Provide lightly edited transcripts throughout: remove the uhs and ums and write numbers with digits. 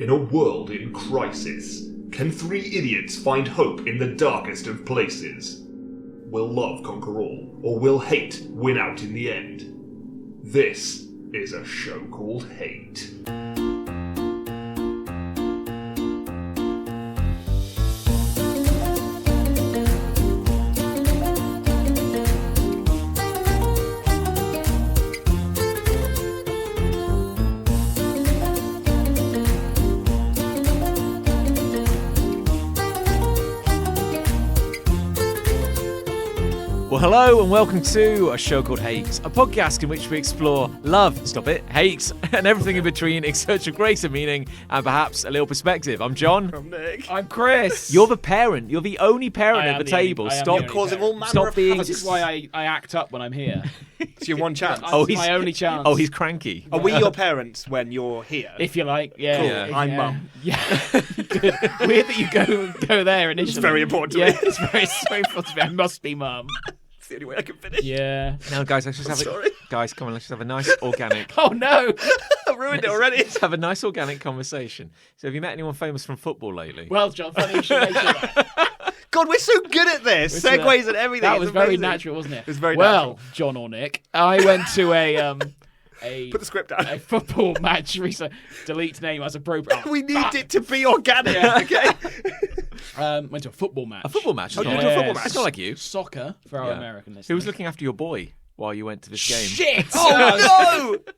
In a world in crisis, can three idiots find hope in the darkest of places? Will love conquer all, or will hate win out in the end? This is a show called Hate. Well, hello and welcome to a show called Hate, a podcast in which we explore love, hate, and everything in between in search of greater meaning and perhaps a little perspective. I'm John. I'm Nick. I'm Chris. You're the parent. You're the only parent at the table. Stop causing all manner of being. This is why I act up when I'm here. It's your one chance. It's my only chance. Oh, he's cranky. Are we your parents when you're here? If you like, yeah. Cool. Yeah. I'm mum. Yeah. Good. Weird that you go there initially. It's very important to yeah, me. it's very important to me. I must be mum. It's the only way I can finish. Yeah. Now, guys, let's just have Sorry. Guys, come on, let's just have a nice organic. Oh no. I ruined it already. Let's have a nice organic conversation. So, have you met anyone famous from football lately? Well, John, funny you should mention that. God, we're so good at this. Segues and everything. That It's was very amazing. natural, wasn't it? It was very well, natural. John or Nick, I went to a Put the script down. a football match recently. Delete name as appropriate. We need it to be organic, okay? Went to a football match. A football match. Oh, It's you not went to a like- football match? It's not like you. Soccer for our Yeah. American listeners. Who was looking after your boy while you went to this game? Shit! Oh, no!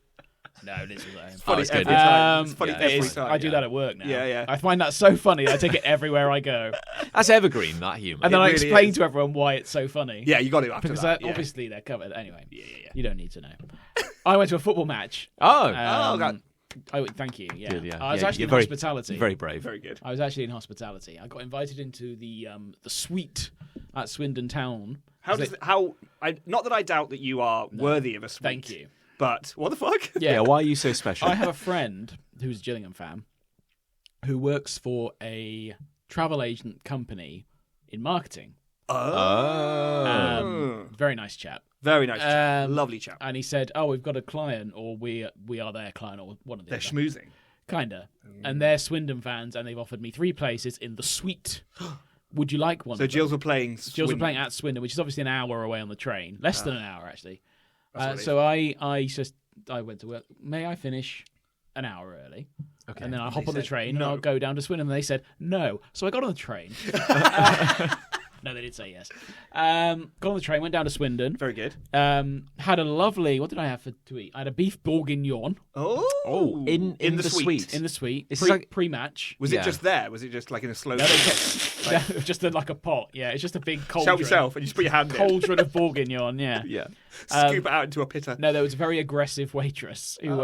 No, this was him. Oh, it's good. every time. It's funny Yeah, every it is. time. I do that at work now. Yeah, yeah. I find that so funny. I take it everywhere I go, That's evergreen, that humour. and then I really explain is. to everyone why it's so funny. Yeah, you got it after because that. Yeah. obviously they're covered. Anyway, you don't need to know. I went to a football match. Oh, God. Thank you. Yeah, Good, yeah. I was Yeah, actually you're in very- hospitality. very brave. Very good. I was actually in hospitality. I got invited into the suite at Swindon Town. Not that I doubt that you are worthy of a suite. Thank you. But what the fuck? Yeah, why are you so special? I have a friend who's a Gillingham fan who works for a travel agent company in marketing. Oh. Very nice chap. Very nice chap. Um, Lovely chap. And he said, "Oh, we've got a client, or we are their client, or one of the They're other." schmoozing. Kinda. And they're Swindon fans, and they've offered me 3 places in the suite. Would you like one? So of them? Jills were playing. Jills were playing at Swindon, which is obviously an hour away on the train, less than an hour actually. That's what it So I went to work. May I finish an hour early? Okay. And then I hop on the said train and no. I'll go down to Swindon. And they said no. So I got on the train. No, they did say yes. Got on the train, went down to Swindon. Very good. Had a lovely. What did I have to eat? I had a beef bourguignon Oh, in the suite. in the suite. This is like- Pre-match. Was Yeah. it just there? Was it just like in a slow? No, they kept, just like a pot. Yeah, it's just a big cauldron. Shout yourself, and you just put your hand in. Cauldron of bourguignon. Yeah. Yeah. Scoop it out into a pitta. No, there was a very aggressive waitress who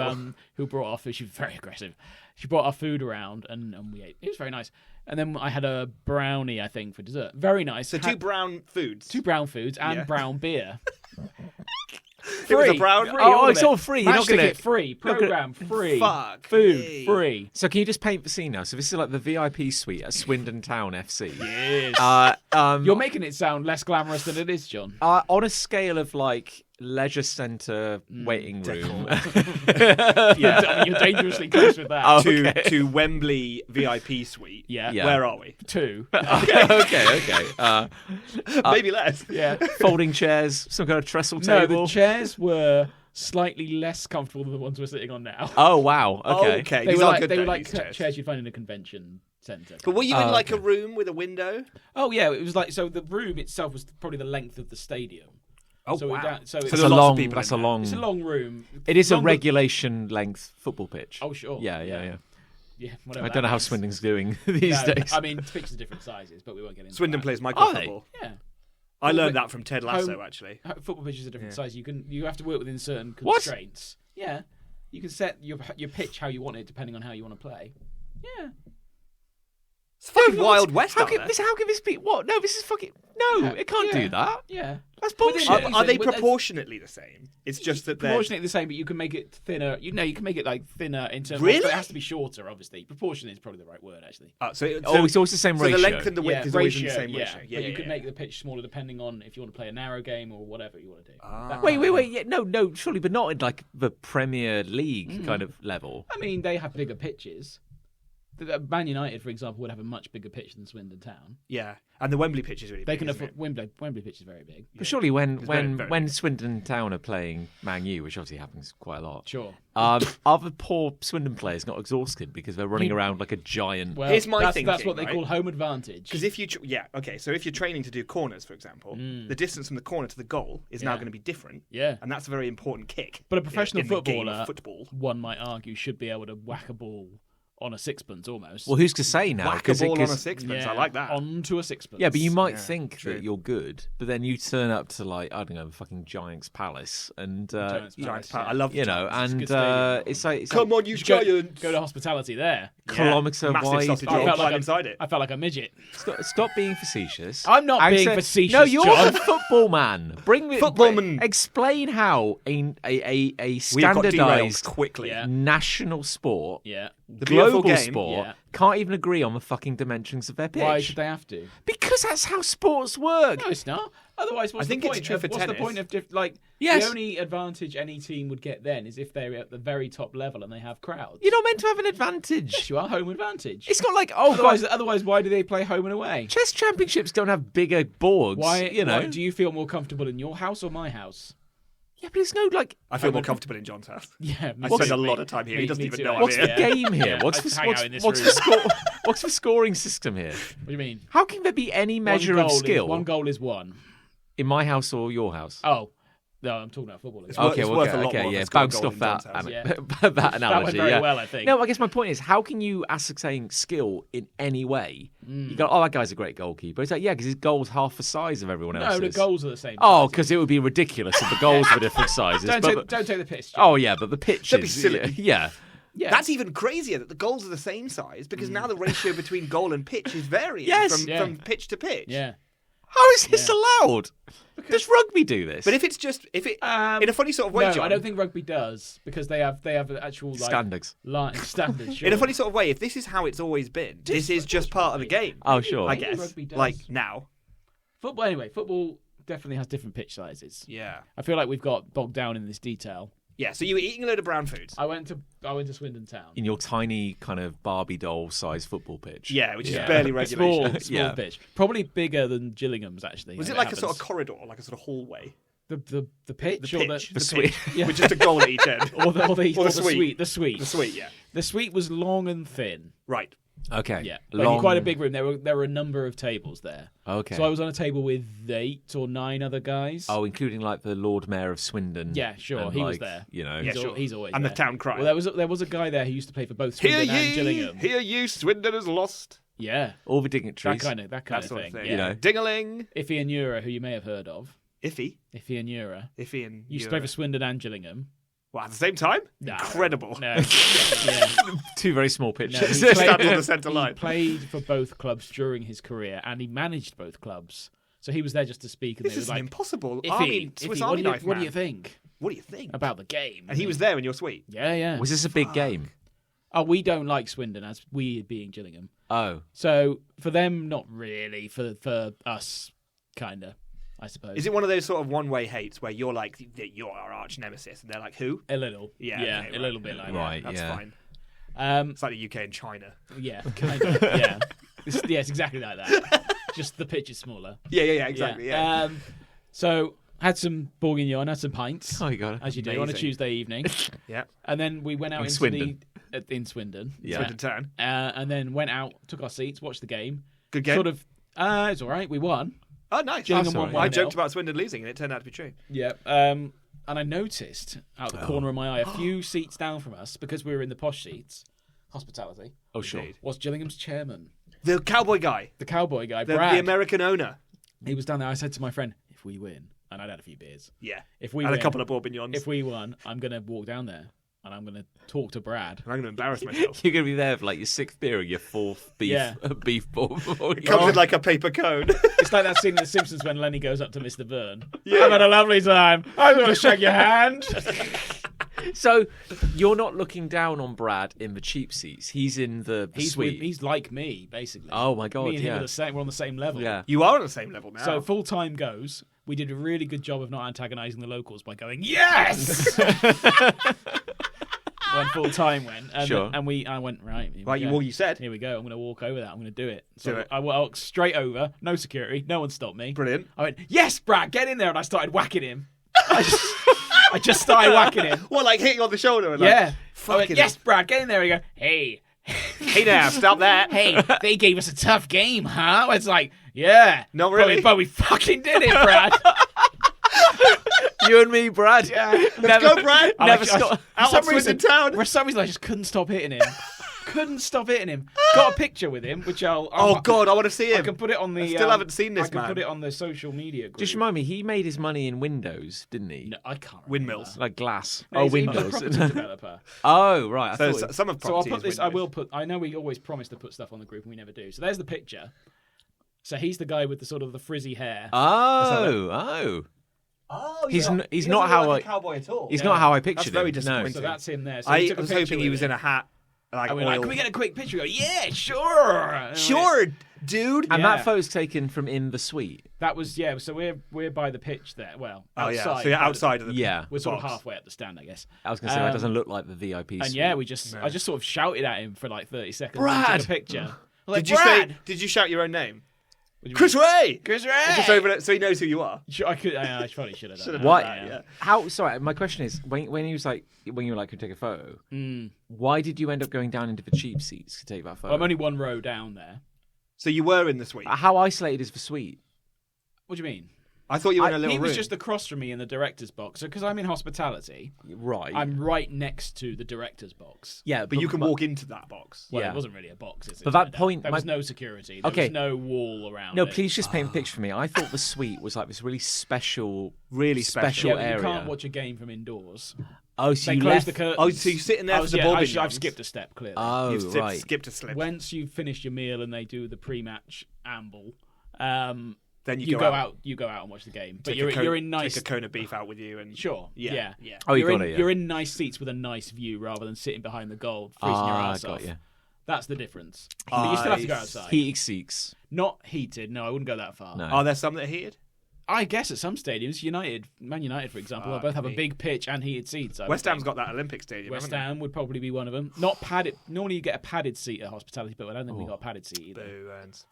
brought our food. She was very aggressive. She brought our food around and we ate. It was very nice. And then I had a brownie, I think, for dessert. Very nice. So two brown foods. Two brown foods and Yeah. brown beer. It was a Free. brown. Oh, of it's it. all free. You're Match not gonna- ticket free. Program free. Fuck Food me. free. So can you just paint the scene now? So this is like the VIP suite at Swindon Town FC. Yes. Um, You're making it sound less glamorous than it is, John. on a scale of like leisure centre waiting room. You're dangerously close with that. Oh. To Wembley VIP suite. Yeah. Yeah. Where are we? 2. okay. Maybe less. Yeah. Folding chairs, some kind of trestle No, table. the chairs were slightly less comfortable than the ones we're sitting on now. Oh wow. Okay. Okay. They These were are like, good. they were though, like these chairs. chairs you'd find in a convention centre. But were you in like okay. a room with a window? Oh yeah, it was like, so the room itself was probably the length of the stadium. Oh So wow. so That's it's, there's a lots of long. people That's in a there. long. it's a long room. It is a Longer- regulation length football pitch. Oh sure. Yeah. Yeah, whatever. I don't know how Swindon's doing these No, days. I mean, pitches are different sizes, but we won't get into Swindon that. plays micro Are they? football. Yeah. I learned that from Ted Lasso, Home- actually. Football pitches are different size. You have to work within certain What? constraints. Yeah. You can set your pitch how you want it depending on how you want to play. Yeah. It's fucking Wild West How out can, there. how can this be? What? No, this is fucking. No, it can't Yeah. do that. Yeah. That's Within bullshit. reason, Are they but there's- proportionately the same? It's just that they're... Proportionately the same, but you can make it thinner. You can make it like thinner in terms Really? of, but it has to be shorter, obviously. Proportionate is probably the right word, actually. So it's It's always the same so ratio. the length and the width is always in the ratio, same ratio. but you can make the pitch smaller depending on if you want to play a narrow game or whatever you want to do. Ah. Wait. Yeah, no, surely, but not in like the Premier League kind of level. I mean, they have bigger pitches. Man United, for example, would have a much bigger pitch than Swindon Town. Yeah, and the Wembley pitch is really They big. can isn't afford Wembley pitch is very big. But surely when very big. Swindon Town are playing Man U, which obviously happens quite a lot, Sure. are the poor Swindon players not exhausted because they're running around like a giant? Well, Here's my that's thinking, what they right? call home advantage. Because if you, so if you're training to do corners, for example, the distance from the corner to the goal is now Yeah. going to be different. Yeah. And that's a very important kick. But a professional in the game footballer, of football. one might argue, should be able to whack a ball on a sixpence almost. Well, who's to say now? Whack a ball on a 'cause- sixpence. I like that. Onto a sixpence. Yeah, but you might Yeah, think true. that you're good, but then you turn up to like I don't know, fucking Giants Palace, and Giants Giants Palace, power. yeah. I love you know, Giants. and It's a good stadium. it's like Come on, you Giants! Go to hospitality there. kilometre Massive wide. sausage I roll felt right like inside it. I felt like a midget. Stop being facetious. I'm not And being say- facetious, No, you're John. the football man. Bring me Footballman. Explain how a We got derailed standardised quickly. Yeah. national sport, Yeah. The beautiful global game, sport, yeah. can't even agree on the fucking dimensions of their pitch. Why should they have to? Because that's how sports work. No, it's not. Otherwise, what's I think the it's point? true for What's tennis. the point of like? Yes. The only advantage any team would get then is if they're at the very top level and they have crowds. You're not meant to have an advantage. Yes, you are home advantage. It's not like oh, Otherwise, why do they play home and away? chess championships don't have bigger boards. Why? you know? Why, do you feel more comfortable in your house or my house? Yeah, but it's no like. I feel more comfortable in John's house. Yeah, I spend a lot of time here. He doesn't even know I'm What's here. the game here? Yeah, What's I the hang out in this what's room. the score? What's the scoring system here? What do you mean? How can there be any measure One of goal skill One goal is one. in my house or your house? Oh, no, I'm talking about football. It's again. worth- worth a lot more if yeah. it's got a Bounced goal off in that, John's house. Yeah. that analogy. went very yeah. well, I think. No, I guess my point is, how can you ascertain skill in any way? You go, oh, that guy's a great goalkeeper. It's like, yeah, because his goal's half the size of everyone No, else's. the goals are the same. Oh, size. because it would be ridiculous if the goals were different sizes. don't take the piss. John. Oh, yeah, but the pitches. That'd be silly. Yeah. Yeah. That's even crazier that the goals are the same size because now the ratio between goal and pitch is varying Yes. from pitch to pitch. yeah. How is this allowed? Does rugby do this? But if it's just in a funny sort of way, No, John, I don't think rugby does because they have actual like Standards. standards. Sure. in a funny sort of way, if this is how it's always been, this is just part of the game. Oh, sure. I Maybe guess. rugby does. Like now. Football anyway. Football definitely has different pitch sizes. Yeah. I feel like we've got bogged down in this detail. Yeah. So you were eating a load of brown foods. I went to Swindon Town. In your tiny kind of Barbie doll size football pitch. Yeah, which Yeah. is barely regulation. Small Yeah. pitch, probably bigger than Gillingham's actually. Was as it like a happens. sort of corridor, like a sort of hallway? the pitch, The or pitch, the suite. pitch? Yeah. with just a goal at each end. or the suite. suite. The suite. The suite, yeah. The suite was long and thin. Right. Okay. Yeah, Long... like quite a big room. There were a number of tables there. Okay. So I was on a table with 8 or 9 other guys. Oh, including like the Lord Mayor of Swindon. Yeah, sure, and, he was like, there. You know. Yeah, He's sure. he's always And there. the town crier. Well, there was a guy there who used to play for both Hear Swindon and ye, Gillingham. hear you, Swindon is lost. Yeah, All the that dignitaries. kind of That thing. sort of thing. Yeah. You know. Ding-a-ling. Iffy and Ura, who you may have heard of. Iffy. Iffy and Ura Iffy and used to you. play for Swindon and Gillingham. Well, at the same time? No. Incredible. No, yeah. Two very small No, pitches. he Stand on the centre He line. played for both clubs during his career, and he managed both clubs. So he was there just to speak, and This they is were an like, impossible "Iffy, army, Swiss Iffy, Army knife what do man. you think What do you think? about the game?" And he was there in your suite. Yeah, yeah. Was this a big game? Oh, we don't like Swindon, as we being Gillingham. Oh. So for them, not really. For us, kind of, I suppose. Is it one of those sort of one-way hates where you're like, you're our arch nemesis, and they're like, who? a little? Yeah, yeah, okay, a right. little bit like Right. That's yeah. fine. that. It's like the UK and China. Yeah, kind of. Yeah, it's exactly like that. Just the pitch is smaller. Yeah, exactly. Yeah. So had some bourguignon, had some pints, Oh, you got it. as you do on a Amazing. Tuesday evening, Yeah. and then we went out In into Swindon. in Swindon. Yeah. Swindon Town. And then went out, took our seats, watched the game. Good game. Sort of. It's all right. We won. Oh, nice. Gillingham won I 1-0. joked about Swindon losing, and it turned out to be true. Yeah. And I noticed out the corner of my eye, a few seats down from us, because we were in the posh seats, hospitality, Oh, sure. Indeed. was Gillingham's chairman, The cowboy guy, the cowboy guy, the Brad. American owner. He was down there. I said to my friend, if we win, and I'd had a few beers, Yeah. if we and win, a couple of bourguignons. if we won, I'm going to walk down there and I'm going to talk to Brad. And I'm going to embarrass myself. You're going to be there for like your 6th beer or your 4th beef Yeah. beef ball. It comes with like a paper cone. It's like that scene in The Simpsons when Lenny goes up to Mr. Byrne. I've had a lovely time. I want to shake your hand. So you're not looking down on Brad in the cheap seats. He's in the suite. He's like me, basically. Oh my God, Me and him yeah. are the same. We're on the same level. Yeah. You are on the same level now. So full time goes. We did a really good job of not antagonising the locals by going yes. when full time went. And, Sure. And I went, right. Right, you said. Here we go. I'm going to walk over that. I'm going to do it. Do So it. I walked straight over. No security. No one stopped me. Brilliant. I went, yes, Brad, get in there. And I started whacking him. I just started whacking him. What, like hitting on the shoulder? And Yeah. I fucking went, yes, Brad, get in there. And he go, hey. Hey now, stop that. Hey, they gave us a tough game, huh? It's like, yeah. Not really. But we fucking did it, Brad. You and me, Brad. Yeah. Let's go, Brad. Never stop. Out on Swindon Town. For some reason, I just couldn't stop hitting him. Couldn't stop hitting him. Got a picture with him, which Oh, God, I want to see him. I can put it on the. I still haven't seen this, I can man. put it on the social media group. Just remind me, he made his money in Windows, didn't he? No, I can't. remember. Windmills. Like glass. No, Oh, he's a Windows. property developer. Oh, right. I So thought some of So I'll property put is this. I Windows. will put. I know we always promise to put stuff on the group, and we never do. So there's the picture. So he's the guy with the sort of the frizzy hair. Oh. Oh, He's yeah. n- he's He not doesn't look how like I- a cowboy at all. He's Yeah. not how I That's pictured very him. disappointing. So that's him there. So I he took a was picture hoping he with was him. in a hat, like I went, oil. can we get a quick picture? We go, yeah, sure. And I went, Sure, dude. And Yeah. that photo's taken from in the suite. That was So we're by the pitch there. Well, Oh outside. yeah, so you're outside of the. Yeah. We're sort of box. halfway up the stand, I guess. I was going to say, that Um, doesn't look like the VIP And suite. yeah, No. I just sort of shouted at him for like 30 seconds. Brad! And took a picture. I was like, Did you Brad! say? Did you shout your own name? What do you Chris mean? Ray. Chris Ray! Just over it, so he knows who you are. I could. I probably should have done that. What? Yeah. How? Sorry, my question is, when you were like, could take a photo, why did you end up going down into the cheap seats to take that photo? Well, I'm only one row down there. So you were in the suite. How isolated is the suite? What do you mean? I thought you were in a little He room. was just across from me in the director's box. So because I'm in hospitality, Right. I'm right next to the director's box. yeah, but you can walk into that box. Well, Yeah. it wasn't really a box. Is it? But that No, point- there was my- no security. There Okay. was no wall around. No, it. please just paint a picture for me. I thought the suite was like this really special, really special Yeah, but area. you can't watch a game from indoors. Oh, so They you closed left. the curtains. Oh, so you're sitting there for the bobbing. I've skipped a step clearly. Oh, You've right. skipped a slip. Once you've finished your meal and they do the pre-match amble, Then you go out. You go out and watch the game. But you're in nice. Take a cone of beef out with you and Sure. Yeah. Yeah. Oh, you you're got in, it, yeah. You're in nice seats with a nice view rather than sitting behind the goal freezing your ass got off. you. That's the difference. But you still have to go outside. Heat seeks. Not heated. No, I wouldn't go that far. No. Are there some that are heated? I guess at some stadiums, Man United, for example, they both have a me. big pitch and heated seats. I would West Ham's think. got that Olympic stadium. West haven't Ham would probably be one of them. Not padded. Normally, you get a padded seat at hospitality, but I don't think Oh. we got a padded seat they? either. Boo, Ernst.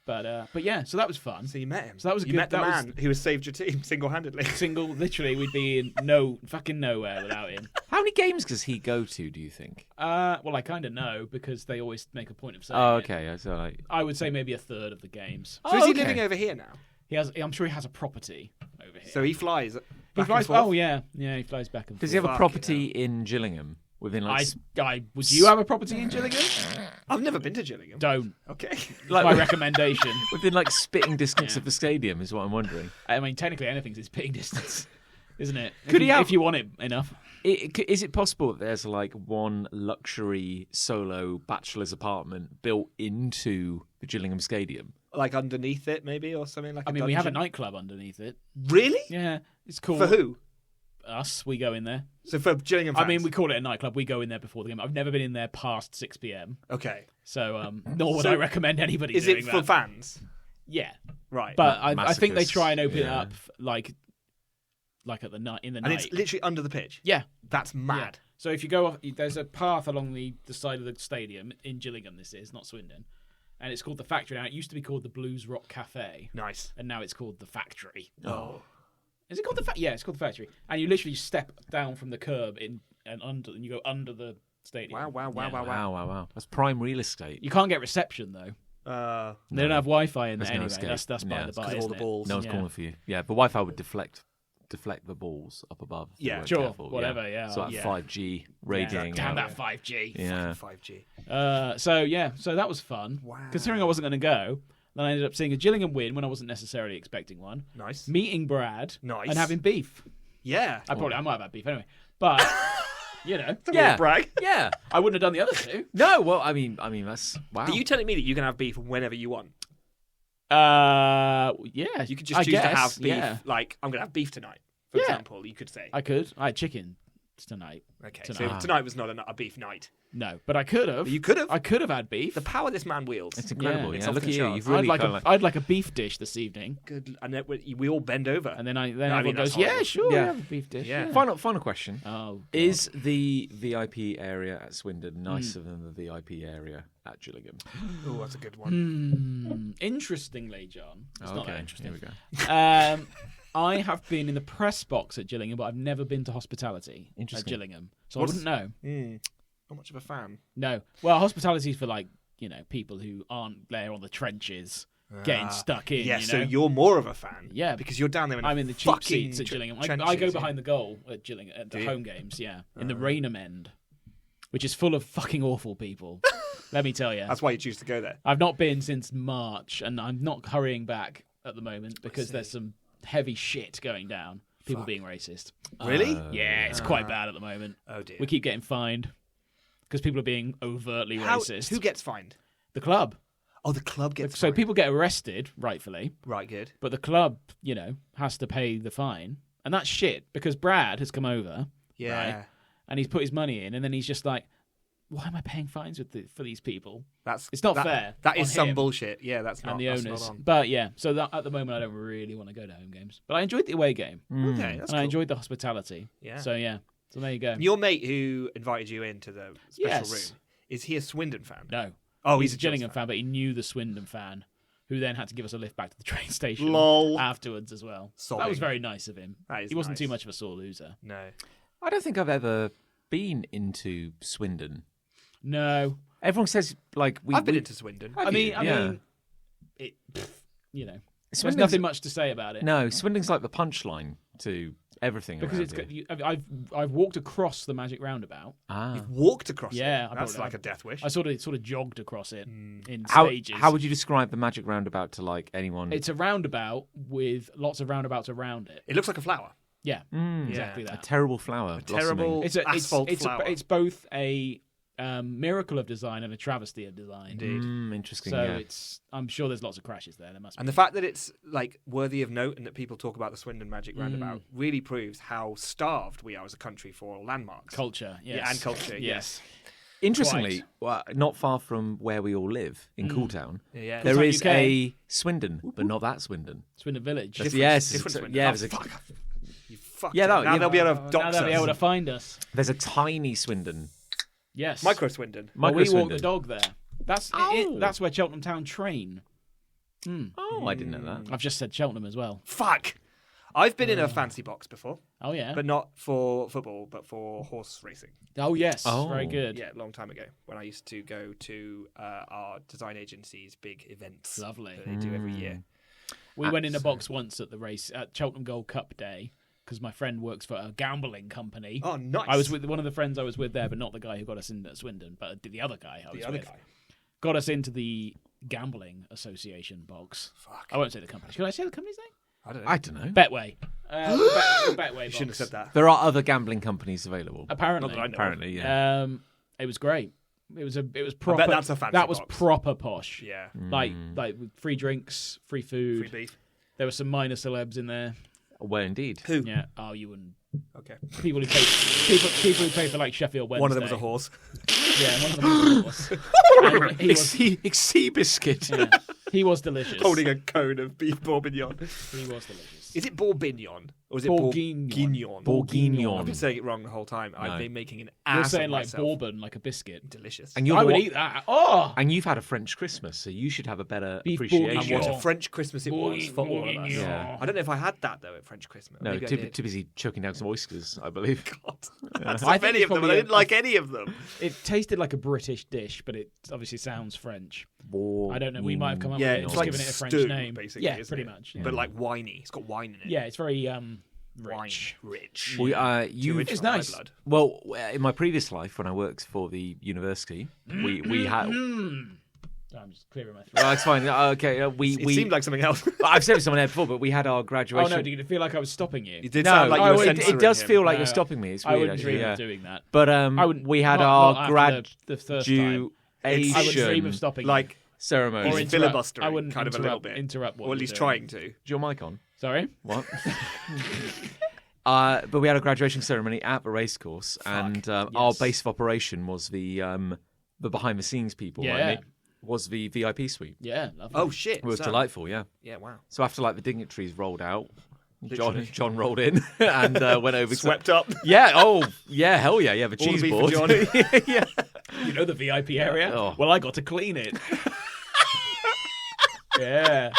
But yeah, so that was fun. So you met him. So that was a you good- met the that was- man who has saved your team single-handedly. Literally, we'd be in fucking nowhere without him. How many games does he go to, do you think? Well, I kind of know because they always make a point of saying Oh, it. okay. So like, I would say maybe a third of the games. So is he okay. living over here now? I'm sure he has a property over here. So he flies. he Back flies. And forth? Oh yeah, he flies back and forth. does he have a Fucking property in Gillingham? Within like, Would you have a property in Gillingham? I've never been to Gillingham. Don't. Okay. like My recommendation. within like spitting distance Yeah. of the stadium is what I'm wondering. I mean, technically, anything's in spitting distance, isn't it? Could he have- if you want it enough? Is it possible that there's like one luxury solo bachelor's apartment built into the Gillingham Stadium? Like underneath it, maybe, or something like. I mean, we have a dungeon? nightclub underneath it. Really? Yeah, it's cool. For who? Us. We go in there. So for Gillingham fans. I mean, we call it a nightclub. We go in there before the game. I've never been in there past 6 p.m. Okay. So, nor would So I recommend anybody Is doing it that. for fans? Yeah, Right. but I think they Masochists, try and open it yeah. up like at the night in the and night. it's literally under the pitch. Yeah. That's Yeah. mad. So if you go off, there's a path along the side of the stadium in Gillingham. This is not Swindon, and it's called the Factory. Now it used to be called the Blues Rock Cafe, Nice. and now it's called the Factory. Oh. Is it called the Factory? Yeah, it's called the Factory. And you literally step down from the curb and you go under the stadium. Wow. Wow. That's prime real estate. You can't get reception though. They don't have Wi-Fi in there There's no anyway. escape. That's by Yeah, the it's by. 'cause of all isn't the it? balls. No one's Yeah. calling for you. Yeah, but Wi-Fi would deflect the balls up above. if they Yeah. weren't Sure, careful. whatever, yeah. So like Yeah. 5G rating. Damn uh, that 5G. Yeah. 5G. So that was fun. Wow. Considering I wasn't going to go, then I ended up seeing a Gillingham win when I wasn't necessarily expecting one. Nice. Meeting Brad Nice. and having beef. Yeah. I might have had beef anyway, but Yeah. Brag. Yeah. I wouldn't have done the other two. No, well, I mean, that's wow. Are you telling me that you can have beef whenever you want? Yeah, You could just I choose guess, to have beef. Yeah, Like, I'm going to have beef tonight, for Yeah. example. You could say. I could. I had chicken tonight. Okay, Tonight. so tonight was not a beef night. No, but I could have. You could have. I could have had beef. The power this man wields. It's incredible. Yeah, Yeah, it's look off at the you. charts. You've really I'd like a beef dish this evening. Good, and then we all bend over. And then I mean, everyone that's goes, yeah, horrible. sure, Yeah. we have a beef dish. Yeah. Final question. Oh, God. Is the VIP area at Swindon nicer than the VIP area at Gillingham? Oh, that's a good one. Interestingly, John, it's not that Here interesting. we go. I have been in the press box at Gillingham, but I've never been to hospitality at Interesting. Gillingham, so I wouldn't know. Not much of a fan. No, well, hospitality is for people who aren't there on the trenches, getting stuck in. Yeah, you know? so you're more of a fan. Yeah. because you're down there. I'm in the cheap fucking seats at Gillingham. I trenches, go yeah. behind the goal at Gillingham at the Do you? home games. Yeah, in the Rainham end, which is full of fucking awful people. Let me tell you. That's why you choose to go there. I've not been since March, and I'm not hurrying back at the moment because there's some heavy shit going down. People being racist. Really? Yeah, it's quite bad at the moment. Oh dear. We keep getting fined because people are being overtly racist. Who gets fined? The club. Oh, the club gets So fined. people get arrested, rightfully, Right, good. but the club, has to pay the fine. And that's shit because Brad has come over, Yeah. right, and he's put his money in, and then he's just like, why am I paying fines for these people? It's not fair That is on some him bullshit. Yeah, that's not. and the that's owners. Not on. But yeah, so at the moment I don't really want to go to home games. But I enjoyed the away game. Okay, that's and cool. I enjoyed the hospitality. Yeah. So yeah. So there you go. Your mate who invited you into the special Yes. room, is he a Swindon fan? No. Oh, he's he's a Gillingham fan, but he knew the Swindon fan, who then had to give us a lift back to the train station Lol. afterwards as well. Sobbing. That was very nice of him. That is He wasn't nice. too much of a sore loser. No. I don't think I've ever been into Swindon. No. Everyone says I've been into Swindon. I mean, Yeah. there's Swindon's- nothing much to say about it. No, Swindon's like the punchline to everything. Because around here. I've walked across the Magic Roundabout. Walked across Yeah, it. I That's brought it like up. a death wish. I sort of jogged across it in How stages. how would you describe the Magic Roundabout to like anyone? It's a roundabout with lots of roundabouts around it. It looks like a flower. Yeah, exactly a that. terrible flower. Terrible asphalt flower. It's both a miracle of design and a travesty of design. Indeed. Interesting. So yeah. I'm sure there's lots of crashes there. There must be. And the fact that it's like worthy of note and that people talk about the Swindon Magic Mm. Roundabout really proves how starved we are as a country for landmarks. Culture, yes. Yeah, and culture, yes. Interestingly, not far from where we all live in Cooltown, Yeah. there Cooltown, is UK. a Swindon, but not that Swindon. Swindon Village. Yes, different so- Swindon. yeah, Oh, there's a- fuck. You fucked Yeah, it. that- now yeah. they'll be able to Now dox they'll be able to us. find us. There's a tiny Swindon. Yes. Micro Swindon. Well, Micro we walk Swindon. the dog there. That's that's where Cheltenham Town train. Oh, I didn't know that. I've just said Cheltenham as well. Fuck. I've been in a fancy box before, Oh yeah. but not for football, but for horse racing. Oh yes. Oh. Very good. Yeah, a long time ago when I used to go to our design agency's big events Lovely. that they do every year. We went in a box once at the race at Cheltenham Gold Cup Day because my friend works for a gambling company. Oh, nice. I was with one of the friends I was with there, but not the guy who got us in at Swindon, but the other guy I was the other with. guy. Got us into the gambling association box. Fuck. I won't say the company. Should I say the company's name? I don't know. I don't know. Betway. Betway. You shouldn't have said that. There are other gambling companies available. Apparently. Not that I know. Apparently, yeah. It was great. It was proper. that's a fancy That was box. proper posh. Yeah. Like with free drinks, free food. Free beef. There were some minor celebs in there. Well, indeed. Who? Yeah. Oh, you wouldn't. Okay. People who play for like Sheffield Wednesday. One of them was a horse. Yeah, one of them was a horse. And he was, Seabiscuit. yeah, he was delicious. Holding a cone of beef bourguignon. He was delicious. Is it bourguignon? Or is it Bourguignon. bourguignon? I've been Bourguignon. saying it wrong the whole time. I've been making an ass You're of saying like myself. bourbon, like a biscuit. Delicious. And you're I the would one- eat that. Oh, And you've had a French Christmas, so you should have a better Beef appreciation. And what bourguignon. a French Christmas it was for all of us. Yeah. I don't know if I had that though at French Christmas. No, Maybe I too, did. too busy choking down some oysters, I believe. God. That's I so think many it's of them, and probably I didn't like any of them. it tasted like a British dish, but it obviously sounds French. I don't know. We might have come up Yeah, with it, it's just like given it a French stew, name. basically. Yeah, isn't pretty it? much. But like winey. It's got wine in it. Yeah, it's very Wine. rich. Rich. Well, you It's nice. Blood. well, in my previous life, when I worked for the university, we had. I'm just clearing my throat. Oh, it's fine. Okay, It we. seemed like something else. I've said it to someone there before, but we had our Oh graduation. no! Did it feel like I was stopping you? It did No, sound like you were it censoring does him. feel like No, you're stopping me. It's I weird, wouldn't actually. dream Yeah. of doing that. But I wouldn't. we had not our after the first time. I would dream of graduation stopping. Like ceremony. Or he's interrupt- filibustering I wouldn't kind of a little interrupt- bit. interrupt what Or at you're least doing. trying to. Is your mic on? Sorry. What? But we had a graduation ceremony at the racecourse, and our Yes. base of operation was the behind the scenes people. Yeah. Like me, was the VIP suite. Yeah, lovely. Oh shit! It was So- delightful. Yeah. Yeah, wow. So after like the dignitaries rolled out, Literally. John rolled in and went over. Swept up. Yeah. Oh, yeah. Hell yeah. Yeah. The All cheese the beef board. for yeah. You know the VIP area? Oh. Well, I got to clean it. Yeah.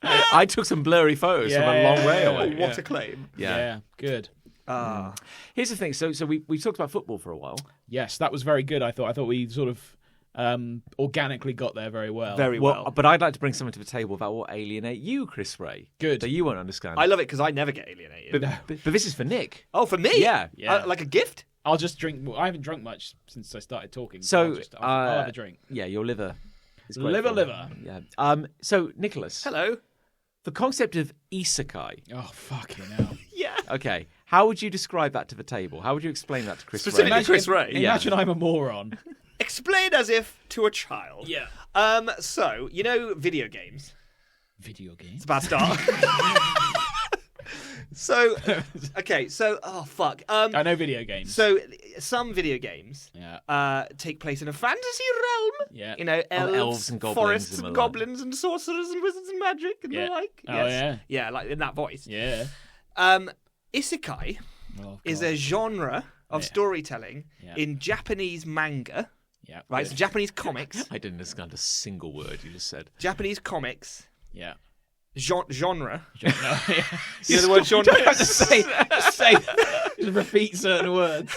I took some blurry photos from a long way away. What a claim. Yeah. Good. Here's the thing. So we've talked about football for a while. Yes, that was very good. I thought we sort of organically got there very well. Very well. But I'd like to bring something to the table that will alienate you, Chris Ray. Good. That you won't understand. I love it because I never get alienated. but this is for Nick. Oh, for me? Yeah. Yeah. Like a gift? I'll just drink. Well, I haven't drunk much since I started talking. So I'll have a drink. Yeah, your liver. Is Liver. grateful. Yeah. So Nicholas, Hello. the concept of isekai. Oh, fucking hell. Yeah. Okay, how would you describe that to the table? How would you explain that to Chris Ray? Specifically Chris Ray. Yeah. Imagine I'm a moron. Explain as if to a child. Yeah. So, you know video games? Video games. It's a bad start. So, okay, so, oh, fuck. I know video games. So, some video games Yeah. take place in a fantasy realm. Yeah. You know, elves and goblins forests and and the like. goblins and sorcerers and wizards and magic and Yeah. the like. Oh, Yes. yeah. Yeah, like in that voice. Yeah. Isekai Oh, is God. a genre of Yeah. storytelling Yeah. in Japanese manga, Yeah. right? So Japanese comics. I didn't understand a single word you just said. Japanese comics Yeah. genre. No, yeah. You know the word genre? Don't have to say. Just repeat certain words.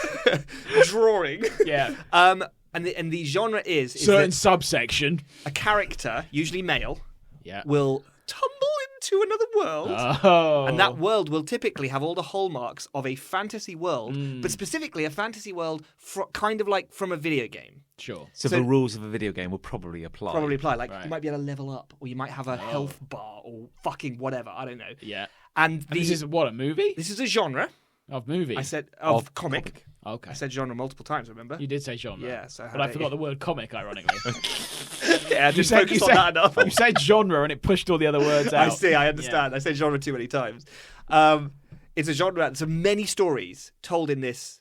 Drawing. Yeah. And the genre is Certain that subsection. a character, usually male, Yeah. will tumble into another world. Oh. And that world will typically have all the hallmarks of a fantasy world, Mm. but specifically a fantasy world kind of like from a video game. Sure. So, So- the rules of a video game will probably apply. Probably apply. Like, Right. you might be able to level up, or you might have a health bar, or fucking whatever. I don't know. Yeah. And And this is what, a movie? this is a genre. Of movie? I said of comic. comic. Okay. I said genre multiple times. Remember? You did say genre. Yeah, so how but I dare forgot you. the word comic, ironically. Yeah, I just focus on that enough. You said genre and it pushed all the other words out. I see. I understand. I said genre too many times. It's a genre. So many stories told in this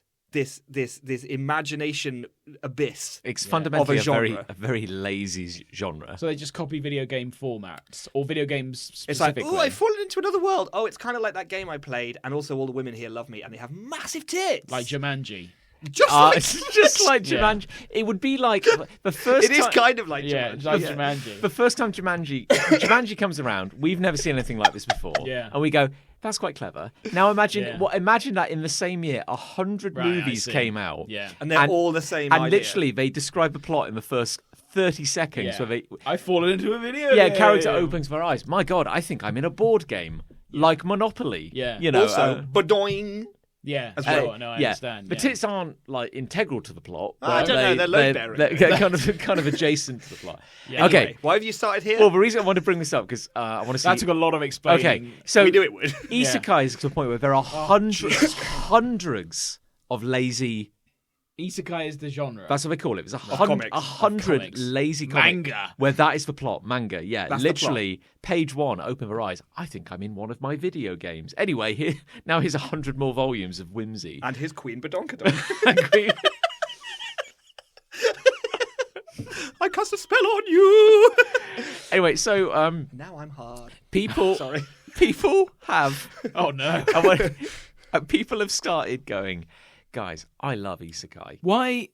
imagination abyss. It's fundamentally Of a genre. a very lazy genre. So they just copy video game formats or video games It's like, specifically. oh, I've fallen into another world. Oh, it's kind of like that game I played, and also all the women here love me, and they have massive tits. Like Jumanji. just like It's just like Yeah. Jumanji. It would be like the first it is time. kind of like Yeah, Jumanji. it's like Jumanji. The first time Jumanji comes around, we've never seen anything like this before. Yeah. And we go, that's quite clever. Now imagine Yeah. imagine that in the same year, 100 Right, I movies see. came out. Yeah. And they're all the same And idea. literally, they describe the plot in the first 30 seconds. Yeah. Where they, I've fallen into a video yeah, game. character opens their eyes. My God, I think I'm in a board game. Like Monopoly. Yeah. You know, Also, badoing. Yeah, As sure, well. no, I yeah. understand. The yeah. tits aren't like integral to the plot. I but don't know, they're load-bearing. They're kind of adjacent to the plot. Yeah. Okay. Anyway, why have you started here? Well, the reason I want to bring this up because I want to see. That took a lot of explaining. Okay, so we knew it would. isekai is to the point where there are hundreds of lazy. Isekai is the genre. That's what they call it. There's comics. 100 comics. lazy comics. Manga. Where that is the plot. Manga, yeah. That's the literally, page one, open their eyes. I think I'm in one of my video games. Anyway, here's 100 more volumes of whimsy. And his Queen Badonkadonk. I cast a spell on you. Anyway, so Now I'm hard. people Sorry. people have Oh no. people have started going, guys, I love isekai. Why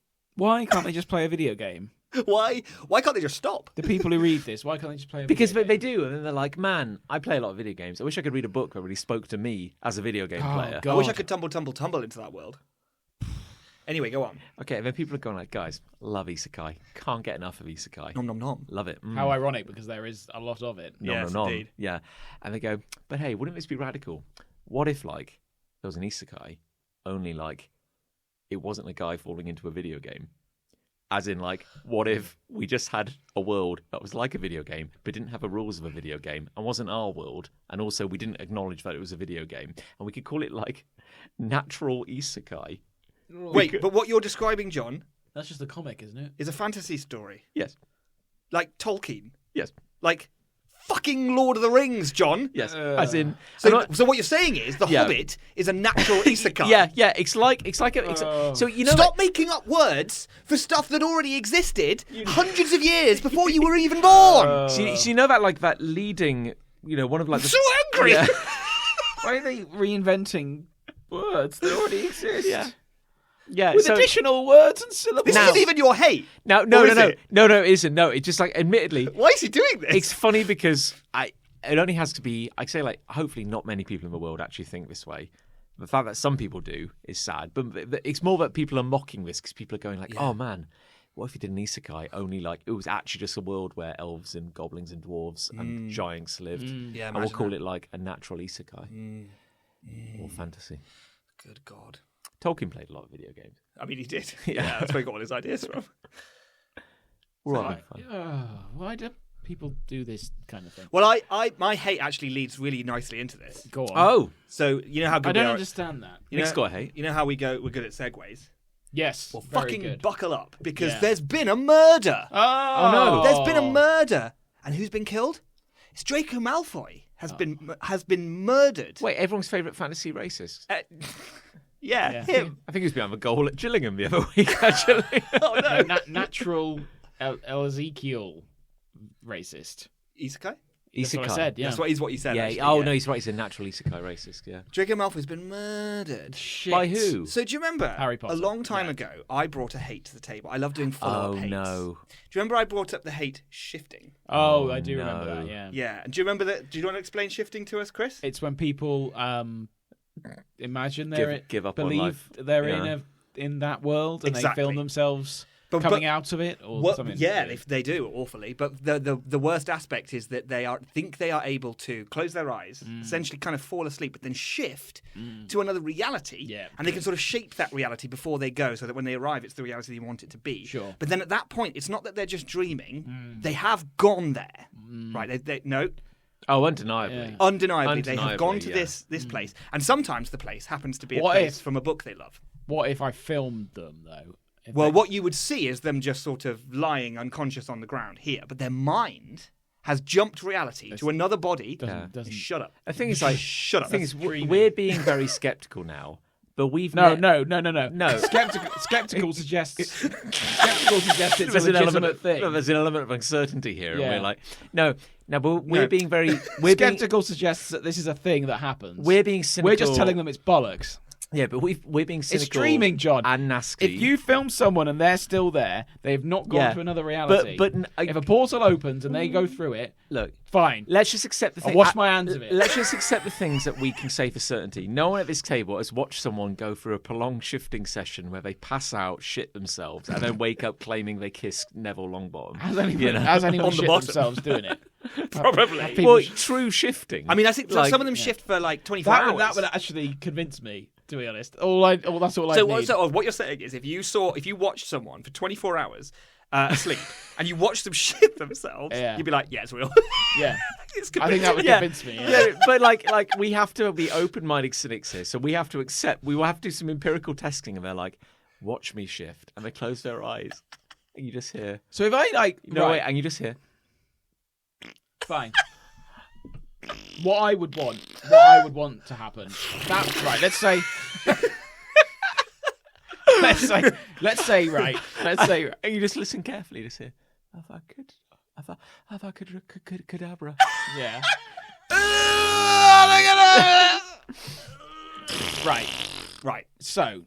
can't they just play a video game? Why can't they just stop? The people who read this, why can't they just play a Because video they do, and then they're like, man, I play a lot of video games. I wish I could read a book that really spoke to me as a video game player. God. I wish I could tumble into that world. Anyway, go on. Okay, and then people are going like, guys, love isekai. Can't get enough of isekai. Nom nom nom. Love it. How ironic, because there is a lot of it. Nom, Yes, nom, nom. indeed. Yeah. And they go, but hey, wouldn't this be radical? What if, like, there was an isekai, only, like, it wasn't a guy falling into a video game? As in, like, what if we just had a world that was like a video game, but didn't have the rules of a video game, and wasn't our world, and also we didn't acknowledge that it was a video game, and we could call it, like, natural isekai? Wait, but what you're describing, John, That's just a comic, isn't it? is a fantasy story. Yes. Like Tolkien. Yes. Like fucking Lord of the Rings, John. Yes, as in. So what you're saying is The Hobbit is a natural isekai. Yeah. It's like so you know. Stop making up words for stuff that already existed hundreds of years before you were even born. So you know that leading, one of like the. So angry. Yeah. Why are they reinventing words that already exist? Yeah, with additional words and syllables. This isn't even your hate. No, it isn't. No, it's just like, admittedly. Why is he doing this? It's funny because it only has to be, I say, like, hopefully not many people in the world actually think this way. The fact that some people do is sad, but it's more that people are mocking this because people are going like, oh man, what if you did an isekai only like it was actually just a world where elves and goblins and dwarves and giants lived, and we'll call it like a natural isekai or fantasy. Good God. Tolkien played a lot of video games. I mean, he did. Yeah, that's where he got all his ideas from. Right. Why do people do this kind of thing? Well, my hate actually leads really nicely into this. Go on. Oh, So you know how good I don't we are. understand that. Nick's got hate. You know how we're good at segues. Yes. Well, very fucking good. buckle up because Yeah. there's been a murder. Oh no. There's been a murder, and who's been killed? It's Draco Malfoy has been murdered. Wait, everyone's favourite fantasy racist. Yeah, Yeah. him. I think he was behind the goal at Gillingham the other week, actually. Oh no, Natural Ezekiel racist. Isekai. That's what I said. Yeah. That's what you said. Yeah. actually, Oh yeah. no, he's right. He's a natural isekai racist. Yeah. Draco Malfoy's been murdered. Shit. By who? So do you remember Harry Potter. a long time Yeah. ago, I brought a hate to the table. I love doing follow-up Oh hates. no. Do you remember I brought up the hate shifting? Oh, I do no. remember that. Yeah. Yeah. And do you remember that? Do you want to explain shifting to us, Chris? It's when people imagine they're Give up on believe life. they're Yeah. in that world and Exactly. they film themselves But- coming out of it or Well, something. yeah, they do awfully. But the worst aspect is that they think they are able to close their eyes, essentially kind of fall asleep, but then shift to another reality. Yeah. And they can sort of shape that reality before they go, so that when they arrive, it's the reality they want it to be. Sure. But then at that point, it's not that they're just dreaming; they have gone there. Right? No. Oh, undeniably. Yeah. Undeniably, they have gone to yeah. this place, and sometimes the place happens to be a What place if- from a book they love. What if I filmed them though? If Well, they- what you would see is them just sort of lying unconscious on the ground here, but their mind has jumped reality to another body. doesn't. Shut up. I think it's like Shut up. The thing is, dreaming. we're being very skeptical now, but we've No. No. Skeptical suggests it's a There's an element legitimate thing. there's an element of uncertainty here, Yeah. and we're like, no, but we're No. being very Skeptical suggests that this is a thing that happens. We're being cynical. We're just telling them it's bollocks. Yeah, but we're being cynical. It's dreaming, John. and nasty. If you film someone and they're still there, they've not gone Yeah. to another reality. But if a portal opens and they go through it, look, fine. let's just accept the I'll thing. wash my hands of it. Let's just accept the things that we can say for certainty. No one at this table has watched someone go through a prolonged shifting session where they pass out, shit themselves, and then wake up claiming they kissed Neville Longbottom. Has anyone On the shit bottom. themselves doing it? Probably. People Well, sh- true shifting. I mean, I think Like- some of them shift for like 24 hours. that would actually convince me, to be honest. That's all I So need. what you're saying is, if you watched someone for 24 hours asleep and you watched them shit themselves, Yeah. you'd be like, yeah, it's real. Yeah. It's I think that would Yeah. convince me. Yeah. Yeah, but like we have to be open-minded cynics here. So we have to accept. We will have to do some empirical testing, and they're like, "Watch me shift," and they close their eyes, and you just hear, So if I wait, and you just hear, fine. What I would want to happen. That's right. Let's say, and you just listen carefully, just hear, "Avacadabra." yeah. Right. So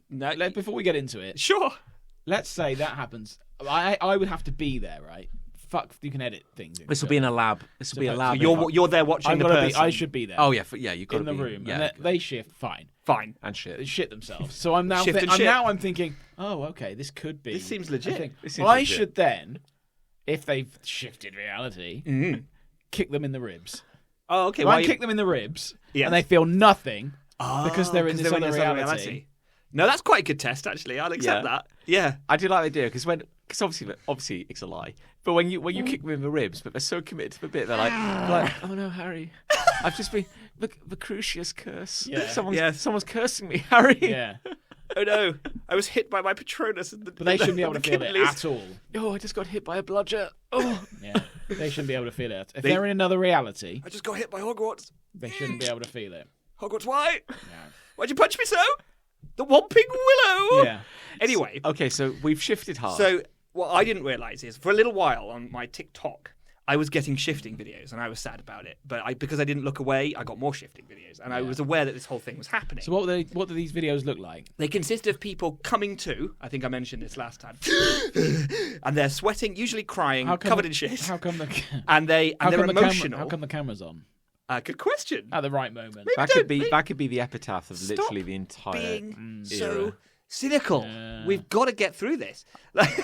before we get into it, Sure. let's say that happens. I would have to be there, right? Fuck, you can edit things. This will be in a lab. This will be a lab. You're there watching the person. I should be there. Oh yeah, you've got in to the be room, Yeah, and they shift. Fine. Fine. and They shit. shit themselves. So I'm now. Shift and shit. I'm thinking. Oh, okay. This could be. This seems a legit. thing. This seems I legit. should then, if they've shifted reality, kick them in the ribs. Oh, okay. If why I you- kick them in the ribs Yes. and they feel nothing Oh, because they're in this other other reality. No, that's quite a good test, actually. I'll accept Yeah. that. Yeah. I do like the idea because obviously it's a lie. But when you kick them in the ribs, but they're so committed to the bit, they're like, oh no, Harry, I've just been the Crucius curse. Yeah. Someone's cursing me, Harry. Yeah, Oh no, I was hit by my Patronus. but they shouldn't be able to feel it at all. Oh, I just got hit by a bludger. Oh, Yeah. They shouldn't be able to feel it. If they're in another reality, I just got hit by Hogwarts. they shouldn't be able to feel it. Hogwarts, why? Yeah. Why'd you punch me so? The Whomping Willow. Yeah. Anyway, Okay, so we've shifted hard. so what I didn't realise is for a little while on my TikTok, I was getting shifting videos, and I was sad about it. But because I didn't look away, I got more shifting videos, and I was aware that this whole thing was happening. So what do these videos look like? They consist of people coming to. I think I mentioned this last time, and they're sweating, usually crying, covered in shit, How come the and they're emotional. How come the camera's on Good question. at the right moment? that could be the epitaph of literally the entire Being era. so cynical. We've got to get through this.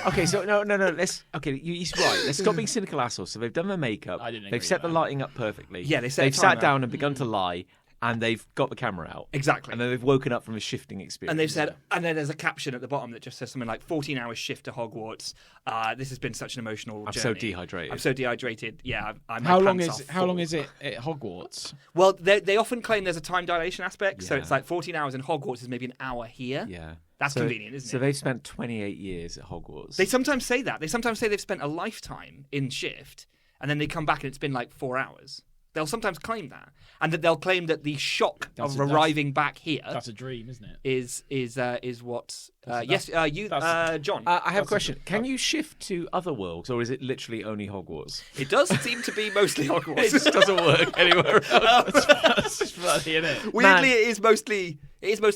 Okay, so no. Let's. Okay, he's right. Let's stop being cynical assholes. So they've done their makeup. I didn't agree They've set with the that. lighting up perfectly. Yeah, they've sat timer. down and begun to lie, and they've got the camera out. Exactly. And then they've woken up from a shifting experience. And they've said, and then there's a caption at the bottom that just says something like 14 hours shift to Hogwarts. This has been such an emotional journey. I'm so dehydrated. I'm so dehydrated. Yeah, my How long pants is are how long full. is it at Hogwarts? Well, they often claim there's a time dilation aspect, so Yeah. it's like 14 hours in Hogwarts is maybe an hour here. Yeah. That's convenient, isn't So it? they've spent 28 years at Hogwarts. They sometimes say that. They sometimes say they've spent a lifetime in shift, and then they come back and it's been like 4 hours. They'll sometimes claim that, and that they'll claim that the shock of arriving back here That's a dream, isn't it? is what. That's- John. I have a question. Can you shift to other worlds, or is it literally only Hogwarts? It does seem to be mostly It Hogwarts. just doesn't work anywhere else. That's funny, isn't it? Weirdly, it is mostly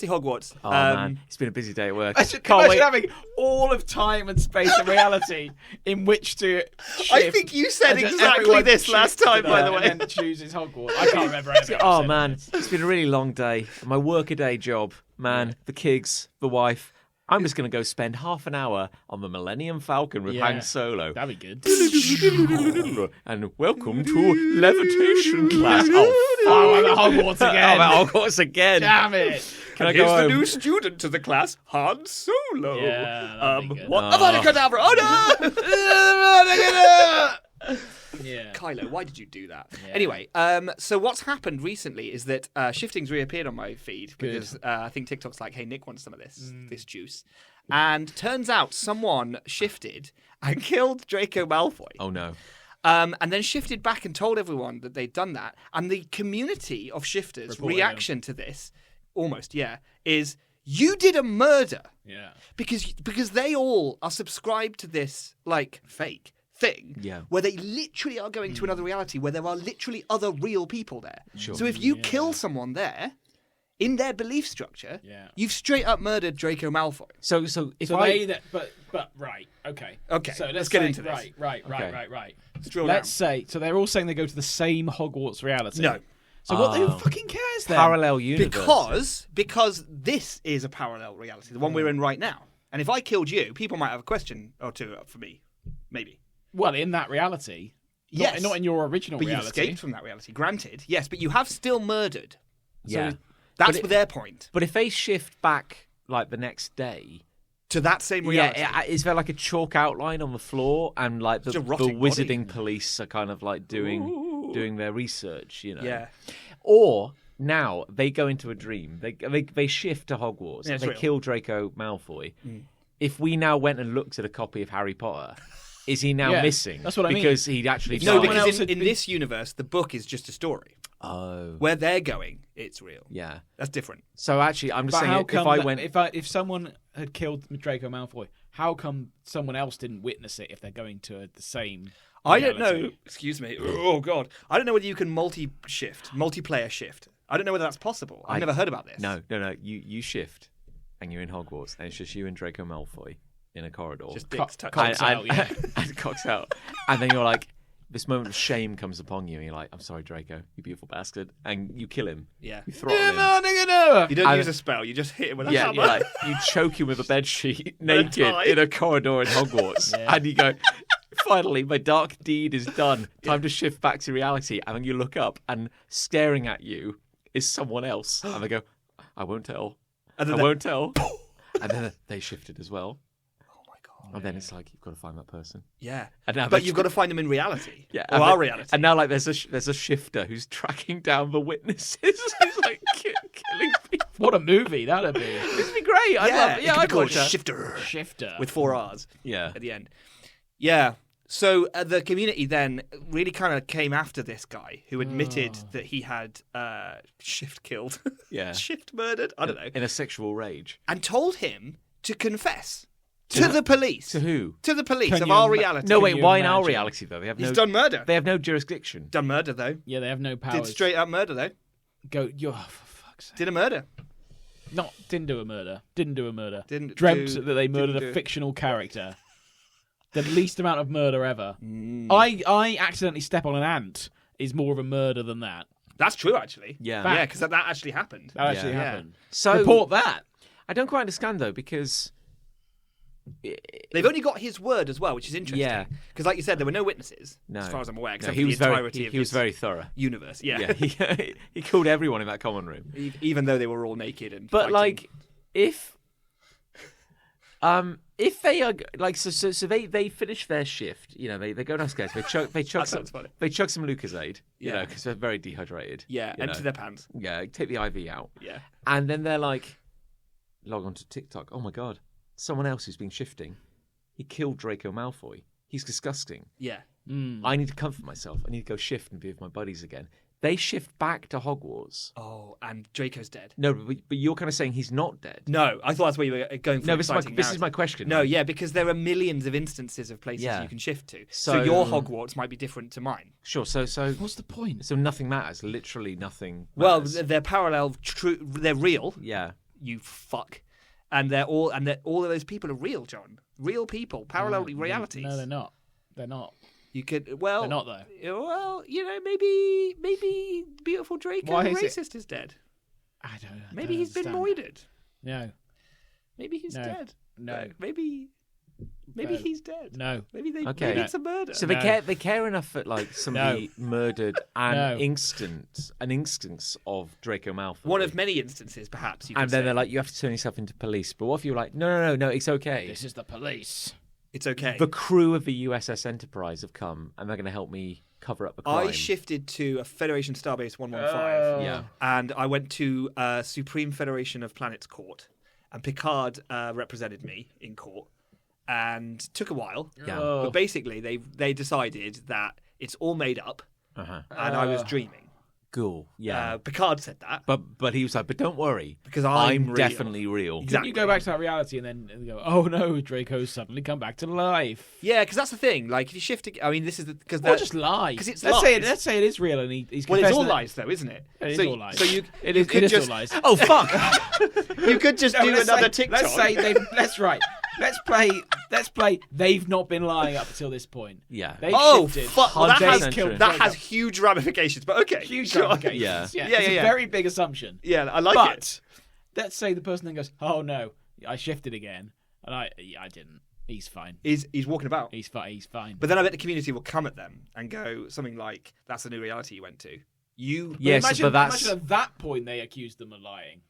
Hogwarts. Oh man, it's been a busy day at work. Can't Can't wait. having all of time and space and reality in which to shift. I think you said and just exactly everyone this last time, by the way. And then chooses Hogwarts. I can't remember anything. Oh man, it's been a really long day. My workaday job, man, the kids, the wife. I'm just going to go spend half an hour on the Millennium Falcon with Han Solo. That'd be good. And welcome to levitation class. Oh, I'm at Hogwarts again. I'm at Hogwarts again. Damn it. Can I Here's go the home? new student to the class, Han Solo. Yeah, that'd be good. What? Avada Kedavra! Oh no! Yeah. Kylo, why did you do that? Yeah. Anyway, so what's happened recently is that shifting's reappeared on my feed because I think TikTok's like, hey, Nick wants some of this juice. And turns out someone shifted and killed Draco Malfoy. Oh no. And then shifted back and told everyone that they'd done that. And the community of shifters' Reported reaction to this, is you did a murder. Yeah. Because they all are subscribed to this like fake thing where they literally are going to another reality where there are literally other real people there. Sure. So if you kill someone there, in their belief structure, Yeah. you've straight up murdered Draco Malfoy. So if So I they that, but right, okay. Okay, So let's get say- into this. Right. Okay. Let's drill Let's say so they're all saying they go to the same Hogwarts reality. No. So who fucking cares then? parallel universe. Because this is a parallel reality, the one we're in right now. And if I killed you, people might have a question or two for me, maybe. Well, in that reality. Yes. Not in your original But you've reality. escaped from that reality, granted. Yes, but you have still murdered. Yeah. That's But their point. But if they shift back like the next day, To that same reality. yeah, is there like a chalk outline on the floor and like the Just a rotting wizarding body. police are kind of like doing their research, you know? Yeah. Or now they go into a dream. They shift to Hogwarts. Yeah, it's they real. kill Draco Malfoy. If we now went and looked at a copy of Harry Potter, is he now Yeah, missing? that's what I mean. Because he'd actually No, Someone died. because else in, had in been- this universe, the book is just a story. Oh, Where they're going, it's real. yeah. That's different. So actually, I'm just But saying, how if come I that- went, if someone had killed Draco Malfoy, how come someone else didn't witness it if they're going to the same? I don't reality? know. Excuse me. Oh, God. I don't know whether you can multiplayer shift. I don't know whether that's possible. I've never heard about this. no. You shift, and you're in Hogwarts, and it's just you and Draco Malfoy in a corridor. Just dicks touch. Cocks out, yeah. and cocks out, and then you're like, this moment of shame comes upon you, and you're like, I'm sorry, Draco, you beautiful bastard, and you kill him. Yeah. You throttle him. You don't And- use a spell. You just hit him with a Yeah, hammer. you're like, you choke him with a bed sheet naked tie. in a corridor in Hogwarts, and you go, finally, my dark deed is done. Time to shift back to reality. And then you look up, and staring at you is someone else, and they go, I won't tell. And I then won't tell. And then they shifted as well. Oh, my God. And then it's like, you've got to find that person. Yeah. And now But they- you've got to find them in reality. Yeah, Or and our then- reality. And now, like, there's a shifter who's tracking down the witnesses. He's like killing people. What a movie that'd be. It'd be great. I'd love it. it Yeah, could be I'd called watch that. Shifter. Shifter. With 4 R's Yeah. at the end. Yeah. So the community then really kind of came after this guy who admitted that he had Shift killed, Yeah. Shift murdered, I don't know, In a sexual rage. and told him to confess to the police. To who? To the police Can of you our ima- reality. No, Can wait, you why in our imagine? reality, though? He's done murder. They have no jurisdiction. Done murder, though. Yeah, they have no powers. Did straight up murder, though. You're for fuck's sake. Did a murder. Didn't do a murder. Didn't do a murder. Didn't Dreamt do- that they murdered didn't a do- fictional character. The least amount of murder ever. I accidentally step on an ant is more of a murder than that. That's true, actually. Yeah. Yeah, because that actually happened. That actually Yeah. happened. So Report that. I don't quite understand, though, because... They've only got his word as well, which is interesting. Yeah. Because, like you said, there were no witnesses, No. as far as I'm aware, No, except he for was the entirety very, of he was his very thorough. universe. Yeah. Yeah, he killed everyone in that common room. Even though they were all naked and But fighting. like, if they are like, so they finish their shift. You know, they go downstairs. They chug That some sounds funny. some Lucozade. You Yeah. know, because they're very dehydrated. Yeah, you empty know. their pants. Yeah, take the IV out. Yeah. And then they're like, log on to TikTok. Oh my god, someone else who's been shifting. He killed Draco Malfoy. He's disgusting. Yeah. I need to comfort myself. I need to go shift and be with my buddies again. They shift back to Hogwarts. Oh, and Draco's dead. No, but you're kind of saying he's not dead. No, I thought that's where you were going for. No, an this is my exciting narrative. question. No, right? yeah, because there are millions of instances of places Yeah. you can shift to. So- So your Hogwarts might be different to mine. Sure. So What's the point? so nothing matters. Literally nothing. Well, matters. they're parallel. They're real. Yeah. You fuck. And all of those people are real, John. Real people, parallel realities. No, they're not. They're not. You could. Well, They're not, though. Well, maybe beautiful Draco Why the is it- racist is dead. I don't. Maybe he's been moided. No. Maybe he's No. dead. No. Maybe No. he's dead. No. Maybe Okay. maybe No. it's a murder. So No. they care enough that like somebody murdered No. an instance of Draco Malfoy. One of many instances, perhaps. You could And then say. they're like, you have to turn yourself into police. But what if you're like, no, it's okay. This is the police. It's okay. The crew of the USS Enterprise have come and they're going to help me cover up the crime. I shifted to a Federation Starbase 115. Yeah. And I went to Supreme Federation of Planets Court, and Picard represented me in court, and took a while. Yeah. But basically, they decided that it's all made up, Uh-huh. and I was dreaming. Cool. Yeah. Picard said that But he was like, but don't worry, because I'm real. definitely real. Exactly. You go back to that reality and then go, oh no, Draco's suddenly come back to life. Yeah, because that's the thing. Like, if you shift, I mean, this is because Or just lie. 'cause it's let's lies. say it is real and he's well, it's confessing all that- lies, though, isn't it? It is so, all lies. So you It you is, could it is just all lies. Oh fuck! you could just No, do let's another say- TikTok. Let's say that's right. Let's play. They've not been lying up until this point. Yeah. They've Oh shifted. fuck! Well, that 100% has true. that has huge ramifications. But okay, Huge sure. ramifications. Yeah. Yeah, It's yeah. a very big assumption. Yeah, I like but it. let's say the person then goes, "Oh no, I shifted again," and I didn't. He's fine. He's walking about. He's fine. He's fine. But then I bet the community will come at them and go something like, "That's the new reality you went to." Yes, imagine, but that's imagine at that point they accused them of lying.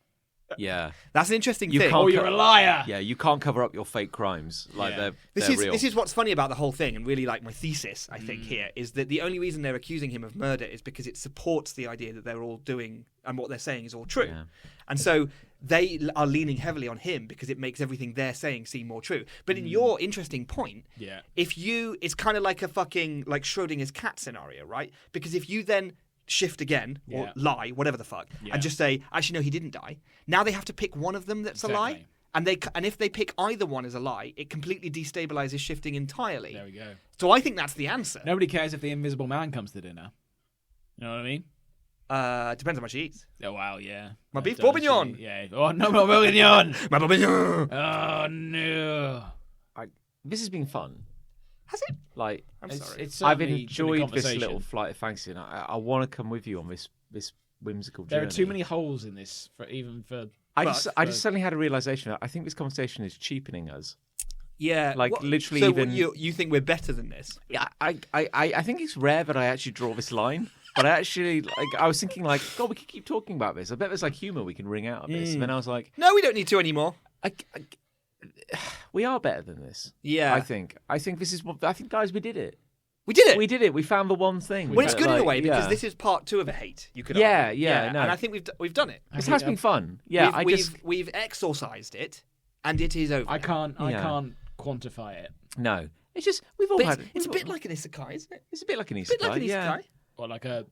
yeah. That's an interesting You thing. can't Oh, you're a liar. Yeah, you can't cover up your fake crimes. Like Yeah. This they're is real. this is what's funny about the whole thing, and really like my thesis, I Mm. think here is that the only reason they're accusing him of murder is because it supports the idea that they're all doing and what they're saying is all true, Yeah. and so they are leaning heavily on him because it makes everything they're saying seem more true. But Mm. in your interesting point, Yeah. it's kind of like a fucking like Schrodinger's cat scenario, right? Because if you then shift again or Yeah. lie, whatever the fuck, Yeah. and just say, actually no, he didn't die. Now they have to pick one of them that's a lie. Exactly. And if they pick either one as a lie, it completely destabilizes shifting entirely. There we go. So I think that's the answer. Nobody cares if the Invisible Man comes to dinner. You know what I mean? Depends how much he eats. Oh wow, yeah. My beef That does, bourguignon. Yeah. Oh no, my bourguignon. My bourguignon. Oh no. This has been fun. Has it? Like I'm It's- sorry. it's I've certainly been a enjoyed this conversation. little flight of fancy, and I want to come with you on this whimsical journey. There are too many holes in this for. I but- just suddenly had a realization that I think this conversation is cheapening us. Yeah. Like, literally so even- you think we're better than this? Yeah, I think it's rare that I actually draw this line. But I actually, I was thinking, like, God, we could keep talking about this. I bet there's, like, humour we can wring out of this. And then I was like, No, we don't need to anymore. we are better than this. Yeah. I think this is what, I think, guys, we did it. We did it. We did it. We found the one thing. Well, it's good in a Like, way because yeah. this is part 2 of a hate. You could Yeah, argue. yeah, no. And I think we've done it. This has been fun. Yeah, we've exorcised it, and it is over. I can't Yeah. quantify it. No, It's just we've all But had. it's a bit like an isekai, isn't it? It's a bit like an A bit isekai. like an yeah. isekai. Or like a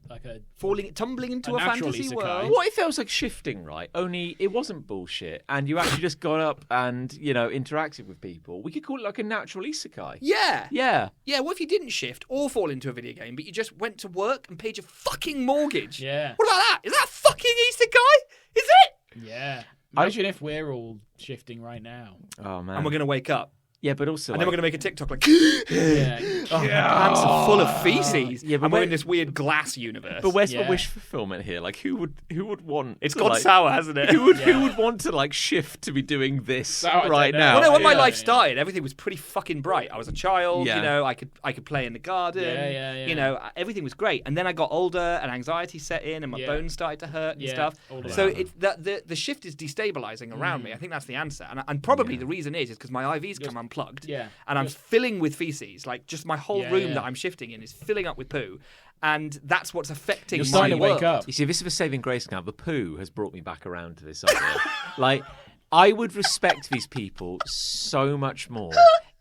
Tumbling into a natural fantasy isekai. world. What if it was like shifting, right? Only it wasn't bullshit, and you actually just got up and interacted with people. We could call it like a natural isekai. Yeah. Yeah. Yeah, what if you didn't shift or fall into a video game, but you just went to work and paid your fucking mortgage? Yeah. What about that? Is that fucking isekai? Is it? Yeah. Imagine if we're all shifting right now. Oh man. And we're going to wake up. Yeah, but also. And then we're going to make a TikTok like, Yeah. my pants are full of feces. Yeah, but and we're we're- in this weird glass universe. But where's Yeah. the wish fulfillment here? Like, who would want? It's to, gone like, sour, hasn't it? Who would want to like shift to be doing this I don't right know. now? Well, no, when my Yeah, life yeah. started, everything was pretty fucking bright. I was a child, Yeah. I could play in the garden. Yeah. Everything was great. And then I got older and anxiety set in and my Yeah. bones started to hurt and Yeah, stuff. all of So that. the shift is destabilizing around me. I think that's the answer. And probably the reason is because my IVs come unplugged. Yeah. And I'm Just- filling with feces. Like just my whole Yeah, room yeah. that I'm shifting in is filling up with poo. And that's what's affecting You're my starting to world. wake up. You see, this is a saving grace now. The poo has brought me back around to this idea. Like, I would respect these people so much more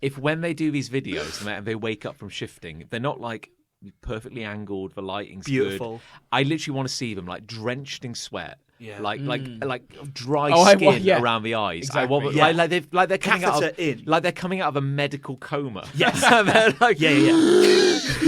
if when they do these videos and they wake up from shifting, they're not like perfectly angled, the lighting's Beautiful. good. I literally want to see them like drenched in sweat. Yeah. Like dry Oh, skin yeah. around the eyes. I Exactly. want Yeah. like they're coming out Catheter of in. like they're coming out of a medical coma. Yes. And they're like, Yeah.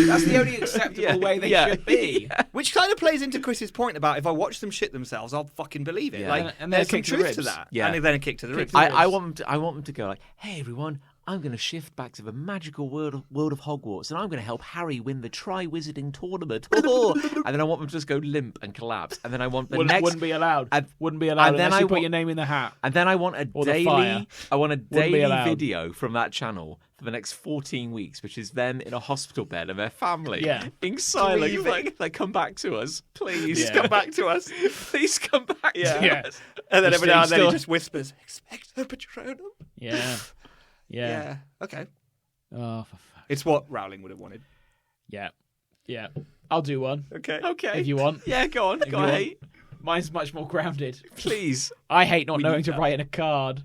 That's the only acceptable way they should be. Which kind of plays into Chris's point about if I watch them shit themselves, I'll fucking believe it. Yeah. Like, And then a there's some kick to the truth to ribs. that. Yeah. And then a kick to the ribs. I want them to go like, hey everyone, I'm going to shift back to the magical world of Hogwarts, and I'm going to help Harry win the Tri-Wizarding tournament. And then I want them to just go limp and collapse. And then I want the Wouldn't be allowed. And- Wouldn't be allowed and then unless I you put want- your name in the hat. And then I want a Or the fire. be daily allowed. video from that channel for the next 14 weeks, which is them in a hospital bed and their family being silent. Grieving. Like, come back to us, please. Yeah. Come back to us. Please come back to Yeah. us. And then You're every now and then he still- just whispers, Expecto Patronum. Yeah. Yeah. Okay. Oh, for fuck. It's what Rowling would have wanted. Yeah. Yeah. I'll do one. Okay. Okay. If you want. Yeah, go on. If Go you on. want. Hey, Mine's much more grounded. please. I hate not We knowing need to that. write in a card.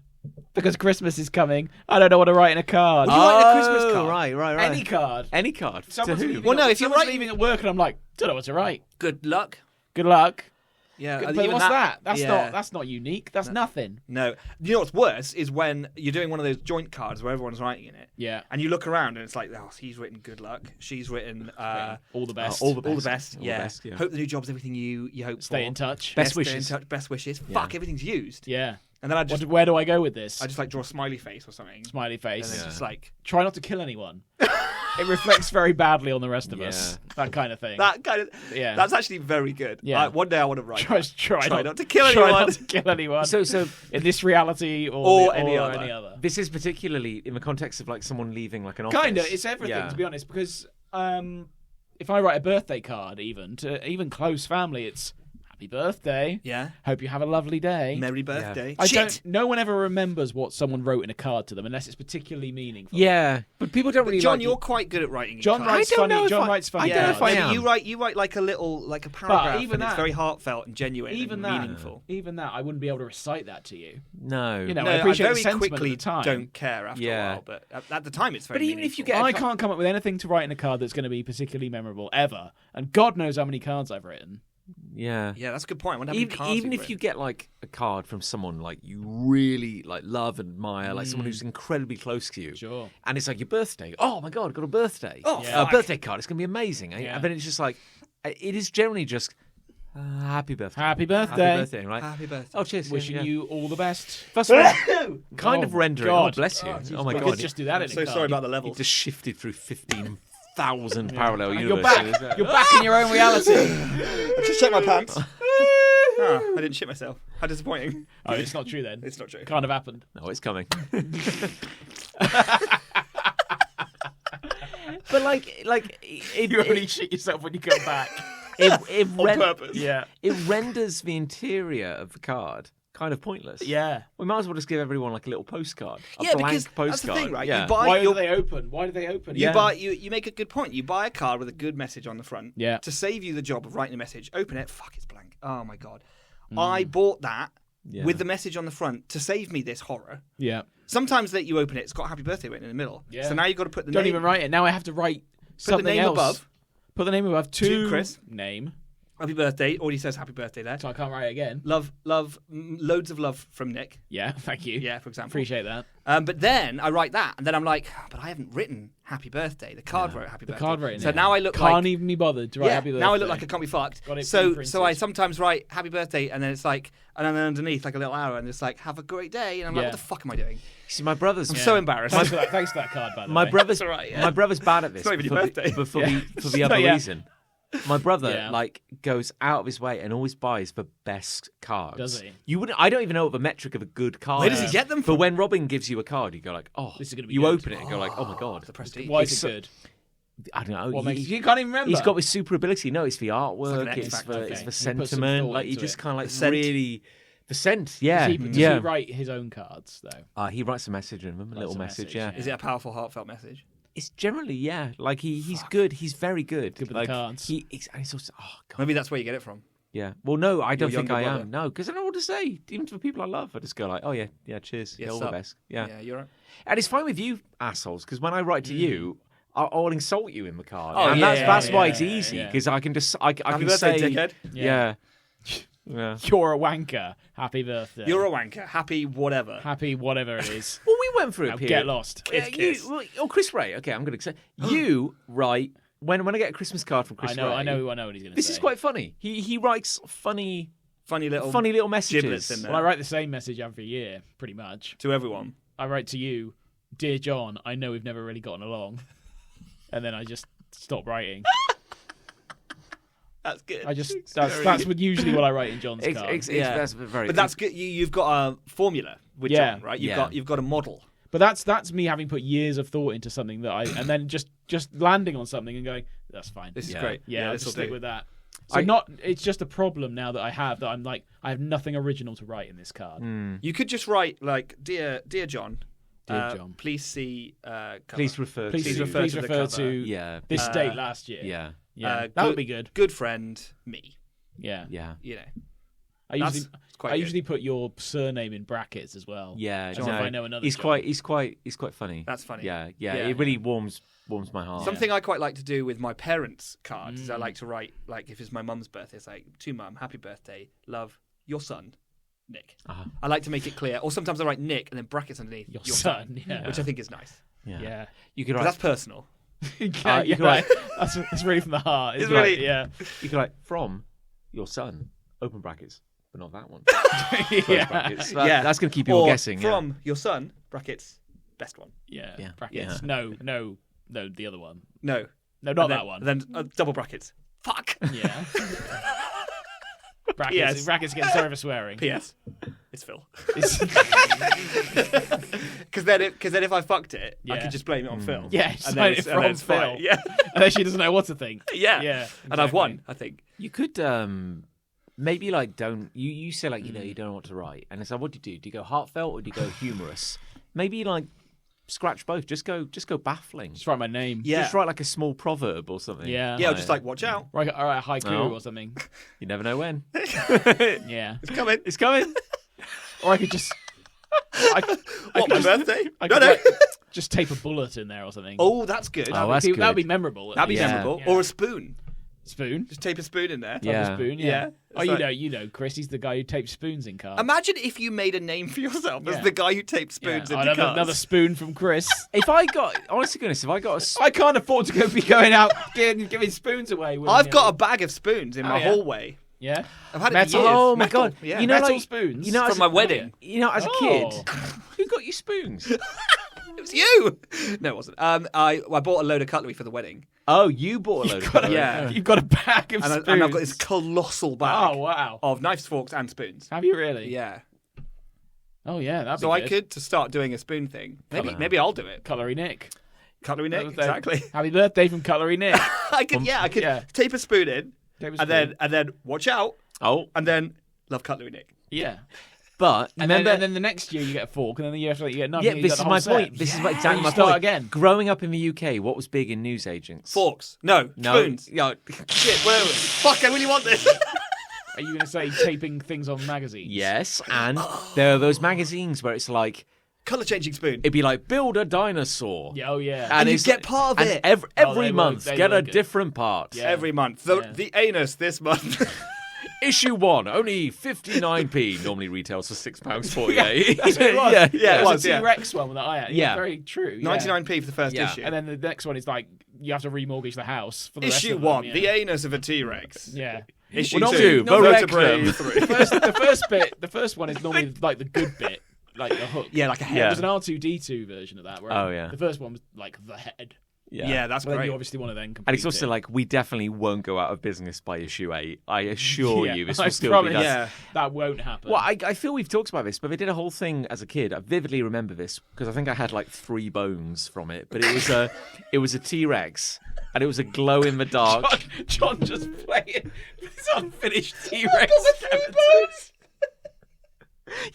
Because Christmas is coming. I don't know what to write in a card. Would you write a Christmas card? Right. Any card. Any card. Someone's to who? leaving Well, no, at- if you're someone's writing- leaving at work and I'm like, don't know what to write. Good luck. Good luck. Yeah. But even what's that? That's yeah. not unique. That's nothing. No. You know what's worse is when you're doing one of those joint cards where everyone's writing in it. Yeah. And you look around and it's like, oh, he's written good luck. She's written All the best. all the best. All the Yeah. best, yeah. Hope the new job's everything you hope for. Stay in touch. Best Stay in wishes. touch, best wishes. Yeah. Fuck, everything's used. Yeah. And then I just Where do I go with this? like draw a smiley face or something. Smiley And face. then it's just like Try not to kill anyone. It reflects very badly on the rest of us. That kind of thing. that kind of. Yeah. That's actually very good. Yeah. One day I want to write. Try that. not to kill Try anyone. not to kill anyone. So in this reality or any other. this is particularly in the context of like someone leaving like an office. Kind of. It's everything, Yeah. to be honest, because if I write a birthday card even to even close family, it's happy birthday. Yeah. Hope you have a lovely day. Merry birthday. No one ever remembers what someone wrote in a card to them unless it's particularly meaningful. Yeah, but people don't But really. John, like you're quite good at writing. John cards. writes I don't know funny. if John I- writes funny. I don't know cards. if I Yeah, am. but you write like a paragraph, even and it's that- very heartfelt and genuine Even and that, meaningful. even that, I wouldn't be able to recite that to you. No. You know, No, I appreciate very the sentiment quickly at the time. don't care after Yeah. a while, but at the time it's very. But even if you meaningful. get I can't come up with anything to write in a card that's going to be particularly memorable ever, and God knows how many cards I've written. Yeah. Yeah, that's a good point. I wonder how many cards Even you've if you written. get like a card from someone like you really like love and admire, like someone who's incredibly close to you, Sure. and it's like your birthday. Oh my god, I got a birthday! Oh, a fuck. birthday card. It's gonna be amazing. Yeah. And then it's just like it is generally just happy birthday, Happy birthday. happy birthday, right? Happy birthday. Oh, cheers. Wishing yeah. you all the best. First of all, kind Oh, of rendering. God. Oh, bless you. Jesus Oh my We god. could just do that in a So card. sorry about the He levels. just shifted through 15,000 parallel You're universes. back. You're back in your own reality. I just checked my pants. I didn't shit myself. How disappointing. Oh, it's not true then. It's not true. Can't have happened. No, it's coming. But like it, You only shit yourself when you come back. it On purpose. Yeah. it renders the interior of the card kind of pointless. Yeah. We might as well just give everyone like a little postcard. A Yeah, blank because postcard. that's the thing, right? Yeah. You buy Why your do they open? Why do they open? You Yeah. buy you make a good point. You buy a card with a good message on the front. Yeah. To save you the job of writing a message. Open it. Fuck, it's blank. Oh my god. I bought that Yeah. with the message on the front to save me this horror. Yeah. Sometimes that you open it, it's got happy birthday written in the middle. Yeah. So now you've got to put the Don't name. even write it. Now I have to write Put something the name else. above. Put the name above To Chris. Name. Happy birthday. Already says happy birthday there. So I can't write it again. Love, loads of love from Nick. Yeah, thank you. Yeah, for example. Appreciate that. But then I write that, and then I'm like, but I haven't written happy birthday. The card wrote happy The birthday. card wrote it. So now I look Can't like. even be bothered to write happy birthday. Now I look like I can't be fucked. Got it So pre-printed. I sometimes write happy birthday, and then it's like, and then underneath like a little arrow, and it's like, have a great day, and I'm like, Yeah. what the fuck am I doing? See, my brother's I'm so embarrassed. Thanks for that card, by the my way. brother's all right, yeah. my brother's bad at this. It's not even for your the- birthday. but for Yeah. the for the other Yeah. reason. My brother Yeah. like goes out of his way and always buys the best cards. Does he? You wouldn't. I don't even know what the metric of a good card. Where does he is. get them But from? when Robin gives you a card, you go like, "Oh, This is gonna be You good. open it and go like, "Oh my god, The prestige. Why is It's it good? I don't know." What makes he, you can't even remember? he's got this super ability. No, it's the artwork. X It's Factor. the Okay. it's He the puts some sentiment. thought Like he into just it. kind of like The scent. really the scent. Yeah, Does yeah. he write his own cards though? He writes a message in them, a little a message. message, Yeah. yeah. Is it a powerful, heartfelt message? It's generally he's good. He's very good. Good with the like, cards. And he's also god. Maybe that's where you get it from. Yeah. Well, no, I don't think younger I brother. am. No, because I don't know what to say. Even to the people I love, I just go like, oh yeah, cheers, Yeah, all the sup. best. Yeah. Yeah, you're right. And it's fine with you assholes because when I write to you, I'll insult you in the card. Oh, and yeah, that's why yeah, it's easy yeah. because I can just I Happy can birthday, say dickhead. yeah. You're a wanker. Happy birthday. You're a wanker. Happy whatever. happy whatever it is. Well, we went through a Now period. get lost. Yeah, Kiss. Chris Ray. Okay, I'm going to say you write when I get a Christmas card from Chris I know Ray. what he's going to say. This is quite funny. He writes funny Funny little messages. giblets in there. Well, I write the same message every year, pretty much. to everyone. I write to you, dear John. I know we've never really gotten along, and then I just stop writing. That's good. That's usually what I write in John's card. That's very. But that's good. You've got a formula with Yeah. John, right? Yeah. You've got a model. But that's me having put years of thought into something that and then just landing on something and going, that's fine. This is Yeah. great. Yeah, I'll this just will stick do. with that. So it's just a problem now that I have that I'm like, I have nothing original to write in this card. You could just write like, dear John. Dear John. Please see. Cover. Please refer. Please to, refer to the refer cover. to Yeah. this date last year. Yeah. Yeah, that would be good. Good friend, me. Yeah. Yeah. You know. I That's usually quite I good. usually put your surname in brackets as well. Yeah. Just if I know another he's John. quite funny. That's funny. Yeah. Yeah. It really warms my heart. Something I quite like to do with my parents' cards is I like to write, like, if it's my mum's birthday, it's like, to mum, happy birthday, love, your son, Nick. Uh-huh. I like to make it clear. Or sometimes I write Nick and then brackets underneath Your son, yeah. which I think is nice. Yeah. You could 'Cause write. that's personal. you yeah, could write. that's really from the heart. It's Isn't it? really- Yeah. You could write from your son. Open brackets, but not that one. Close yeah. brackets. Yeah. That's going to keep people Or guessing. from your son, brackets, best one. Yeah. Yeah. Brackets. Yeah. No, the other one. No. No, not And then- that one. Then double brackets. Fuck. Yeah. brackets. Yes. Brackets again. Sorry for swearing. P.S. It's Phil. It's- Because then if I fucked it, I Yeah. could just blame it on Phil. Yeah, and sign then it it's, from and then it's fine. Phil. Yeah. and then she doesn't know what to think. Yeah. Yeah. And I've exactly. won, I think. You could maybe like don't you say like you don't know what to write, and it's like what do? Do you go heartfelt or do you go humorous? Maybe like scratch both. Just go baffling. Just write my name. Yeah. Just write like a small proverb or something. Yeah. Yeah, just like, watch out. Write a haiku Oh. or something. You never know when. Yeah. It's coming. It's coming. Or I could just. What, my birthday? I No, could no. like, just tape a bullet in there or something. Oh, that's good. Oh, that's That would be good. memorable. at That'd be least. memorable. Yeah. Or a spoon. Spoon. Just tape a spoon in there. Yeah. A spoon. Yeah. Yeah. Oh, It's like- you know, Chris. He's the guy who tapes spoons in cars. Imagine if you made a name for yourself as Yeah. the guy who tapes Yeah. spoons Oh, into cars. another spoon from Chris. If I got honestly goodness, if I got a I can't afford to be going out giving spoons away. I've got a bag of spoons in my yeah. hallway. Yeah. I've had it Metal. for years. oh my Metal, god! Yeah. You know, Metal like spoons? You know, From as my a- wedding. You know, as a Oh. kid, who got you spoons? It was you. No, it wasn't. I bought a load of cutlery for the wedding. Oh, you bought a load of cutlery. Yeah. You've got a bag of spoons. And I've got this colossal bag Oh wow. of knives, forks, and spoons. Have you really? Yeah. Oh yeah. That'd So be I good. could to start doing a spoon thing. Maybe I'll do it. Cutlery Nick. Cutlery Nick, Birthday. exactly. Happy birthday from Cutlery Nick. I could yeah. tape a spoon in, Tape a and then watch out, Oh, and then love Cutlery Nick. Yeah. but And remember, then the next year you get a fork, and then the year after that you get nothing. yeah, and you this get is the whole my set. point. This is what exactly You my start point. again. Growing up in the UK, what was big in newsagents? Forks. No. No. Spoons. Yeah. Shit. Whatever. Fuck. I really want this. Are you going to say taping things on magazines? Yes, and there are those magazines where it's like Colour changing spoon. It'd be like build a dinosaur. Yeah, oh yeah. And you it's get part of and it. Every they month, were get a good. different part. Yeah. Every month. The anus this month. Issue 1, only 59p. Normally retails for £6.48. That's what it was. Yeah. Yeah, It was a yeah. T-Rex one that I had. Yeah. Very true. Yeah. 99p for the first Yeah. issue. And then the next one is like you have to remortgage the house for the rest Issue of them, 1, yeah. the anus of a T-Rex. Yeah. Issue Well, 2, not vertebrae rectum. 3. The first one is normally like the good bit, like the hook. Yeah, like a head. Yeah. There's an R2D2 version of that. Where Oh, yeah. The first one was like the head. Yeah, that's But then great. you obviously want to then complete And it's also it. like, we definitely won't go out of business by issue 8. I assure Yeah, you, this I will still promise. be done. Yeah. that won't happen. Well, I feel we've talked about this, but they did a whole thing as a kid. I vividly remember this because I think I had like 3 bones from it. But it was a T-Rex, and it was a glow in the dark. John just playing this unfinished T-Rex.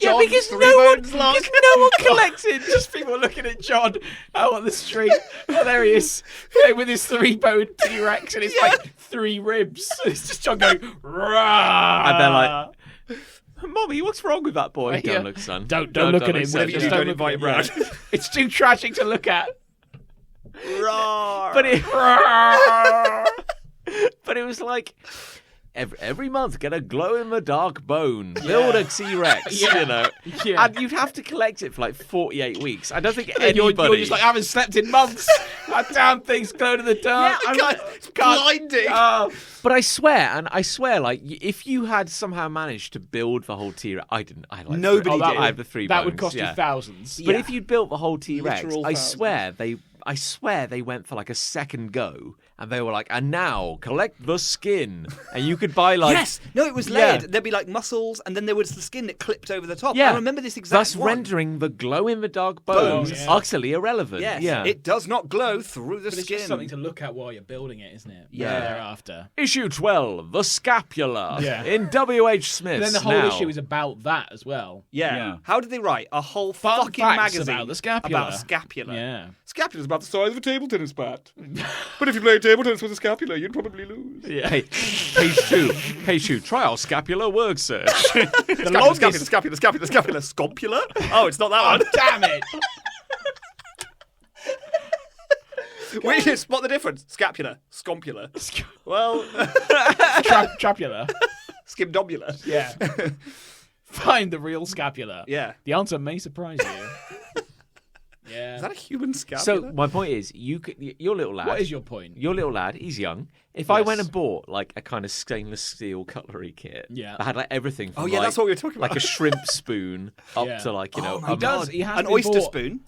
Yeah, John's because 3 no one, bones long. because no one collected. Just people looking at John out on the street. Oh, there he is, playing with his 3-bone T-Rex and it's like 3 ribs. It's just John going, rah! And they're like, Mommy, what's wrong with that boy? Yeah. Don't look, son. Don't look at him. son. Whatever you Just do, don't look invite at him him. round. Yeah. It's too tragic to look at. Roar. But it was like every month get a glow in the dark bone, build a T-Rex, Yeah. you know, Yeah. and you'd have to collect it for like 48 weeks. I don't think And you're anybody. just like, I haven't slept in months. That damn thing's glowing in the dark. Yeah, God, it's blinding. But I swear, like if you had somehow managed to build the whole T-Rex, I didn't. I had like Nobody three, did. I had the 3 that bones, would cost yeah. you thousands. But Yeah. if you built the whole T-Rex, Literal I swear they went for like a second go, and they were like, and now collect the skin, and you could buy like Yes. No, it was layered. There'd be like muscles, and then there was the skin that clipped over the top. Yeah. I remember this exact thus one. rendering the glow-in-the-dark bones Bones. utterly irrelevant. Yes. Yeah. It does not glow through the But it's skin. just something to look at while you're building it, isn't it? Yeah. Thereafter. Issue 12, the scapula. Yeah. In W.H. Smith. And then the whole issue is about that as well. Yeah. Yeah. How did they write a whole Fun fucking facts magazine about the scapula. About a scapula. Yeah. Scapula's about the size of a table tennis bat. But if you play table tennis with a scapula, you'd probably lose. Yeah. Page 2, try our scapular word search. Scapula. Scompula? Oh, it's not that one. Damn it. Wait, spot the difference. Scapula. Scompula. Well, Trapula. skimdombula. Yeah. Find the real scapula. Yeah. The answer may surprise you. Yeah. Is that a human scapula? So my point is, your little lad. What is your point? Your little lad, he's young. If I Yes. went and bought like a kind of stainless steel cutlery kit, Yeah. I had like everything. From, Oh, yeah, like, that's what we were talking like about. a shrimp spoon up Yeah. to like Oh my a He does. God. He has An been oyster bought- spoon?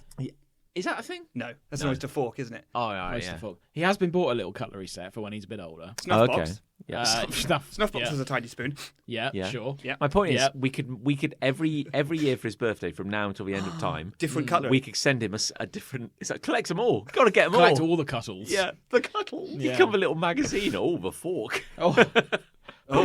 Is that a thing? No, that's an oyster fork, isn't it? Oh yeah, Oyster yeah. fork. He has been bought a little cutlery set for when he's a bit older. Snuff Okay. box. Yeah. Snuff. Snuff box yeah. is a tiny spoon. Yeah, Yeah. sure. Yeah. My point is, Yeah. we could every year for his birthday from now until the end of time, Different cutlery. we could send him a different. It's like collect them all. Got to get them Collect all. all the cuttles. Yeah, the cuttle. You Yeah. come with a little magazine. Oh, the fork. Oh,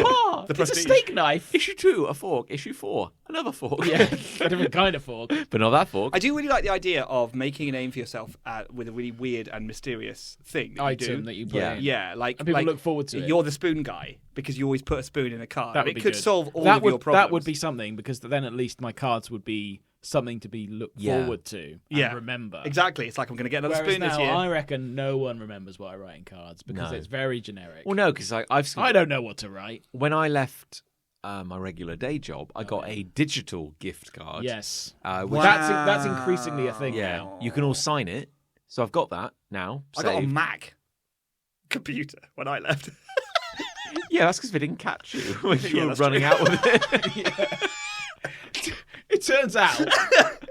Papa, the it's a prestige. steak knife. Issue 2, a fork. Issue 4, another fork. Yeah, a different kind of fork. but not that fork. I do really like the idea of making a name for yourself with a really weird and mysterious thing that you Item do. that you put Yeah. in. Yeah, like And people like, look forward to it. You're the spoon guy because you always put a spoon in a card. That And would it be could good. solve all that of would, your problems. That would be something because then at least my cards would be something to be looked Yeah. forward to and Yeah. remember. Exactly. It's like I'm going to get another Whereas spoon this now year. I reckon no one remembers what I write in cards because No. it's very generic. Well, no, because I've I don't know what to write. when I left my regular day job, I got a digital gift card. Yes. Which That's increasingly a thing yeah, now. you can all sign it. So I've got that now. I got a saved. Mac computer when I left. Yeah, that's because they didn't catch you when you Yeah, were that's running true. out with it. It turns out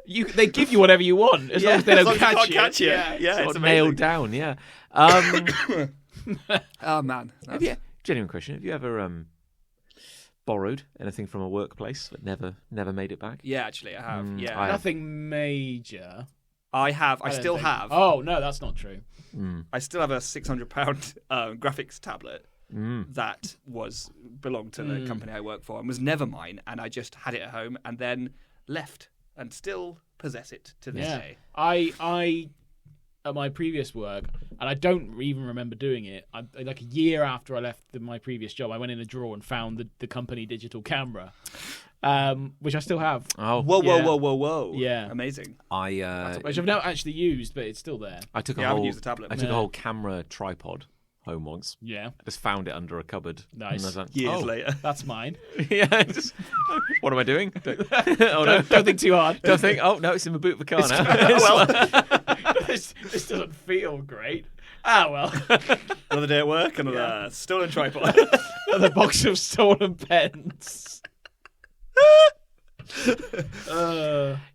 they give you whatever you want as long as they as don't long as you catch can't you. catch you. Yeah. Yeah, Sort it's of amazing. nailed down. Yeah. Oh man. Have you, genuine question: have you ever borrowed anything from a workplace but never made it back? Yeah, actually, I have. Yeah, I have. Nothing major. I have. I don't still think. have. Oh no, that's not true. I still have a £600 graphics tablet Mm. that belonged to the company I work for and was never mine, and I just had it at home and then left and still possess it to this Yeah. day. I at my previous work, and I don't even remember doing it. Like a year after I left my previous job, I went in a drawer and found the company digital camera. which I still have. Oh, Whoa. Yeah. Amazing. Which I've not actually used, but it's still there. I took I a haven't whole used the tablet. I took a whole camera tripod home once. Yeah. I just found it under a cupboard. Nice. And I was like, Years oh. later. That's mine. Yeah. What am I doing? Oh no! Don't think too hard. Don't think. Oh no! It's in the boot of the car now. Well, this doesn't feel great. Ah, well. another day at work, another stolen tripod. Another box of stolen pens.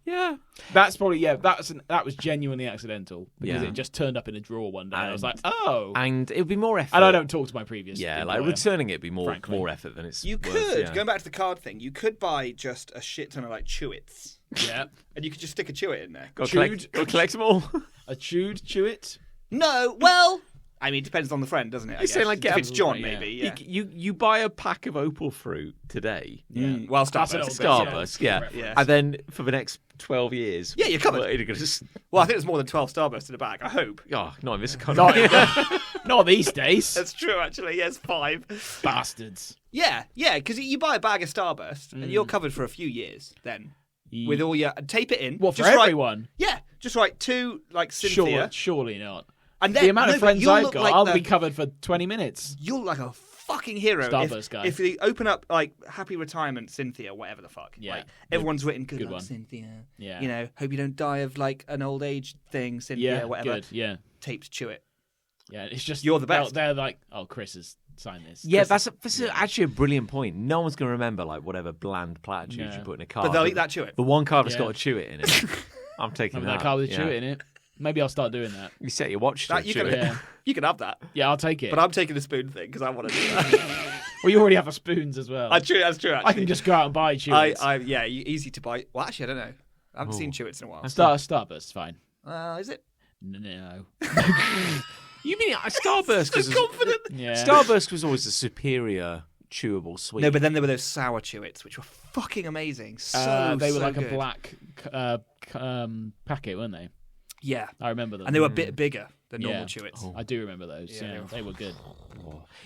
Yeah. That's probably that was genuinely accidental because Yeah. it just turned up in a drawer one day. And I was like, oh, And it would be more effort. and I don't talk to my previous. Yeah, employer. like returning it would be frankly. more effort than it's. You worth, could, yeah. going back to the card thing, you could buy just a shit ton of like Chewits. Yeah, And you could just stick a Chewit in there. Go collect them all. a chew it. No, well, I mean, it depends on the friend, doesn't it? I You're saying, guess. like, if it's John, yeah. maybe. Yeah. You buy a pack of opal fruit today. Well, That's an Starburst. old- Starburst, yeah. Yeah. And then for the next 12 years. Yeah, you're covered. What, you're gonna just, Well, I think there's more than 12 Starbursts in the bag. I hope. oh, not in this economy. Not these days. That's true, actually. Yes, 5. Bastards. Yeah, because you buy a bag of Starburst and you're covered for a few years. Then with all your tape it in. What, for just write- everyone? Yeah, just write 2 like Cynthia. Surely not. And then The amount no, of but friends you'll I've look got, like I'll the- be covered for 20 minutes. You'll look like a fucking hero Starburst guy. if they open up like Happy Retirement Cynthia, whatever the fuck. Yeah. Like, everyone's written good luck, one. Cynthia. Yeah. You know, hope you don't die of like an old age thing, Cynthia, Yeah, whatever. good. Yeah, Tapes Chew it. yeah. It's just You're the best. They're like, oh, Chris has signed this. Yeah, Chris that's actually a brilliant point. No one's going to remember like whatever bland platitude No. you put in a card. But they'll eat that Chew it. The one card that's Yeah. got a chew it in it. I'm taking Having that car with a chew it in it. Maybe I'll start doing that. You set your watch to That, you, chew can, it. Yeah. you can have that. Yeah, I'll take it. But I'm taking the spoon thing because I want to do that. Well, you already have a spoons as well. That's true, actually. I can just go out and buy Chewits. Yeah, easy to buy. Well, actually, I don't know. I haven't seen Chewits in a while. Starburst, fine. Is it? No. You mean Starburst was Confident. Yeah. Starburst was always the superior chewable sweet. No, but then there were those sour Chewits, which were fucking amazing. They were like good. a black packet, weren't they? Yeah, I remember them. and they were a bit bigger than normal Yeah. Chewits. I do remember those. Yeah, Yeah, they were good.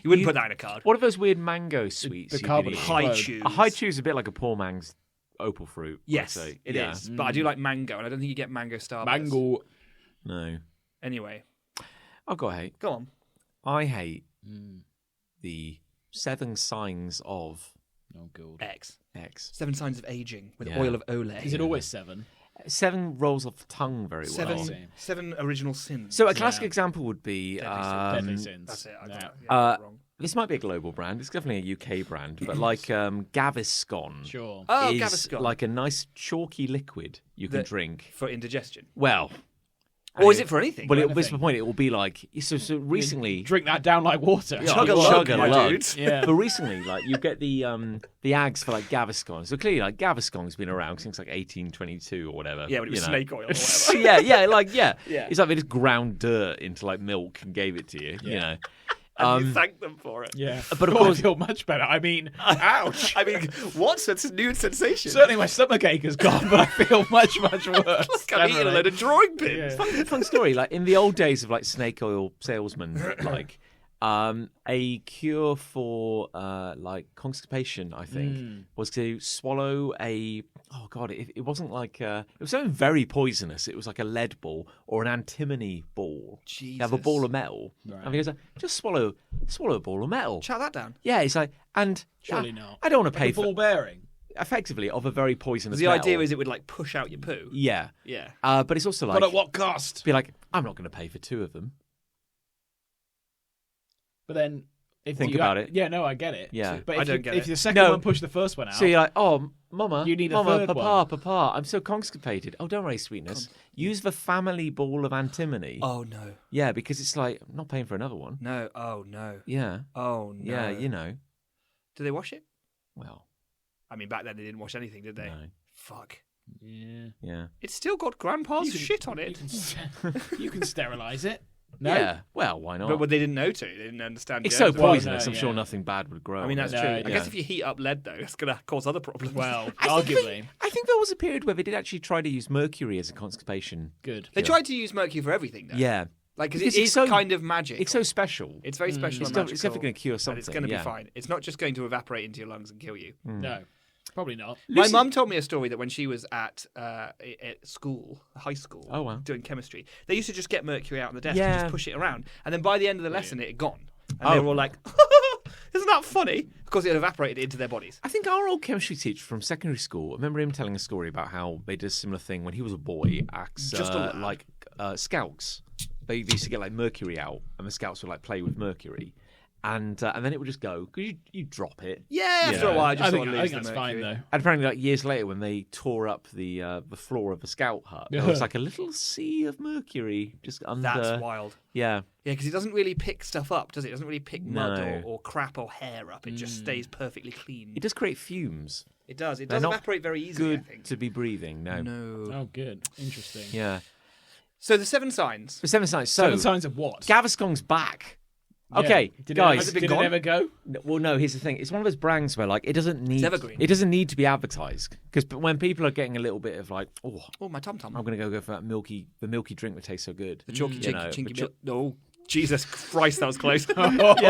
You wouldn't put that in a card. What are those weird mango sweets? the you could carbon eat? high High chew. chews. A high chew is a bit like a poor man's opal fruit. I'd Yes, say. it is. But I do like mango, and I don't think you get mango Starburst. Mango. No. Anyway, I've got to hate. go on. I hate the 7 signs of Oh, God. X. X. 7 signs of aging with Yeah. oil of Olay. Is it always 7? 7 rolls off the tongue very well. Seven, 7 original sins. So a classic Yeah. example would be Deadly sins. That's it. I got Yeah. it. Yeah, wrong. this might be a global brand. It's definitely a UK brand, but like Gaviscon Sure. Oh, is Gaviscon. like a nice chalky liquid you can That- drink. For indigestion. Well, Or is it for anything? well, anything. this is the point. It will be like so recently. Drink that down like water. Chug a you lug, chug a my lug. dude. Yeah. But recently, like you get the ags for like Gaviscon. So clearly, like Gaviscon's been around since like 1822 or whatever. Yeah, when it was you know. snake oil or whatever. yeah. Yeah. It's like they just ground dirt into like milk and gave it to you. You know. And you thank them for it. Yeah. But of God, course- I feel much better. I mean, ouch. I mean, what's a new sensation? Certainly my stomachache has gone, but I feel much, much worse. Like I'm eating a generally. load of drawing pins. Yeah. Fun story. Like in the old days of like snake oil salesmen, like a cure for like constipation, I think, was to swallow a. Oh god, it wasn't like it was something very poisonous. It was like a lead ball or an antimony ball. You have a Jesus. ball of metal. Right. And he goes, like, just swallow a ball of metal. Chat that down. Yeah, it's like, and Surely not. I don't want to pay Like a ball for bearing. effectively of a very poisonous. The metal. idea is it would like push out your poo. yeah, Yeah. but it's also like But at what cost? be like, I'm not going to pay for 2 of them. But then, if Think you about it. Yeah, no, I get it. Yeah. But I if don't you, get if it. the second No. one pushed the first one out, So you're like, oh, mama, You need a mama, third papa, one. papa, I'm so constipated. Oh, don't worry, sweetness. Use the family ball of antimony. Oh no. Yeah, because it's like, I'm not paying for another one. No. Oh no. Yeah, Oh no. yeah, you know. Do they wash it? Well, I mean, back then they didn't wash anything, did they? no. Fuck. yeah, Yeah. It's still got grandpa's shit on you it. you can sterilize it. No, Yeah, well, why not? But they didn't know to. They didn't understand. It's germs. so Well, poisonous, no, I'm sure yeah. nothing bad would grow. I mean, on that's it. true. No, I yeah. guess if you heat up lead, though, it's going to cause other problems. Well, I think arguably, I think there was a period where they did actually try to use mercury as a constipation. good. they tried to use mercury for everything, though. Yeah. Like, because Because it it's is so- kind of magic. It's so special. It's very special It's and def- magical. it's definitely going to cure and something. it's going to yeah. be fine. It's not just going to evaporate into your lungs and kill you. No, Probably not. My mum told me a story that when she was at school, high school, Oh, wow. doing chemistry, they used to just get mercury out on the desk and Yeah. just push it around. And then by the end of the lesson, it had gone. And Oh. they were all like, isn't that funny? Because it had evaporated into their bodies. I think our old chemistry teacher from secondary school, I remember him telling a story about how they did a similar thing when he was a boy at Just a lad. scouts. They used to get like mercury out, and the scouts would like play with mercury, and then it would just go because you drop it. Yeah, after a while, I just I sort think, of I lose think the that's fine, mercury. though. And apparently, like years later, when they tore up the floor of the scout hut, there was like a little sea of mercury just under. That's wild. Yeah, Yeah, because it doesn't really pick stuff up, does it? It doesn't really pick mud No. or crap or hair up. It just stays perfectly clean. it does create fumes. It does. It They're does not evaporate very easily, I Good think. to be breathing. No. No. Oh, good. Interesting. Yeah. So the 7 signs. The 7 signs. So 7 signs of what? Gaviscon's back. Yeah. Okay, Did guys. Did it ever go? Well, no. Here's the thing. It's one of those brands where, like, it doesn't need. evergreen. It doesn't need to be advertised because when people are getting a little bit of like, oh, Oh, my tom-tom. I'm gonna go for that milky drink that tastes so good. The chalky, You know, chinky the milk. No, Jesus Christ, that was close.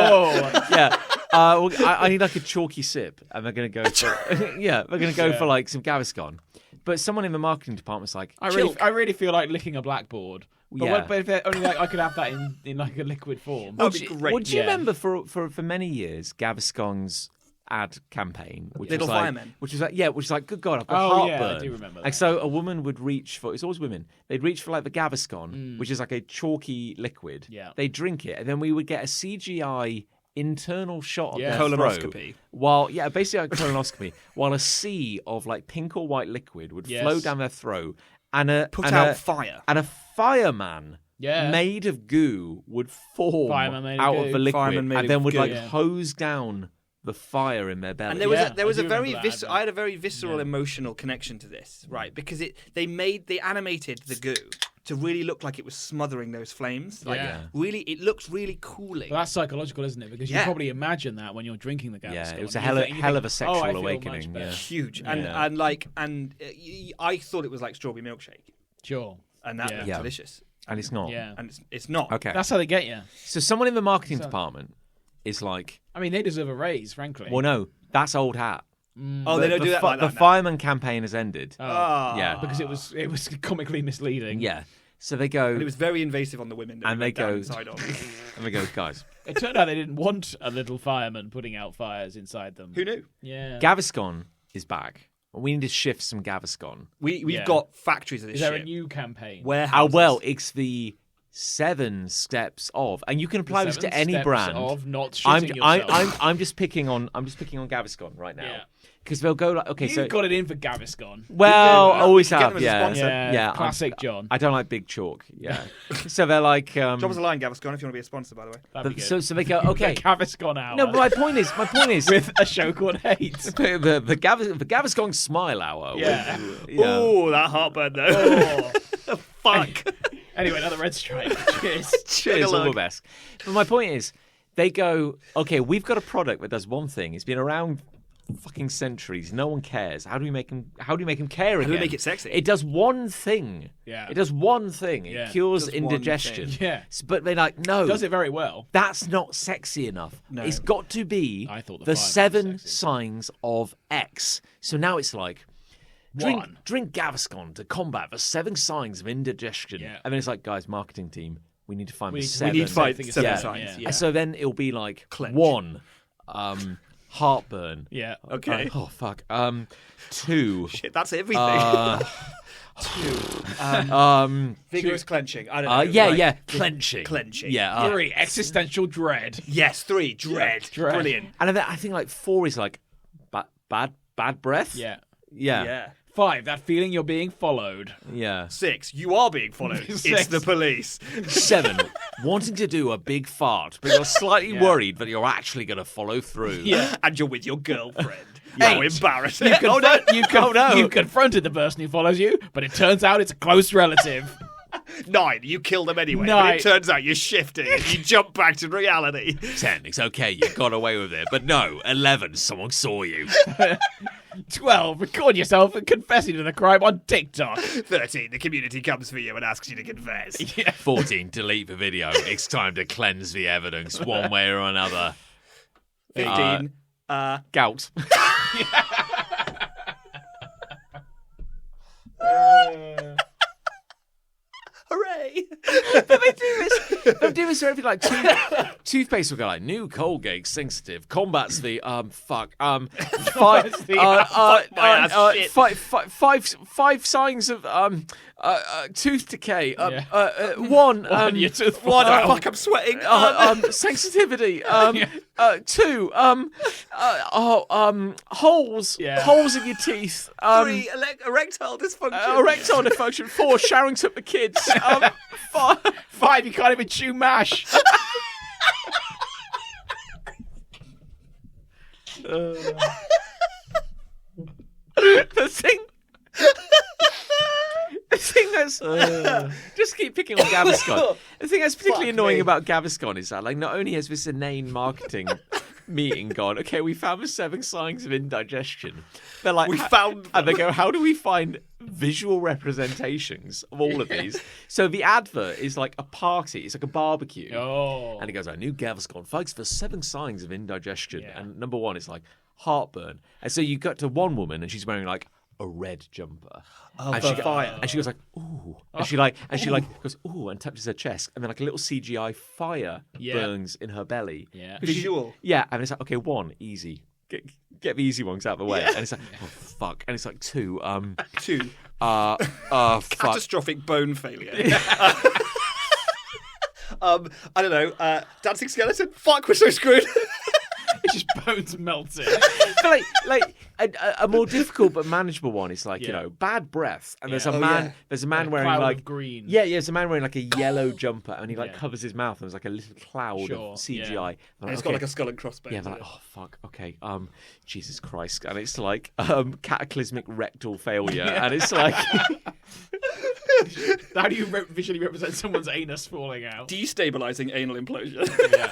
yeah. Well, I need like a chalky sip, and they're gonna go for yeah, they're gonna go for like some Gaviscon. But someone in the marketing department's like, I really feel like licking a blackboard. But, Yeah. but if only like, I could have that in like a liquid form. That'd be great. Would you Yeah. remember for many years Gaviscon's ad campaign, which Little was like, Firemen. which was like, good God, I've got Oh, yeah, heartburn. I do remember that. And so a woman would reach for, it's always women, they'd reach for like the Gaviscon, which is like a chalky liquid. Yeah. They drink it, and then we would get a CGI internal shot of Yeah. their Colonoscopy. throat, basically like a colonoscopy, while a sea of like pink or white liquid would flow Yes. down their throat, and Put out fire. and a fireman Yeah. made of goo would form Fireman made of out goo. of the liquid, Fireman made and of then would goo. like Yeah. hose down the fire in their belly. And there was Yeah, there was I a do very remember that, I had a very visceral emotional connection to this, right? Because they animated the goo to really look like it was smothering those flames. Like Yeah. really, it looks really cooling. But that's psychological, isn't it? Because you Yeah. probably imagine that when you're drinking the Gaviscon. Yeah, it was You a hell of think, a sexual I feel much awakening, better. yeah. Huge, Yeah. and I thought it was like strawberry milkshake, Sure. and that Yeah. looked Yeah. delicious, and it's not. Yeah. and it's not. Okay. That's how they get you. So someone in the marketing So- department is like, I mean, they deserve a raise, frankly. well, no, that's old hat. Oh, they don't do that like The that now. fireman campaign has ended. Ah. Yeah. Because it was comically misleading. Yeah. So they go, And it was very invasive on the women. That And we went they go- down inside of. and they go, guys, It turned out they didn't want a little fireman putting out fires inside them. Who knew? Yeah. Gaviscon is back. We need to shift some Gaviscon. We've Yeah. got factories of this Is there shit. a new campaign? Warehouses. Well, it's the 7 steps of, and you can apply this to 7 any steps brand. of not I'm, shitting I'm, yourself. I'm just picking on Gaviscon right now Yeah. because they'll go like, okay, You so got it in for Gaviscon. well, We could always get them have, as a yeah, sponsor. Yeah, I'm- classic John. I don't like big chalk, yeah. So they're like, Drop us a line, Gaviscon, if you want to be a sponsor, by the way. That'd be good. so they go, okay. The Gaviscon hour. No, but my point is, with a show called Hate. the Gaviscon Smile Hour. Yeah. Yeah. Oh, that heartburn though. Oh. Fuck. Anyway, another red stripe. Cheers. Cheers, all the lug. best. But my point is, they go, okay, we've got a product that does one thing. It's been around fucking centuries. No one cares. How do we make him care again? How do we make it sexy? It does one thing. Yeah. It does one thing. Yeah. It cures Does one indigestion. thing. Yeah. But they're like, no. Does it very well. That's not sexy enough. No. It's got to be I thought the the fireman 7 was sexy. signs of X. So now it's like, One. drink Gaviscon to combat the 7 signs of indigestion. Yeah. And then it's like, guys, marketing team, we need to find We the need to- 7. We need 5 think it's 7 yeah. signs. Yeah. And so then it'll be like Clench. 1, heartburn. Yeah. Okay. Oh fuck. 2. Shit, that's everything. Vigorous clenching. I don't know. Yeah, Right. yeah. Clenching. Clenching. Yeah. 3. Existential dread. Yes, 3. Dread. Dread. Brilliant. And then I think like 4 is like bad breath. Yeah. Yeah. Yeah. 5. That feeling you're being followed. Yeah. 6. You are being followed. It's 6. the police. 7. Wanting to do a big fart, but you're slightly worried that you're actually going to follow through. Yeah. And you're with your girlfriend. Hey, How embarrassing. Oh, no. no. You confronted the person who follows you, but it turns out it's a close relative. 9. You kill them anyway. 9. But it turns out you're shifting and you jump back to reality. 10. It's okay. You got away with it. But no. 11. Someone saw you. 12. Record yourself and confessing to the crime on TikTok. 13. The community comes for you and asks you to confess. Yeah. 14. Delete the video. It's time to cleanse the evidence one way or another. 15. Gout. Hooray! But they do this for everything. Like toothpaste will go like new Colgate sensitive combats the five signs of tooth decay. One your tooth What the falls out. fuck? I'm sweating. sensitivity. Two. Holes. Yeah. Holes in your teeth. 3, erectile dysfunction. Erectile dysfunction. 4. Sharing took the kids. 5, you can't even chew mash. The thing that's just keep picking on Gaviscon. The thing that's particularly annoying about Gaviscon is that, like, not only has this inane marketing meeting gone, okay, we found the 7 signs of indigestion. They're like, and they go, how do we find visual representations of all of these? So the advert is like a party. It's like a barbecue. Oh. And it goes, new Gaviscon fights for 7 signs of indigestion. Yeah. And number 1 is like heartburn. And so you got to one woman and she's wearing like a red jumper. And she goes like, ooh. And she goes, ooh, and touches her chest. And then like a little CGI fire burns in her belly. Yeah. Visual. Yeah. And it's like, okay, 1, easy. Get the easy ones out of the way. And it's like, oh fuck. And it's like 2, 2. fuck. Catastrophic bone failure. I don't know. Dancing skeleton. Fuck, we're so screwed. It's just bones melting. But like a more difficult but manageable one is like, you know, bad breath. And there's a man wearing cloud like of green. Yeah, there's a man wearing like a yellow jumper and he like covers his mouth and there's like a little cloud of CGI. Yeah. And it's got like a skull and crossbones. Yeah, they're like, oh fuck, okay, Jesus Christ. And it's like cataclysmic rectal failure. And it's like How do you visually represent someone's anus falling out? Destabilizing anal implosion. Yeah.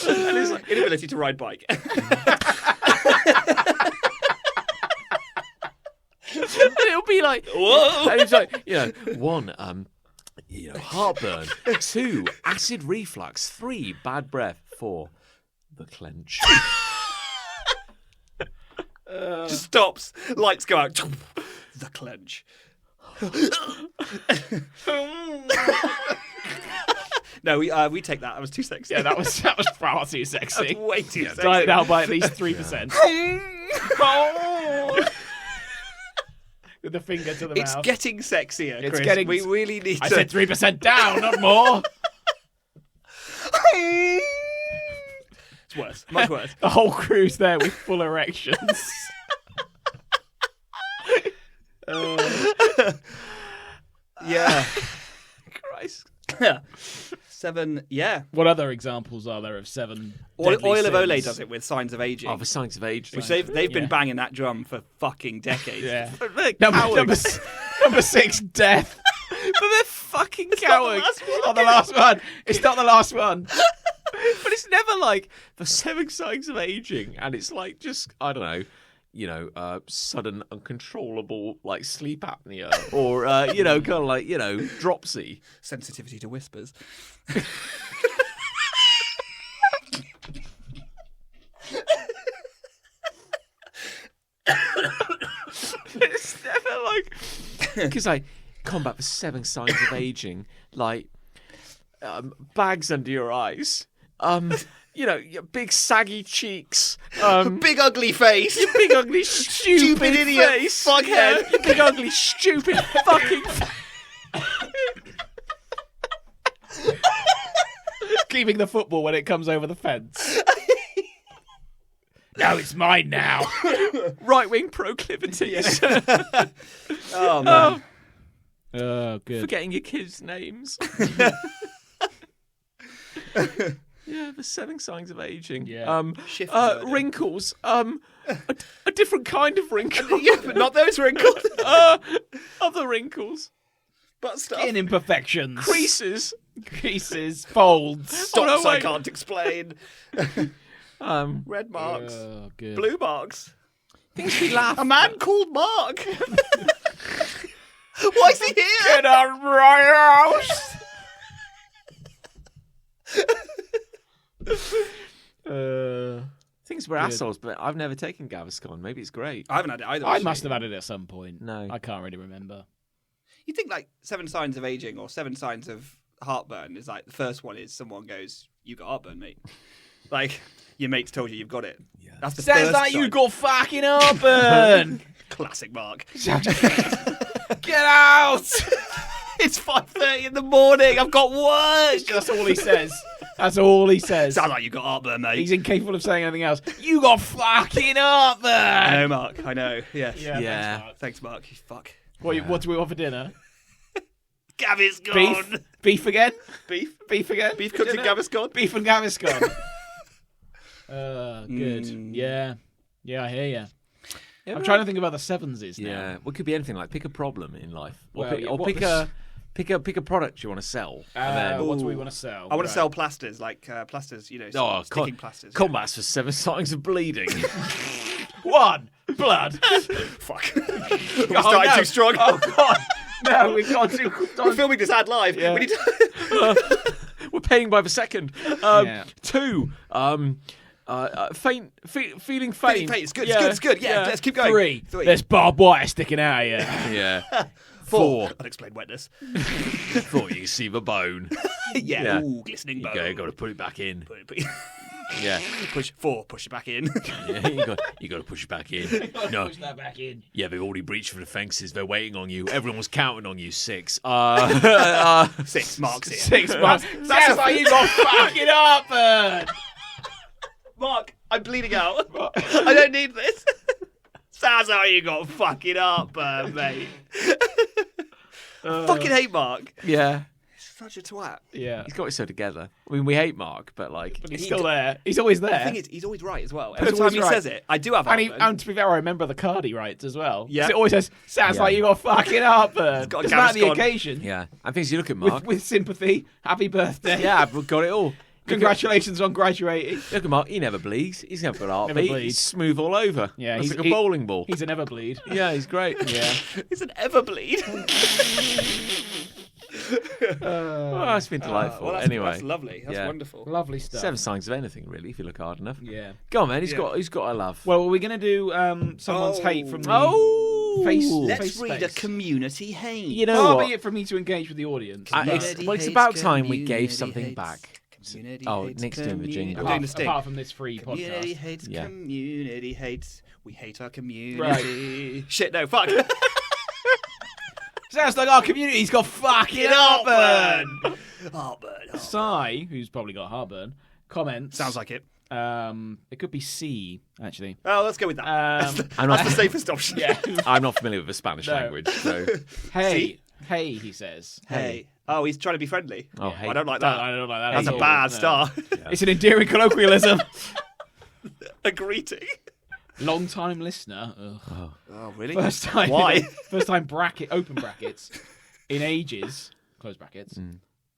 And it's like inability to ride bike. and it'll be like, Whoa. and it's like, 1, heartburn. 2, acid reflux. 3, bad breath. 4, the clench. Just stops. Lights go out. The clench. No, we take that. That was too sexy. Yeah, that was far too sexy. Way too sexy. Died down by at least 3%. With the finger to the It's mouth. getting sexier, It's Chris. getting- We really need I to... said 3% down, not more. It's worse. Much worse. The whole crew's there with full erections. Yeah. Christ. 7, yeah. What other examples are there of 7 Oil deadly of Olay sins? does it with signs of aging. Oh, the signs of age. Which they've been Yeah. banging that drum for fucking decades. Yeah. But they're Number cowards. 6, death. But they're fucking not the cowards. last one. Not the last one. It's not the last one. But it's never like the 7 signs of aging, and it's like just, I don't know, sudden uncontrollable like sleep apnea, or kind of like dropsy. Sensitivity to whispers. It's never like because I combat the 7 signs of aging, like bags under your eyes, your big saggy cheeks, Big ugly face. your big ugly stupid idiot face, fuckhead. yeah, your big ugly stupid fucking. Keeping the football when it comes over the fence. No, it's mine now. Right-wing proclivities. Oh, man. Oh, good. Forgetting your kids' names. Yeah, the 7 signs of aging. Yeah. Shift murder. Wrinkles. A different kind of wrinkle. Yeah, but not those wrinkles. Other wrinkles. But stuff. Skin imperfections. Creases. Creases. Folds. Dots I wait. can't explain. Red marks. Oh, good. Blue marks. Things we laugh. A man called Mark. Why is he here? Get out of my house! thinks we're assholes, but I've never taken Gaviscon. Maybe it's great. I haven't had it either. I actually. must have had it at some point. No. I can't really remember. You think like 7 signs of aging or 7 signs of heartburn is like the first one is someone goes, "You got heartburn, mate." Like your mate's told you you've got it. Yeah. That's the Sounds first like sign. you got fucking heartburn. Classic Mark. Get out! It's 5:30 in the morning. I've got work. That's all he says. That's all he says. Sounds like you got heartburn, mate. He's incapable of saying anything else. You got fucking heartburn. I know, Mark. I know. Yes. Yeah. Thanks, Mark. You fuck. What do we want for dinner? Gaviscon. Beef again? Beef. Beef again? Beef cooked in Dinner? Gaviscon. Beef and Gaviscon. Good. Yeah. Yeah, I hear you. Yeah, I'm trying to think about the sevenses now. Yeah, well, it could be anything. Like pick a problem in life, or Well, pick, yeah, or what pick this- a product you want to sell. and then, What do we want to sell? I want to Right. sell plasters, like plasters, sticking plasters. Combats for 7 signs of bleeding. 1. Blood. Fuck. We started too strong. Oh, God. No, we've got to. We're filming this ad live. Yeah. We need to... We're paying by the second. Yeah. 2. Feeling faint. Feeling faint. It's good. It's good. Yeah. Let's keep going. 3. There's barbed wire sticking out of you. Yeah. 4. Unexplained wetness. Thought you could see the bone. Yeah. Yeah. Ooh, glistening bone. You got to put it back in. Put it- Yeah. Push 4. Push it back in. Yeah, you got to push it back in. No. Push that back in. Yeah, they've already breached for the fences. They're waiting on you. Everyone's counting on you. 6. 6. Mark's here. 6 months. Sounds like you got fucking heartburn. Mark, I'm bleeding out. I don't need this. Sounds like you got fucking heartburn, mate. Fucking hate Mark. Yeah. Such a twat. Yeah. He's got it so together. I mean, we hate Mark, but like, He's still there. He's always there. The thing is, he's always right as well. Every He's time always he right. says it, I do have heartburn. And to be fair, I remember the card he writes as well. 'Cause Yeah. It always says, sounds Yeah. like you got fucking heartburn. got a Isn't that the Gaviscon. occasion? yeah. And things you look at Mark. With sympathy, happy birthday. Yeah, we've got it all. Congratulations on graduating. Look at Mark. He never bleeds. He's never got a heartbeat. bleeds. He's smooth all over. Yeah, He's he's- like a bowling ball. He's an Everbleed. Yeah, he's great. Yeah. It's an Everbleed. Oh, it's been delightful. Well, anyway, that's lovely. That's Yeah. wonderful. Lovely stuff. 7 signs of anything, really, if you look hard enough. Yeah. Go on, man. Who's Yeah. got a love? Well, we're going to do someone's hate from the face. Let's read a face. community hate. You know Far what? be it for me to engage with the audience. It's about time we gave something back. Community Oh, hates Nick's doing the jingle. I'm doing the apart, sting. apart from this free Community podcast. hates, Yeah. community hates. We hate our community. Shit, no, fuck. Sounds like our community's got fucking heartburn. Heartburn. Sai, who's probably got heartburn, comments. Sounds like it. It could be C, actually. Oh, let's go with that. I'm not, That's the safest option. Yeah. I'm not familiar with the Spanish No. language, so. Hey, he says. Hey. Oh, he's trying to be friendly. Oh, hey. I don't like that. I don't like that. That's at a all. bad No. start. It's an endearing colloquialism. A greeting. Long time listener. Ugh. Oh, really? First time. Why? First time open brackets in ages. Close brackets.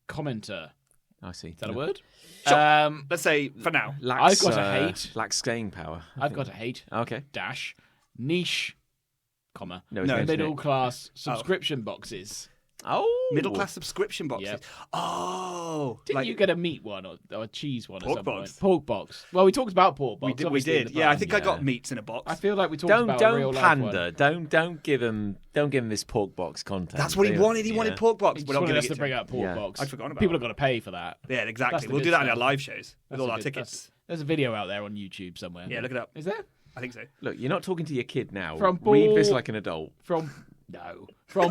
Commenter. I see. Is that a word? Sure. Let's say for now. Lacks, I've got a hate. Lacks staying power. I've got a hate. Okay. Dash. Niche. Comma. No, it's No, going to Middle Nick. class subscription boxes. Oh. Middle class subscription boxes. Yep. Oh. Didn't you get a meat one or a cheese one at Pork some box. point? Pork box. Well, we talked about pork box. We did. obviously, in the Yeah, I past. think I got Yeah. meats in a box. I feel like we talked about a real Don't life pander. one. Don't give him this pork box content. That's what he wanted. He wanted pork box. He We're just not wanted going us to bring up pork Yeah. box. I'd forgotten about People it. have got to pay for that. Yeah, That's exactly. the We'll good do that in stuff. our live shows with That's all a our good- tickets. There's a video out there on YouTube somewhere. Yeah, look it up. Is there? I think so. Look, you're not talking to your kid now. From Read this ball- like an adult. From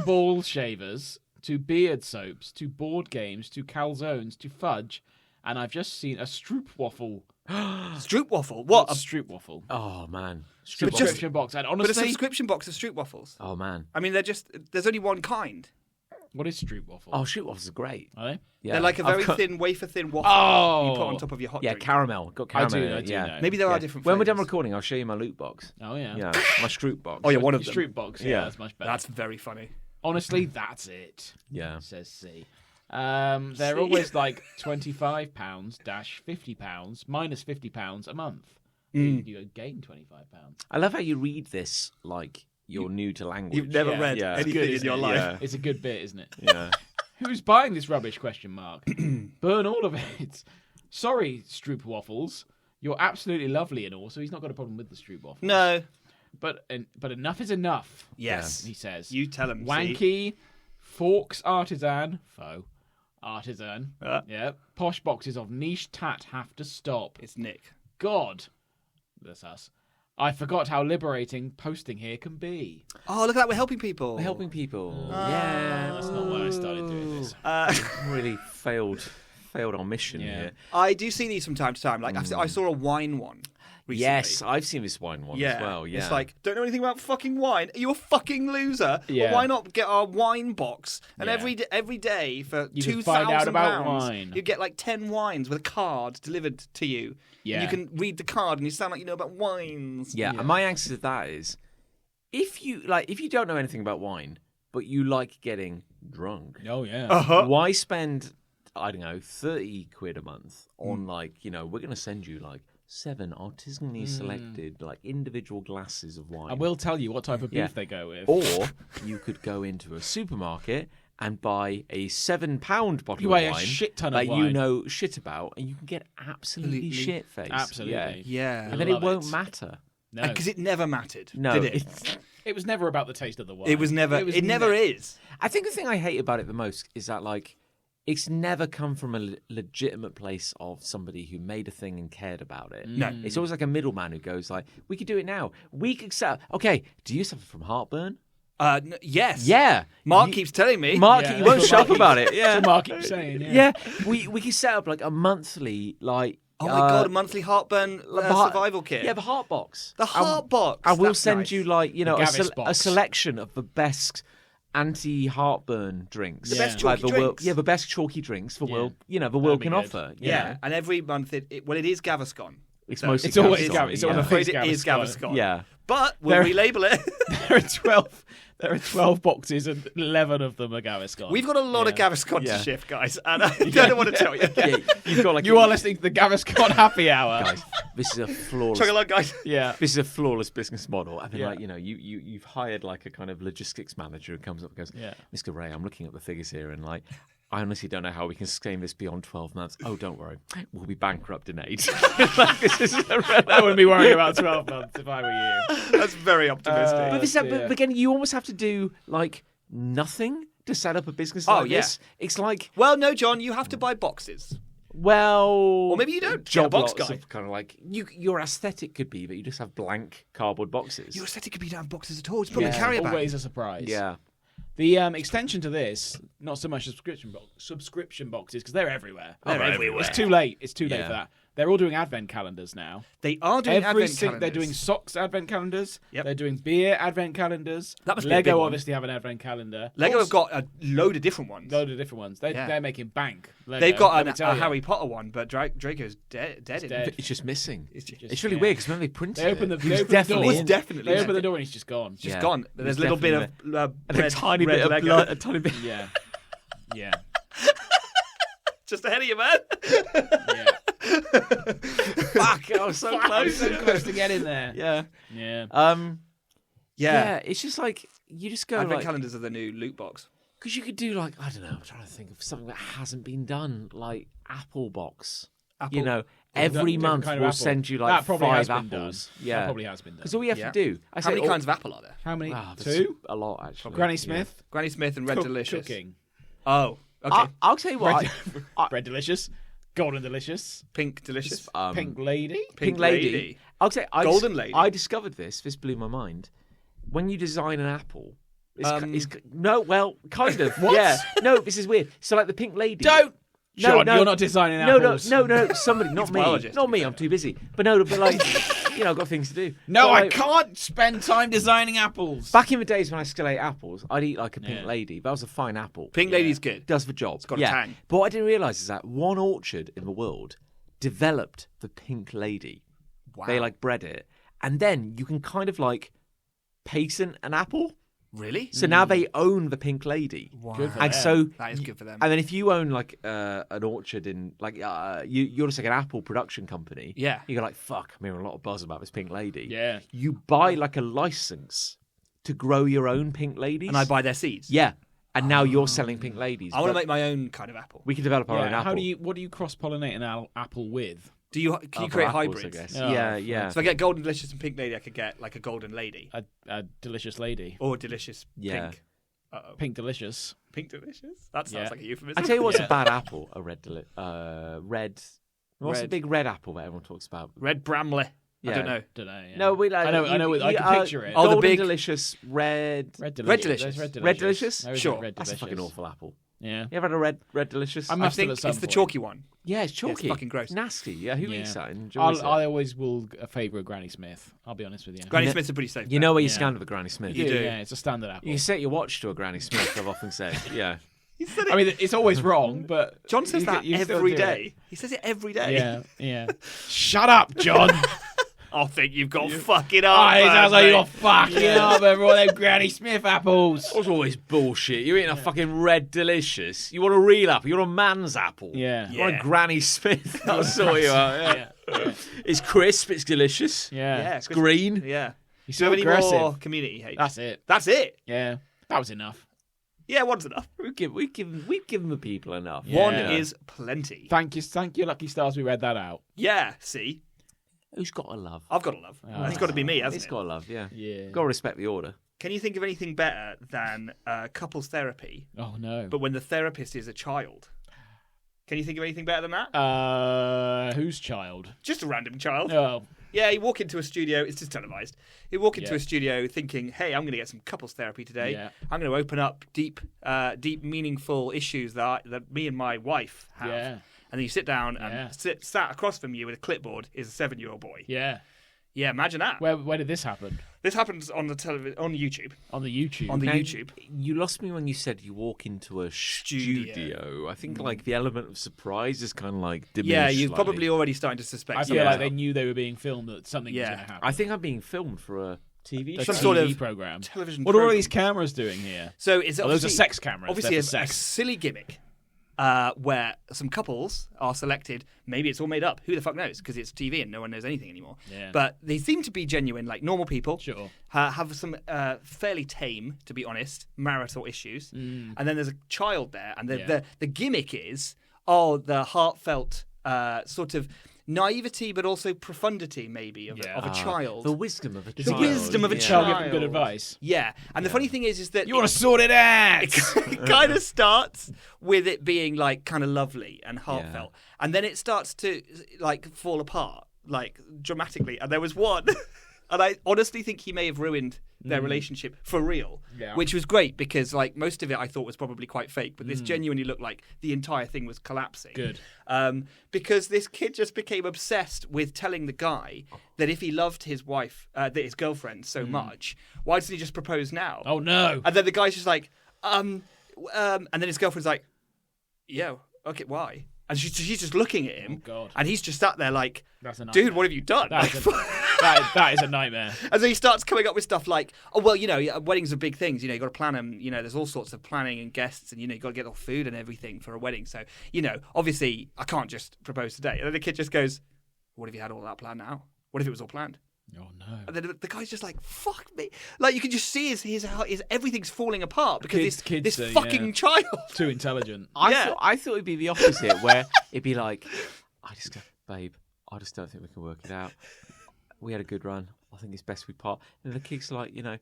ball shavers to beard soaps to board games to calzones to fudge, and I've just seen a stroop waffle. Stroop waffle. What? A stroop waffle. Oh man. Subscription box, and But a honestly, subscription box of Stroop waffles. Oh man. I mean, there's only one kind. what is stroop waffle? Oh, shoot waffles are great. Are they? Yeah. They're like a I've very got- thin, wafer thin waffle Oh. you put on top of your hot Yeah, drink. caramel. Got I caramel. do. in I it, do yeah. know. Maybe there Yeah. are different When we're done flavours. recording, I'll show you my loot box. Oh yeah. Yeah, my Stroop box. Oh, yeah, one of Your them. stroop box. Yeah, Yeah. that's much better. That's very funny. Honestly, that's it. Yeah. Says C. They're always like £25 - £50 minus £50 a month. You gain £25. I love how you read this like you're new to language. You've never Yeah. read Yeah. anything Good, in isn't your it? life. Yeah. It's a good bit, isn't it? Yeah. Who's buying this rubbish? Question mark. Burn all of it. Sorry, Stroop Waffles. You're absolutely lovely and all, so he's not got a problem with the Stroop No. But enough is enough. Yes. He says. You tell him. Wanky, See? forks, artisan, yeah, posh boxes of niche tat have to stop. It's Nick. God, that's us. I forgot how liberating posting here can be. Oh, look at that. We're helping people. We're helping people. That's not why I started doing this. Really failed our mission Yeah. here. I do see these from time to time. Like I saw a wine one recently. Yes, I've seen this wine one as well. Yeah, It's like, don't know anything about fucking wine. Are you a fucking loser? Yeah. Well, why not get our wine box? And Yeah. every day for You can £2,000, find out about wine. you get like 10 wines with a card delivered to you. Yeah. And you can read the card and you sound like you know about wines. yeah. And my answer to that is, if you don't know anything about wine, but you like getting drunk, Oh yeah. why spend, I don't know, 30 quid a month on we're going to send you 7 artisanally selected individual glasses of wine. I will tell you what type of beef Yeah. they go with. Or you could go into a supermarket and buy a £7 bottle You of buy a wine shit ton of that you wine. know shit about, and you can get absolutely shit faced. Absolutely. Yeah. Yeah. And then Love it won't it. matter. No, Because it never mattered. No, Did it? it was never about the taste of the wine. It was never. It never is. I think the thing I hate about it the most is that it's never come from a legitimate place of somebody who made a thing and cared about it. No. It's always like a middleman who goes we could do it now. We could sell. Okay, do you suffer from heartburn? Yes. Yeah. Mark keeps telling me. Mark, Yeah, you won't that's shut what up Mark about it. Yeah. So Mark keeps saying, Yeah, we could set up a monthly Oh my god, a monthly heartburn survival kit. Yeah, the heart box. The heart box. I will That's send nice. you Gavis a box. selection of the best anti-heartburn drinks. The best Like chalky drinks. the best chalky drinks the Yeah. world can That'd be good. offer. Yeah. And every month, it is Gaviscon. It's So mostly It's always Gaviscon, Gav- it's yeah. I'm always afraid it is Gaviscon. Gaviscon. Yeah. But we'll There- relabel it. There are 12 boxes and 11 of them are Gaviscon. We've got a lot of Gaviscon Yeah. to shift, guys. And I don't want to tell you. Yeah, you've got You are listening to the Gaviscon Happy Hour. guys. This is a flawless. Chug along, guys. Yeah. This is a flawless business model. I mean, Yeah. you've hired a kind of logistics manager who comes up and goes, Yeah. Mr. Ray, I'm looking at the figures here and I honestly don't know how we can scale this beyond 12 months. Oh, don't worry. We'll be bankrupt in 8. I wouldn't be worried about 12 months if I were you. That's very optimistic. But again, you almost have to do nothing to set up a business Oh, like yeah. this. It's Well, no, John, you have to buy boxes. or maybe you don't. Job Get a box lots guy. of kind of your aesthetic could be that you just have blank cardboard boxes. Your aesthetic could be down boxes at all. It's probably Yeah. a carrier bag. Always a surprise. Yeah. The extension to this, not so much subscription boxes, because they're everywhere. They're everywhere. It's too late. It's too late Yeah. for that. They're all doing advent calendars now. They are doing advent calendars. They're doing socks advent calendars. Yep. They're doing beer advent calendars. That must be a big Lego one. obviously have an advent calendar. Lego have got a load of different ones. Load of different ones. Yeah. They're making bank. Lego, They've got let me a tell you. Harry Potter one, but Draco's dead. in it. dead. It's just missing. It's just- It's really yeah. weird because when they printed They open the, it, they he was open the door. definitely was in. definitely They in. open the door and he's just gone. Just Yeah. gone. It There's was a little bit of and a red, tiny red bit of Lego. blood. A tiny bit. Yeah. Yeah. Just ahead of you, man. Yeah. Fuck! I was so close. So close to get in there. Yeah. Yeah. Yeah. It's just you just go Advent calendars are the new loot box. because you could do I don't know. I'm trying to think of something that hasn't been done, like Apple Box. Apple- Every Different month kind of we'll apple. send you That probably 5 has been done. apples. That Yeah, probably has been done. because all we have Yeah. to do. How many kinds of apple are there? How many? Wow, Two? a lot actually. Granny Yeah. Smith. Granny Smith and Red Delicious. Cooking. Oh, okay. I'll tell you what. Red Delicious. Golden Delicious. Pink Delicious. Pink Lady. Pink Lady. I'll say Golden Lady. I discovered this. This blew my mind. When you design an apple, it's kind of. What? Yeah. No, this is weird. So the Pink Lady. Don't. No, Sean, no. you're not designing No, apples. no. Somebody, not me. biologist, Not to me. be I'm fair. too busy. But no, but I've got things to do. No, But, I can't spend time designing apples. Back in the days when I still ate apples, I'd eat a Pink Yeah. Lady. That was a fine apple. Pink Lady's good. Does the job. It's got a tang. But what I didn't realise is that one orchard in the world developed the Pink Lady. Wow. They bred it. And then you can kind of patent an apple. Really? So now they own the Pink Lady. Wow. Good for And them. so That is good for them. And then if you own an orchard in you're just an apple production company. Yeah. You go fuck, I'm hearing a lot of buzz about this Pink Lady. Yeah. You buy a license to grow your own Pink Ladies. And I buy their seeds. Yeah. And now you're selling Pink Ladies. I want to but make my own kind of apple. we can develop our own Yeah, apple. what do you cross pollinate an apple with? Can you Other create apples, hybrids? I guess. Oh, Yeah. So if I get golden delicious and pink lady, I could get like a golden lady A delicious lady. or delicious Yeah. pink. Uh-oh. Pink delicious. Pink delicious? That sounds Yeah. like a euphemism. I tell you what's Yeah. a bad apple. A red. What's the Red. big red apple that everyone talks about? Red Bramley. Yeah. I don't know. Don't know. Yeah. No, we like. I know. I can picture it. Oh, the Golden big- delicious red. Red delicious. Red delicious. There's Red delicious? There is Sure. Red That's a delicious. fucking awful apple. Yeah. You ever had a red delicious? I I must have think at some it's the point. chalky one. Yeah, it's chalky. fucking gross. Nasty. Yeah, who Yeah. eats that? Enjoys it? I always will favour Granny Smith. I'll be honest with you. Granny Ne- Smith's a pretty safe. You bet. know where you Yeah. stand with a Granny Smith. You do. Yeah, it's a standard apple. You can set your watch to a Granny Smith, I've often said. Yeah. He said it. I mean, it's always wrong, but John says you that you still every do day. it. He says it every day. Yeah. Shut up, John. I think you've got fucking Oh, up. it sounds like you mate. got fucking up over all them Granny Smith apples. What's all this bullshit? You're eating a fucking red delicious. You want a real apple. You want a man's apple. Yeah. You want Yeah. a Granny Smith. That'll sort you out. Yeah. It's crisp. It's delicious. Yeah. Yeah, It's green. Yeah. He's Do you so have any aggressive. more community hate? That's it. That's it. Yeah. That was enough. Yeah, one's enough. We've given the people enough. Yeah. One is plenty. Thank you, Lucky Stars. We read that out. Yeah, see? Who's got to love? I've got to love. It's got to be me, hasn't It's it? got to love, yeah. Yeah. Got to respect the order. Can you think of anything better than couples therapy, Oh no. but when the therapist is a child? Can you think of anything better than that? Whose child? Just a random child. Oh. Yeah, you walk into a studio. It's just televised. You walk into Yeah. a studio thinking, "Hey, I'm going to get some couples therapy today. Yeah. I'm going to open up deep, meaningful issues that me and my wife have." Yeah. And then you sit down Yeah. and sat across from you with a clipboard is a 7-year-old boy. Yeah. Yeah, imagine that. Where did this happen? This happens on the on YouTube. On the YouTube. On the Now, YouTube. You lost me when you said you walk into a studio. I think like the element of surprise is kind of like diminished. Yeah, you're slightly. probably already starting to suspect. I feel something's like up. they knew they were being filmed, that something was Yeah. going to happen. I think I'm being filmed for a TV A show. Some sort TV of program. television. What are all program. these cameras doing here? So it's Oh, those are obviously sex cameras. Obviously, They're a for sex. silly gimmick where some couples are selected. Maybe it's all made up. Who the fuck knows? Because it's TV and no one knows anything anymore. Yeah. But they seem to be genuine, like normal people. Sure. Have some fairly tame, to be honest, marital issues. And then there's a child there, and Yeah. the gimmick is the heartfelt sort of naivety, but also profundity, maybe of Yeah. a child. The wisdom of a The child. wisdom of a yeah. Shall child. give them good advice. Yeah, and the funny thing is that You want to sort it out? it kind of starts with it being like kind of lovely and heartfelt, and then it starts to like fall apart like dramatically. And there was one, and I honestly think he may have ruined their relationship for real, Yeah. which was great because like most of it I thought was probably quite fake, but this genuinely looked like the entire thing was collapsing. Good. Because this kid just became obsessed with telling the guy that if he loved his wife, his girlfriend so much, why doesn't he just propose now? Oh no. And then the guy's just like, and then his girlfriend's like, yeah, okay, why? And she's just looking at him. Oh, God. And he's just sat there like, That's a dude, nightmare. what have you done? That is a, that is a nightmare. And so he starts coming up with stuff like, oh, well, you know, weddings are big things. You know, you got to plan them. You know, there's all sorts of planning and guests, and, you know, you got to get all food and everything for a wedding. So, you know, obviously, I can't just propose today. And then the kid just goes, what if you had all that planned now? What if it was all planned? Oh no. And then the guy's just like, fuck me. Like, you can just see his everything's falling apart because Kids this are, fucking yeah. child. Too intelligent. I thought it'd be the opposite, where it'd be like, babe, I just don't think we can work it out. We had a good run. I think it's best we part. And the kid's like, you know,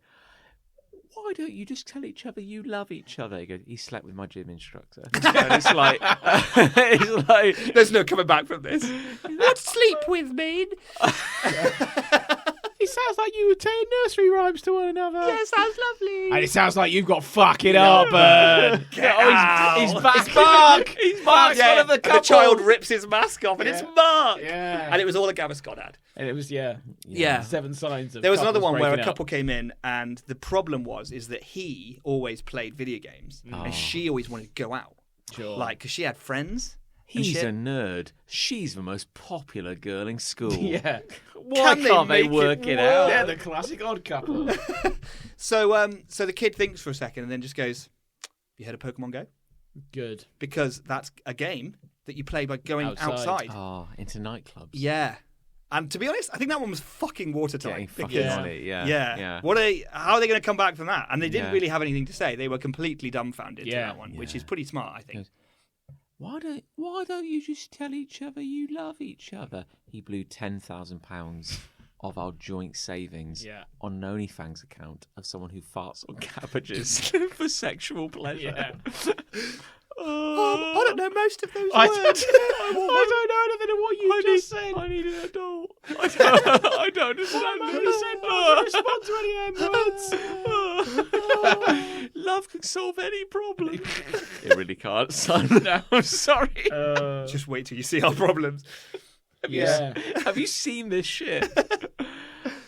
why don't you just tell each other you love each other? He goes, he slept with my gym instructor. And it's like, it's like, There's no coming back from this. What's sleep with mean? It sounds like you were telling nursery rhymes to one another. Yeah, sounds lovely. And it sounds like you've got fucking Markburn. he's back. He's back. Yeah, One of the and the couple. child rips his mask off, and it's Mark. Yeah. And it was all that Gaviscon had. And it was, Yeah. 7 signs of There was another couples one where a breaking couple up. came in, and the problem is that he always played video games, and she always wanted to go out, Sure. like because she had friends. and He's shit. a nerd. She's the most popular girl in school. Yeah. Why Can they can't they make it work it work? out? Yeah, the classic odd couple. So the kid thinks for a second and then just goes, "Have you heard of Pokemon Go?" Good. Because that's a game that you play by going Outside. outside. Oh, into nightclubs. Yeah. And to be honest, I think that one was fucking watertight. Getting fucking because- on it, yeah. Yeah. How are they going to come back from that? And they didn't Yeah. really have anything to say. They were completely dumbfounded to Yeah. that one, which is pretty smart, I think. Why don't you just tell each other you love each other? He blew £10,000 of our joint savings on an OnlyFans account of someone who farts on cabbages for sexual pleasure. Yeah. I don't know most of those I words. I don't know anything of what you just said. I need an adult. I don't understand Respond to any words. Love can solve any problem. It really can't, son. No, I'm sorry. Just wait till you see our problems. Have you seen this shit?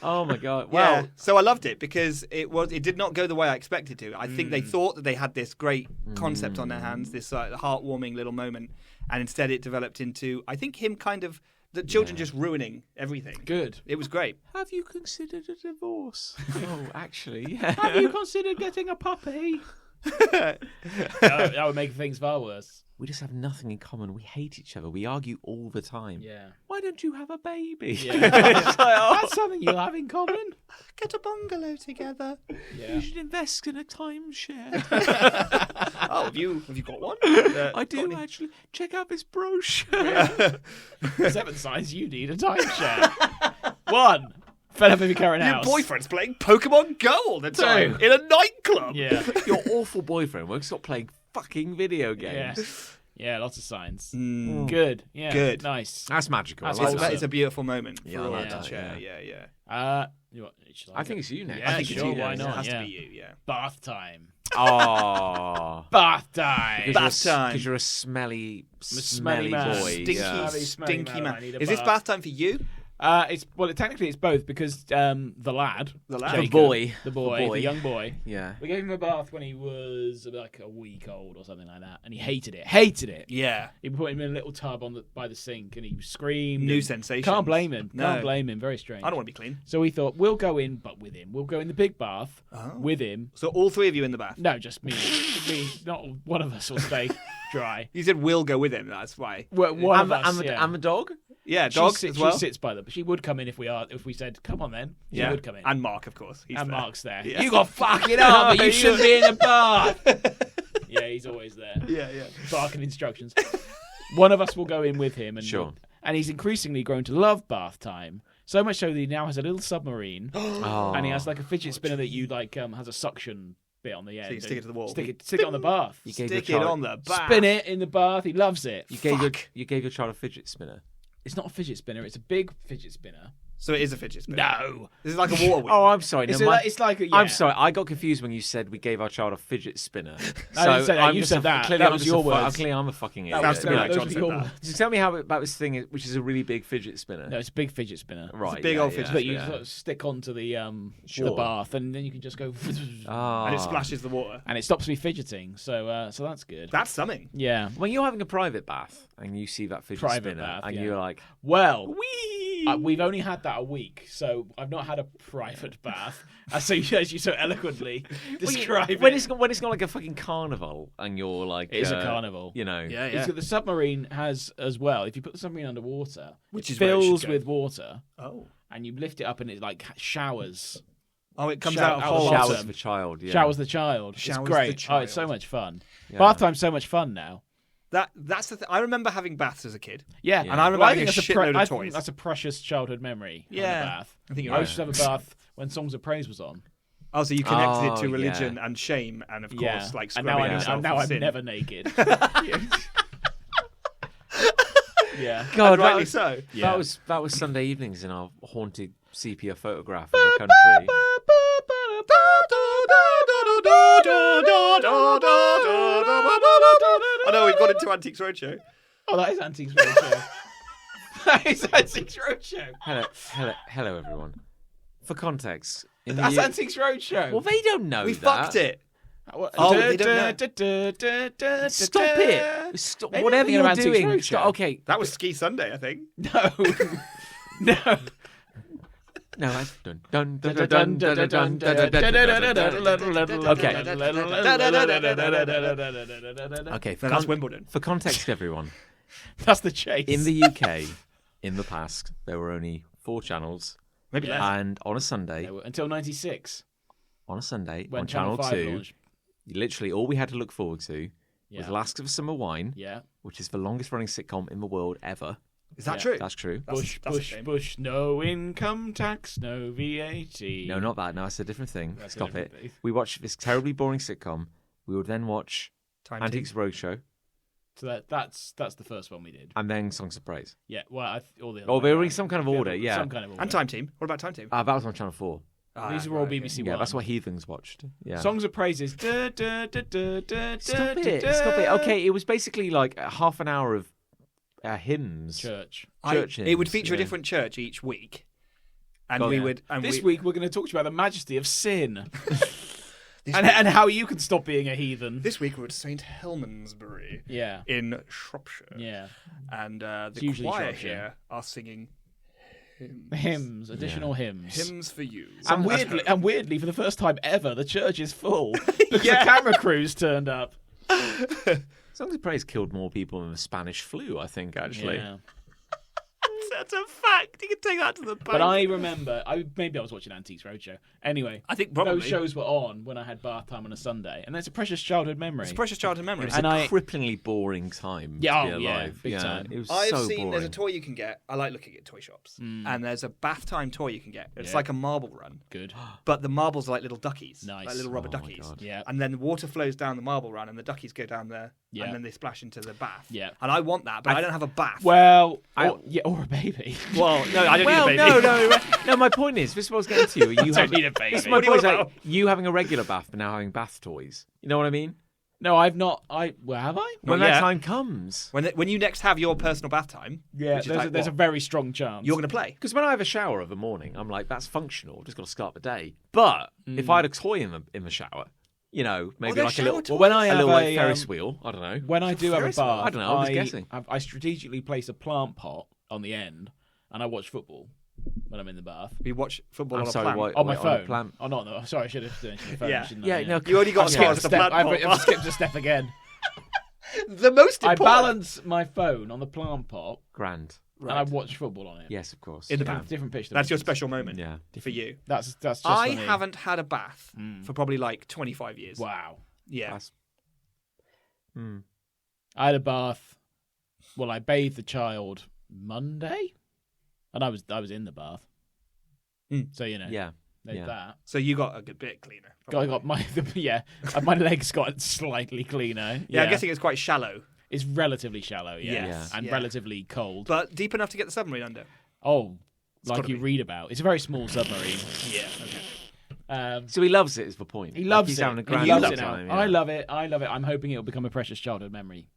Oh my god! Yeah. Wow. So I loved it because it did not go the way I expected to. I think they thought that they had this great concept on their hands, this heartwarming little moment, and instead it developed into, I think, him kind of the children just ruining everything. Good. It was great. Have you considered a divorce? Oh, actually, yeah. Have you considered getting a puppy? That would make things far worse. We just have nothing in common. We hate each other. We argue all the time. Yeah. Why don't you have a baby? Yeah. It's like, oh, That's something you have in common. Get a bungalow together. Yeah. you should invest in a timeshare. Oh, have you got one? I do actually. Check out this brochure. 7 signs you need a timeshare. 1. Fed up with your current Your house. boyfriend's playing Pokemon Go all the time in a nightclub. Yeah. Your awful boyfriend won't stop playing fucking video games. Yeah, lots of signs. Good. Yeah. Good. Nice. That's magical. That's I like awesome. That that. is a beautiful moment Yeah, for I all like to that, share. yeah. Yeah. I think it's you next. Yeah, I think sure, it's you. why next. not? It has Yeah. to be you. Yeah. Bath time. Oh. Bath time. Bath time. Because you're a smelly smelly man. boy. Stinky, yeah. stinky man. I man. need a Is this bath. bath time for you? Technically it's both because the lad, The boy. the young boy. Yeah. We gave him a bath when he was like a week old or something like that, and he hated it. Yeah. He put him in a little tub by the sink, and he screamed. New and sensations. Can't blame him. No. Can't blame him. Very strange. I don't want to be clean. So we thought we'll go in, but with him. We'll go in the big bath with him. So all three of you in the bath. No, just me. Me. Not one of us will stay dry. You said we'll go with him. That's why. One of us. I'm a dog. Yeah, She dogs sits- as well. She sits by them. She would come in if we said, "Come on, then." She would come in. And Mark, of course. He's And there. Mark's there. Yeah. You got fucking up, but you shouldn't be in a bath. Yeah, he's always there. Yeah. Barking instructions. One of us will go in with him, and Sure. and he's increasingly grown to love bath time. So much so that he now has a little submarine, and he has like a fidget spinner that you like has a suction bit on the end. So you stick it to the wall. Stick it on the bath. You gave your Stick it child- on the bath. Spin it in the bath. He loves it. You gave your child a fidget spinner. It's not a fidget spinner. It's a big fidget spinner. So it is a fidget spinner. No. This is like a water wheel. Oh, I'm sorry. It's, no, it's like a, yeah. I'm sorry. I got confused when you said we gave our child a fidget spinner. I didn't say that. I'm You just said a- that. Clearly That I'm was just your a fu- words. Clearly, I'm a fucking idiot. Sounds to me like those John were said your that. words. Just tell me about this thing, which is a really big fidget spinner. No, it's a big fidget spinner. Right. big yeah, old yeah, fidget But you yeah. sort of stick onto the Sure. bath, and then you can just go, Ah. And it splashes the water. and it stops me fidgeting. So that's good. That's something. Yeah. When you're having a private bath and you see that fidget Private spinner, bath, and yeah. you're like, Well, wee. we've only had that a week, so I've not had a private bath. As you so eloquently describe it. when it's not like a fucking carnival, and you're like, It is a carnival. You know. Yeah, It's got- the submarine has as well. If you put the submarine underwater, Which it is where it should fills go. with water, Oh. and you lift it up, and it like showers. Oh, it comes Shout out of out holes. the Showers bottom. for child. Yeah. Showers the child. Showers it's the great. Oh, it's so child. much fun. Yeah. Bath time's so much fun now. That's the thing. I remember having baths as a kid. Yeah, And I remember Well, having a think shitload of I think toys. that's a precious childhood memory. Yeah. on the bath. I think you're I right. used to have a bath when Songs of Praise was on. Oh, so you connected it Oh, to religion yeah. and shame, and of course, Yeah, like and now scrubbing I'm yourself now for I'm sin. never naked. Yeah. God, And that rightly was, so. Yeah. that was Sunday evenings in our haunted sepia photograph of the country. I know we've got into Antiques Roadshow. Oh, that is Antiques Roadshow. That is Antiques Roadshow. Hello, everyone. For context, in That's the Antiques Roadshow. well, they don't know We that. fucked it. Oh, they don't Stop it! Stop, Maybe whatever I'm thinking you're of Antiques doing. Roadshow. Stop, okay, That was Ski Sunday, I think. No. No. no, that's dun dun dun dun dun dun dun dun dun. Okay, No, that's Wimbledon. for context, everyone. That's the chase. In the UK, in the past, there were only 4 channels, Maybe Yeah. less. and on a Sunday, until '96, on when Channel 5 2, launched. literally all we had to look forward to with Last of Summer Wine, Yeah. which is the longest running sitcom in the world ever. Is that Yeah. true? That's true. Bush, that's a Bush, shame. Bush, no income tax, no VAT. No, not that. No, it's a different thing. That's a Stop different it. thing. We watched this terribly boring sitcom. We would then watch Time Antiques Team. Roadshow So that's the first one we did. and then Songs of Praise. Yeah, well, all the other Oh, way they were in around. some kind of order, yeah. Some kind of order. And Time Team. What about Time Team? That was on Channel 4. These are all BBC Yeah, One. that's what Heathens watched. Yeah. Songs of Praises. Da, da, da, da, da, Stop da, it. da, Stop it. Okay, it was basically like half an hour of hymns. Church. Church It would hymns, feature a yeah. different church each week. And God, we yeah. would. And This we, week we're going to talk to you about the majesty of sin. and how you can stop being a heathen. This week we're at St. Helmansbury Yeah. in Shropshire. Yeah. And the usually choir Shropshire. here are singing Hymns, additional hymns. hymns for you. And weirdly, for the first time ever, the church is full because the camera crews turned up. Songs of Praise killed more people than the Spanish flu, I think, actually. Yeah. That's a fact. You can take that to the bank. But I remember, maybe I was watching Antiques Roadshow. Anyway, I think probably. those shows were on when I had bath time on a Sunday, and that's a precious childhood memory. It's a precious childhood memory. It's And a cripplingly boring time Yeah, to be yeah, alive. big time. It was I've so seen boring. there's a toy you can get. I like looking at toy shops. And there's a bath time toy you can get. It's Yeah. like a marble run. Good. But the marbles are like little duckies. Nice. Like little rubber Oh my duckies. God. Yeah. And then the water flows down the marble run and the duckies go down there Yeah. and then they splash into the bath. Yeah. And I want that, but I don't have a bath. Well, or a baby. Well, no, I don't Well, need a baby. no. My point is, this is what I was getting to you. You don't need a baby. This is my What are you point. Is on like, about? you having a regular bath, but now having bath toys. You know what I mean? No, I've not. Well, have I? When yet. that time comes. When you next have your personal bath time, Yeah, which is there's, like, there's a what? very strong chance. You're going to play. Because when I have a shower of a morning, I'm like, that's functional. Just got to start the day. But if I had a toy in the shower, you know, maybe they're like a little, shower toys? when I a have little like a, Ferris wheel. I don't know. When I do have a Ferris bath, wheel? I don't know, I'm just guessing. I strategically place a plant pot on the end, and I watch football when I'm in the bath. You watch football I'm on sorry, a plan. what- On my On a phone. plant. Oh, no. Sorry, I should have done it on my phone. Yeah. shouldn't Yeah, I? no. You only got I've as skipped far a as the step. plant pot. I've skipped a step again. The most I important. balance my phone on the plant pot, Grand. and I watch football on it. Yes, of course. In the Yeah. bath. Different pitch. That's your special moment Yeah. for you. That's just I for me. haven't had a bath for probably like 25 years. Wow. Yeah. That's- Hmm. I had a bath. Well, I bathed the child Monday, and I was in the bath. So you know, Yeah. there's Yeah. that. So you got a good bit cleaner. I got my my legs got slightly cleaner. Yeah, I'm guessing it's quite shallow, it's relatively shallow. Yeah, Yes, and yeah. relatively cold. but deep enough to get the submarine under. Oh, like gotta you be. read about. It's a very small submarine. Yeah. Okay. So he loves it, is the point. He Like, loves he's it. having a He grand loves old it now. time, yeah. I love it. I'm hoping it'll become a precious childhood memory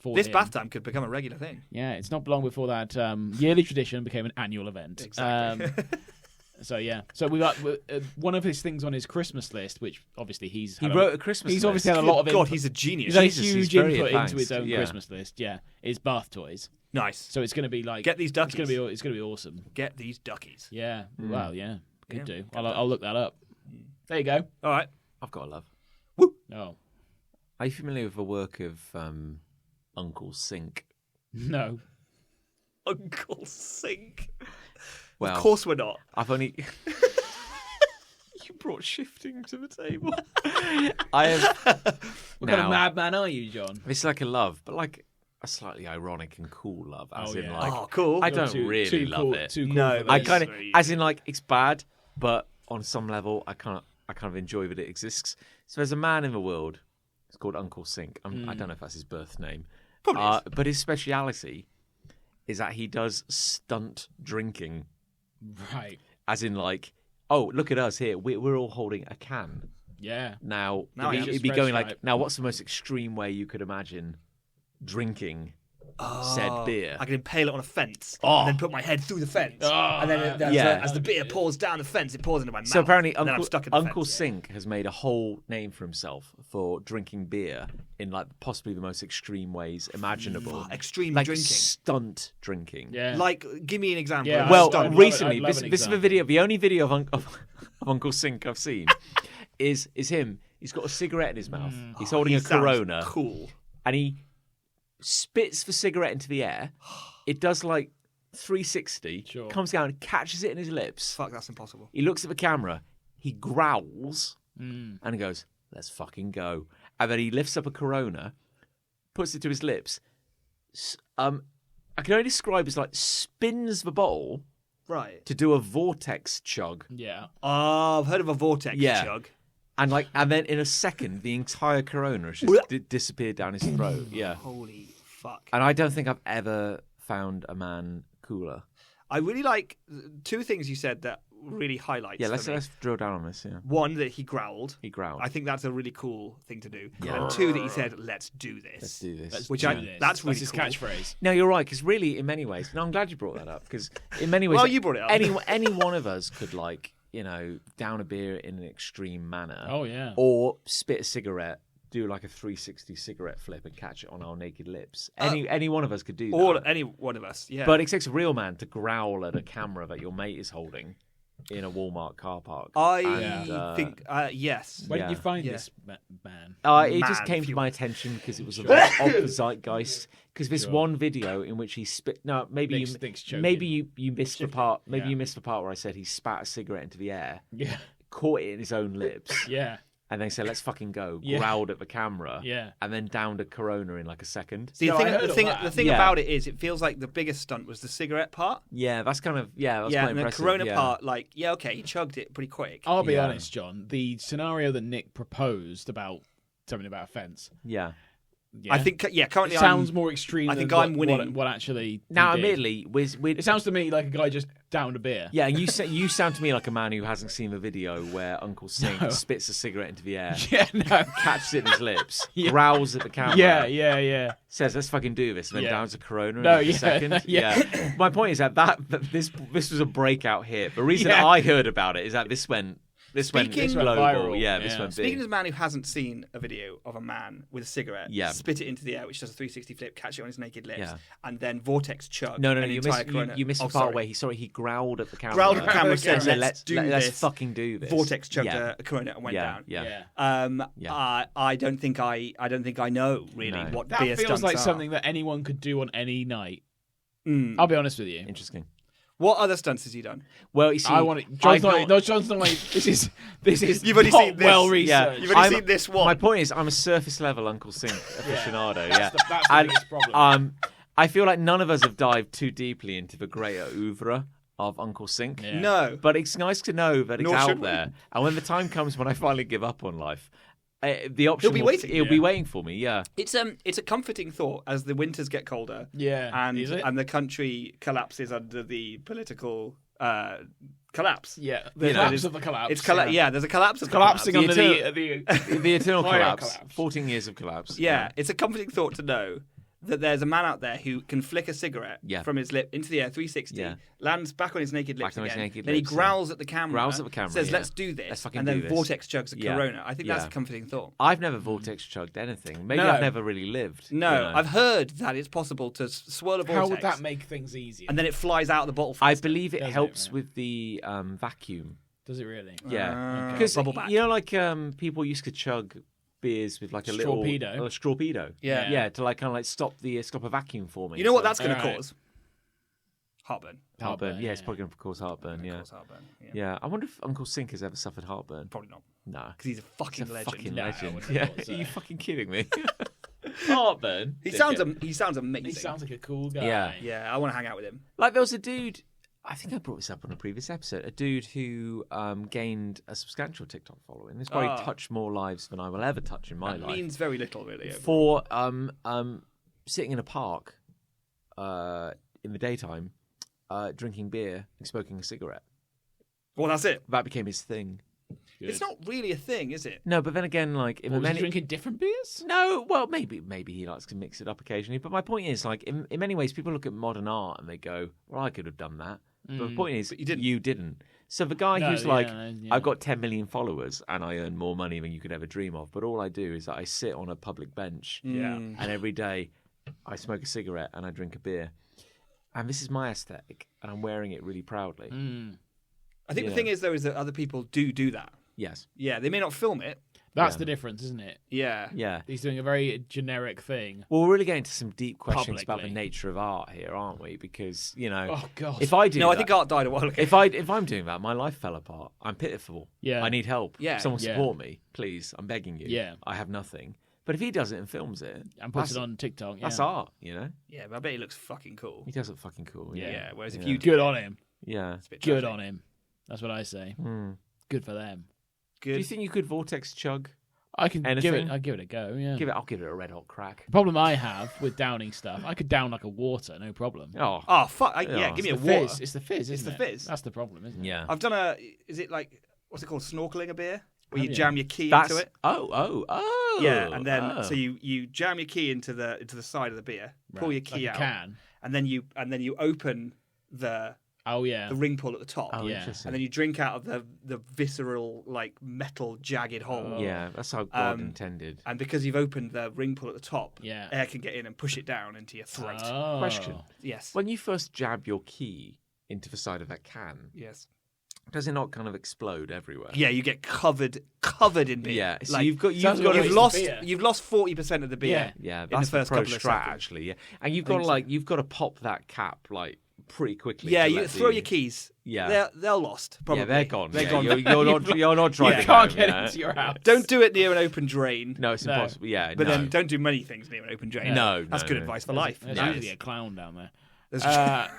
for This him. bath time could become a regular thing. Yeah, it's not long before that yearly tradition became an annual event. Exactly. So yeah, so we got one of his things on his Christmas list, which obviously He had wrote a Christmas He's list. obviously had a lot of God, input. he's a genius. He's had a Jesus, he's huge very input advanced, into his own yeah. Christmas list. Yeah, is bath toys. Nice. So it's going to be like Get these duckies. It's going to be awesome. Get these duckies. Yeah. Well, yeah. Could Yeah. do. I'll look that up. There you go. All right. I've got a love. Oh Are you familiar with the work of Uncle Sink? no. Uncle Sink. Well, Of course we're not. I've only. You brought shifting to the table. I have. What kind Now, of madman are you, John? This is like a love, but like a slightly ironic and cool love. As Oh, in, yeah. like, Oh, cool. I You're don't too- really too love cool, it. Too cool No, for I this. kind of, Sweet. as in, like, it's bad, but on some level, I kind of enjoy that it exists. So there's a man in the world. It's called Uncle Sink. I don't know if that's his birth name, Probably is. but his speciality is that he does stunt drinking. Right. As in, like, oh, look at us here. We're all holding a can. Yeah. Now, Now I am. it'd be going like, Right. now what's the most extreme way you could imagine drinking said beer? I can impale it on a fence Oh. and then put my head through the fence. Oh, and then yeah. as the beer pours down the fence, it pours into my mouth. So apparently, and then I'm stuck in the Uncle fence. Sink has made a whole name for himself for drinking beer in like possibly the most extreme ways imaginable. Extreme Like drinking. stunt drinking. Yeah. Like, give me an example. Yeah, of Well, I'd stunt. love it. recently, I'd love this an is the example. video. The only video of Uncle Sink I've seen is him. He's got a cigarette in his mouth. He's holding He a sounds Corona, Cool. and he spits the cigarette into the air. It does like 360, Sure. comes down, catches it in his lips. Fuck, that's impossible. He looks at the camera, he growls, and he goes, "Let's fucking go." And then he lifts up a Corona, puts it to his lips. I can only describe as like spins the bowl Right. to do a vortex chug. Yeah. Oh, I've heard of a vortex chug. And then in a second, the entire Corona has just disappeared down his throat. Yeah. Holy fuck. And I don't think I've ever found a man cooler. I really like two things you said that really highlights. Yeah, for me. let's drill down on this. Yeah. One, that he growled. He growled. I think that's a really cool thing to do. Yeah. And two, that he said, "Let's do this." Let's do this. Let's Which do I- this. that's really his cool. catchphrase. No, you're right, because really, in many ways, no, I'm glad you brought that up, because in many ways, Well, you brought it up. any one of us could, like, down a beer in an extreme manner. Oh, yeah. Or spit a cigarette, do like a 360 cigarette flip and catch it on our naked lips. Any one of us could do that. Or any one of us. Yeah. But it takes a real man to growl at a camera that your mate is holding in a Walmart car park. I think yes. Where Yeah. did you find Yeah. this man? It just Man, came if to you- my attention because it was of the zeitgeist. Because this Sure. one video in which he spit. No, maybe Nick's choking. maybe you missed the part. Maybe Yeah. you missed the part where I said he spat a cigarette into the air, Yeah. caught it in his own lips, Yeah. and then said, "Let's fucking go." Yeah. Growled at the camera, Yeah. and then downed a Corona in like a second. See, No, I heard all that. the thing Yeah. about it is, it feels like the biggest stunt was the cigarette part. Yeah, that's kind of that's Yeah, quite and the impressive. Corona yeah. part, like, yeah, okay, he chugged it pretty quick. I'll be Yeah. honest, John. The scenario that Nick proposed about something about a fence. Yeah. I think, currently it sounds more extreme. I think than I'm what- winning. What actually? Now, he did. admittedly, It sounds to me like a guy just downed a beer. yeah, and you sound to me like a man who hasn't seen the video where Uncle Sink No. spits a cigarette into the air, Yeah. No. catches it in his lips, Yeah. growls at the camera, Yeah. says, "Let's fucking do this," and then Yeah. downs a Corona No, in a yeah, second. yeah. My point is that this was a breakout hit. The reason Yeah. I heard about it is that this went Speaking- global. viral, Yeah, this yeah. went Speaking big. as a man who hasn't seen a video of a man with a cigarette, Yeah. spit it into the air, which does a 360 flip, catch it on his naked lips, Yeah. and then vortex chug. No, an you entire missed Corona. you missed Oh, the part sorry. where he growled at the camera. Growled at the camera, Okay. said, So let's do let's this. fucking do this. Vortex chugged yeah. a Corona and went down. Yeah. I don't think I know really No. what That beer feels stunts like are. something that anyone could do on any night. Mm. I'll be honest with you. Interesting. What other stunts has he done? Well, you see, I want it. I John's thought- not. John's not like this is. You've only not seen this. well Yeah. researched. You've only I'm- seen this one. My point is, I'm a surface level Uncle Sink aficionado. Yeah, That's the And, biggest problem. I feel like none of us have dived too deeply into the greater oeuvre of Uncle Sink. Yeah. No. But it's nice to know that it's Nor out should we. there. And when the time comes when I finally give up on life, the option He'll be waiting. He'll be Yeah. waiting for me. Yeah. It's a comforting thought as the winters get colder. Yeah, and is it? and the country collapses under the political collapse. Yeah, the You know, collapse of the collapse. It's there's a collapse of the collapsing collapse. under The the eternal Fire collapse. collapse. 14 years of collapse. Yeah, it's a comforting thought to know that there's a man out there who can flick a cigarette Yeah. from his lip into the air, 360, Yeah. lands back on his naked lips Back on his again. naked then lips, he growls at the camera, Growls at the camera, says, yeah. "Let's do this," Let's fucking and then do this. vortex chugs a Yeah. Corona. I think that's Yeah. a comforting thought. I've never vortex chugged anything. Maybe No. I've never really lived. No, you know. I've heard that it's possible to swirl a vortex, How would that make things easier? and then it flies out of the bottle. I faster. believe it Does it, helps right? with the vacuum. Does it really? Yeah, Okay. because Bubble back. you know, like people used to chug beers with like a Strawpedo. little strawpedo. Yeah. yeah, to like kind of like stop a vacuum forming. You know what So- that's going to Alright. cause? Heartburn. Heartburn. Yeah, it's yeah. probably going to cause heartburn. Yeah, Cause heartburn. Yeah. yeah. I wonder if Uncle Sink has ever suffered heartburn. Probably not, Nah, because he's a fucking he's a legend. fucking No, I legend. wouldn't Yeah, have thought so. are you fucking kidding me? Heartburn. He sounds amazing. He sounds like a cool guy. Yeah. Yeah, I want to hang out with him. Like there was a dude. I think I brought this up on a previous episode. A dude who gained a substantial TikTok following. This probably touched more lives than I will ever touch in my That life. means very little, really. For sitting in a park in the daytime, drinking beer and smoking a cigarette. Well, that's it. That became his thing. Good. It's not really a thing, is it? No, but then again, like in What, was he many drinking different beers? no, well, maybe he likes to mix it up occasionally. But my point is, like in many ways, people look at modern art and they go, "Well, I could have done that." But the point is, But you didn't. You didn't. So the guy No, who's yeah, like, yeah. I've got 10 million followers and I earn more money than you could ever dream of. But all I do is that I sit on a public bench Yeah. and every day I smoke a cigarette and I drink a beer. And this is my aesthetic and I'm wearing it really proudly. I think Yeah. the thing is, though, is that other people do that. Yes. Yeah, they may not film it. That's Yeah. the difference, isn't it? Yeah. Yeah. He's doing a very generic thing. Well, we're really getting into some deep questions about the Publicly. nature of art here, aren't we? Because, you know, Oh, God. if I do No, I that- think art died a while ago. if I'm doing that, my life fell apart. I'm pitiful. Yeah. I need help. Yeah. Someone Yeah. support me, please. I'm begging you. Yeah. I have nothing. But if he does it and films it And puts it on TikTok. that's yeah. art, you know. Yeah, but I bet he looks fucking cool. He does look fucking cool. Yeah. Yeah, Whereas if Yeah. you do Good on him. yeah. it's a bit Good trashy. on him. That's what I say. Mm. Good for them. Good. Do you think you could vortex chug? I can give Anything? it. I'll give it a go. Yeah. I'll give it a red hot crack. The problem I have with downing stuff, I could down like a water, no problem. Oh, Oh fuck! Yeah, Give me a the water. fizz. It's the fizz, isn't the it? fizz. That's the problem, isn't it? yeah. I've done a. Is it like what's it called? Snorkeling a beer, where Have you you? jam your key That's into it. oh. Yeah, and then oh. so you jam your key into the side of the beer, pull your key like out, a can. and then you open the Oh yeah. ring pull at the top, Oh, Yeah. interesting. and then you drink out of the visceral like metal jagged hole. Yeah, that's how God Um, intended. And because you've opened the ring pull at the top, Yeah. air can get in and push it down into your throat. Oh. Question. Yes. When you first jab your key into the side of that can, Yes. does it not kind of explode everywhere? Yeah, you get covered in beer. Yeah, so Like, you've got sounds like you've waste of lost beer. 40% of the beer. yeah, in that's the first pro couple of strat seconds. actually. Yeah, and you've Think got to so. you've got to pop that cap like pretty quickly. Yeah, to you let throw the- your keys. Yeah. They're lost. Probably. Yeah, they're gone. They're Yeah, gone. You're not driving. You can't home, get you know? into your house. Don't do it near an open drain. No, it's No. impossible. Yeah, But no. then don't do many things near an open drain. No, that's no, good no. advice for life. There's Yeah. usually a clown down there. There's-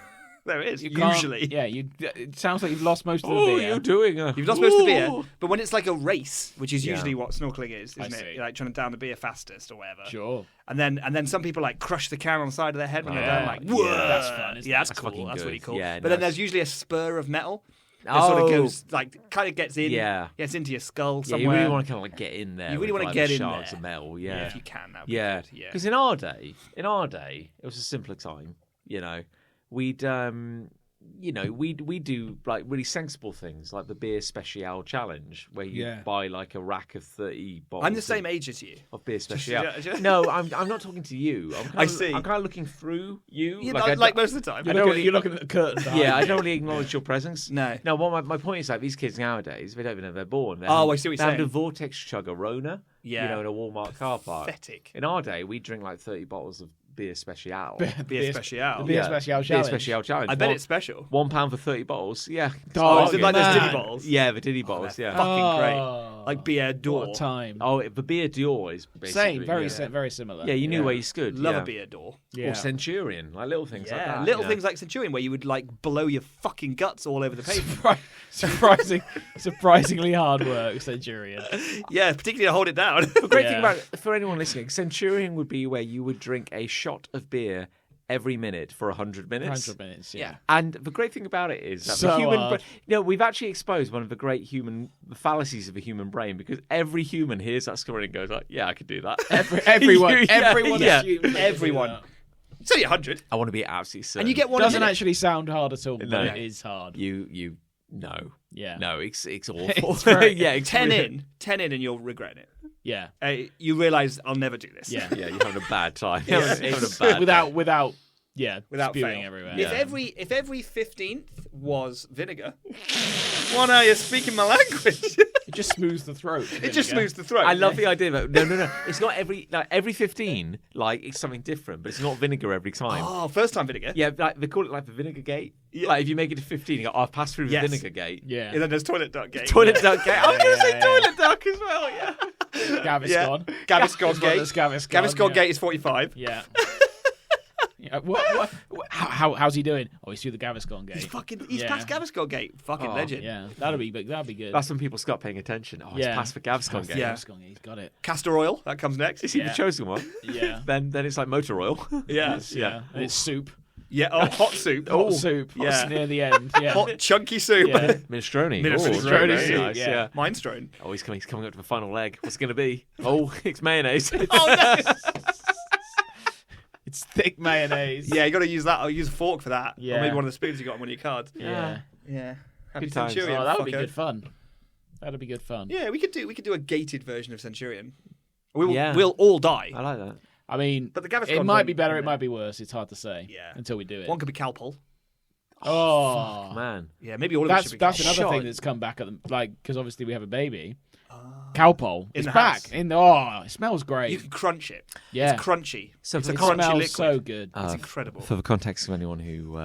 there is You can't- usually. Yeah. It sounds like you've lost most of the Oh, beer. you're doing a. You've lost most of the beer, Ooh. but when it's like a race, which is Yeah. usually what snorkeling is, I isn't it? see. You're like trying to down the beer fastest or whatever. Sure. And then some people like crush the can on the side of their head when they're Yeah. done, like, Yeah. whoa. That's fun, isn't Yeah, it? that's That's cool. fucking That's really good. cool. Yeah, but then no. there's usually a spur of metal that sort Oh. of goes, like, kind of gets in, Yeah. gets into your skull Yeah, somewhere. you really want to kind of like get in there. You really with, wanna like, get the in shards there. of metal. Yeah, Yeah, if you can, that would be yeah. good. Yeah. Because in our day, it was a simpler time. You know, we'd we do like really sensible things like the beer special challenge where you Yeah. buy like a rack of 30 bottles. I'm the same age as you. of beer special. just- No, I'm not talking to you. I see. I'm kind of looking through you. Yeah, I like don't- most of the time. I don't really- You're looking at the curtain. yeah, I don't really acknowledge your presence. No. No, what my point is like these kids nowadays, they don't even know they're born. They Oh, have- I see what you're they have saying. to vortex chug a Rona, Yeah. in a Walmart car park. Pathetic. In our day, we drink like 30 bottles of beer special. Beer special. The beer special challenge. Beer special challenge. I bet One- it's special. £1 for 30 bottles. Yeah. Oh, is it like those man. Diddy bottles? Yeah, the Diddy bottles. they're Yeah. fucking great. Oh, Like beer door. What a time. Oh, the beer Dior is basically Same. Very yeah. very similar. Yeah, you knew where you stood. Love yeah. a beer door. Yeah. Or Centurion, like little things like that. little yeah. things like Centurion where you would like blow your fucking guts all over the pavement. Surprisingly hard work, Centurion. Yeah, particularly to hold it down. The great thing Yeah. about for anyone listening, Centurion would be where you would drink a shot of beer every minute for 100 minutes. 100 minutes. Yeah. And the great thing about it is that So the human hard. we've actually exposed one of the great the fallacies of the human brain because every human hears that story and goes like, yeah, I could do that. Everyone. Yeah, Everyone. yeah. assumes they can do Everyone. that. It's only 100. I want to be absolutely certain. And you get one Doesn't minute. actually sound hard at all, but No. it is hard. you no. Yeah. No, it's awful. It's very- yeah, it's 10 really- in and you'll regret it. Yeah. You realise I'll never do this. Yeah. Yeah, you're having a bad time. Yeah. You're having a It's bad without Without spewing fail. everywhere. If Yeah. every 15th was vinegar, well, now you're speaking my language. It just smooths the throat. It just smooths the throat. I love the idea of no. It's not every 15. Like it's something different, but it's not vinegar every time. Oh, first time vinegar. Yeah, like they call it like the vinegar gate. Yeah. Like if you make it to 15, you go, I've passed through the Yes. vinegar gate. Yeah. And then there's toilet duck gate. Toilet duck gate. I was going to say Yeah. toilet duck as well. Yeah. Gaviscon. Gaviscon gate. Gaviscon. Gaviscon yeah. gate is 45. Yeah. Yeah, what, how's he doing? Oh, he's through the Gaviscon gate. He's Yeah. past Gaviscon gate. Fucking Oh, legend. Yeah, that'd be big. That'd be good. That's when people start paying attention. Oh, it's Yeah. passed for Gaviscon gate. Yeah. Gaviscon gate. He's got it. Castor oil, that comes next. Is he Yeah. the chosen one? Yeah. Then it's like motor oil. Yeah. Yeah. And it's soup. Yeah. Oh, hot soup. Hot soup. yeah. Hot near the end. Yeah. Hot chunky soup. Yeah. Minestrone. Minestrone. Oh, very Minestrone soup, nice. yeah. Yeah. Minestrone. Oh, he's coming up to the final leg. What's it going to be? Oh, it's mayonnaise. Oh, no. It's thick mayonnaise. Yeah, you got to use that. I'll use a fork for that. Or Yeah. maybe one of the spoons you got on one of your cards. Yeah. Yeah. Happy Good times. Centurion. Oh, that would be fucker. good fun. That'd be good fun. Yeah, we could do a gated version of Centurion. We'll Yeah. all die. I like that. I mean, But the Gaviscon's it might on- be better. on It there. might be worse. It's hard to say. Yeah. Until we do it. One could be Calpol. Oh, Man. Yeah, maybe all of them that's should be that's Calpol. another thing that's come back at because obviously we have a baby. Calpol In is the back. house. It smells great. You can crunch it. Yeah. It's crunchy. So it's for a the- crunchy smells liquid. so good. It's incredible. For the context of anyone who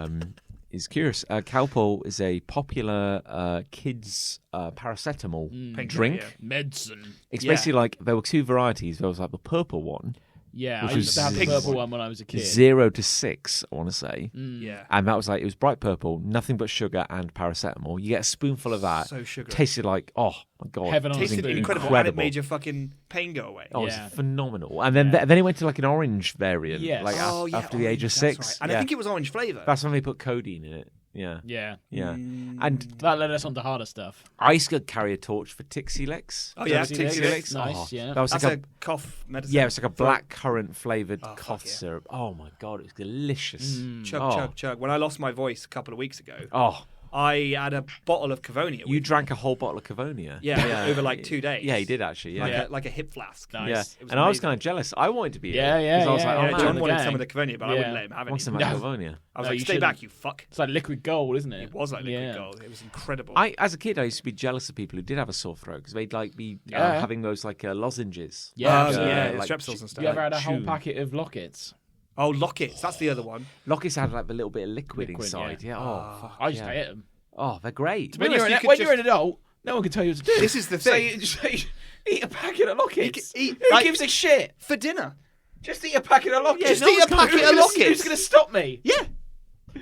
is curious. Calpol is a popular kids paracetamol drink. yeah. Medicine. It's Yeah. basically like there were two varieties. There was like the purple one, Yeah, Which I used to have the was- purple one when I was a kid. 0 to 6, I want to say. Yeah. And that was like, it was bright purple, nothing but sugar and paracetamol. You get a spoonful of that. So sugary. Tasted like, oh my God. Heaven on it was Tasted spoon. incredible, and it made your fucking pain go away. Oh, Yeah. it's phenomenal. And then then it went to like an orange variant. Yes. Like Oh, yeah, after the age of orange, 6. that's right. And yeah. I think it was orange flavour. That's when they put codeine in it. Yeah. Yeah. Yeah. Mm. And That led us on to harder stuff. I used to carry a torch for Tixie Lex. Oh, yeah, Tixie Tixie Lex. Lex. Nice, Oh, yeah. That was That's like a cough medicine. yeah, it was like a black currant flavoured Oh, fuck cough yeah. syrup. Oh my God, it was delicious. Chug, Oh. chug, chug. When I lost my voice a couple of weeks ago, Oh, I had a bottle of Cavonia. you with drank a whole bottle of Cavonia. Yeah, over like 2 days. Yeah, he did actually. Yeah. Like a hip flask. Nice. Yeah, It was and I was amazing. kind of jealous. I wanted to be Yeah, here, yeah, 'cause I was yeah, like, yeah. oh Yeah, man, John the wanted gang. some of the Cavonia, but I Yeah. wouldn't let him have I want any. some No. Cavonia. I was No, like, you stay shouldn't. back, you fuck. It's like liquid gold, isn't it? It was like liquid Yeah. gold. It was incredible. As a kid, I used to be jealous of people who did have a sore throat because they'd like be Yeah. having those like lozenges. Yeah, Oh, yeah. the Strepsils and stuff. You ever had a whole Tune. packet of lockets? Oh, Lockets. That's the other one. Lockets had like a little bit of liquid Liquid, inside. yeah. Yeah. Oh, fuck, I used yeah. to hit them. Oh, they're great. be honest, you could When just- you're an adult, no one can tell you what to do. This is the thing. Say, eat a packet of lockets. You can eat- Who like- gives a shit? For dinner. Just eat a packet of lockets. Just eat a packet of lockets. Who's going to stop me? Yeah.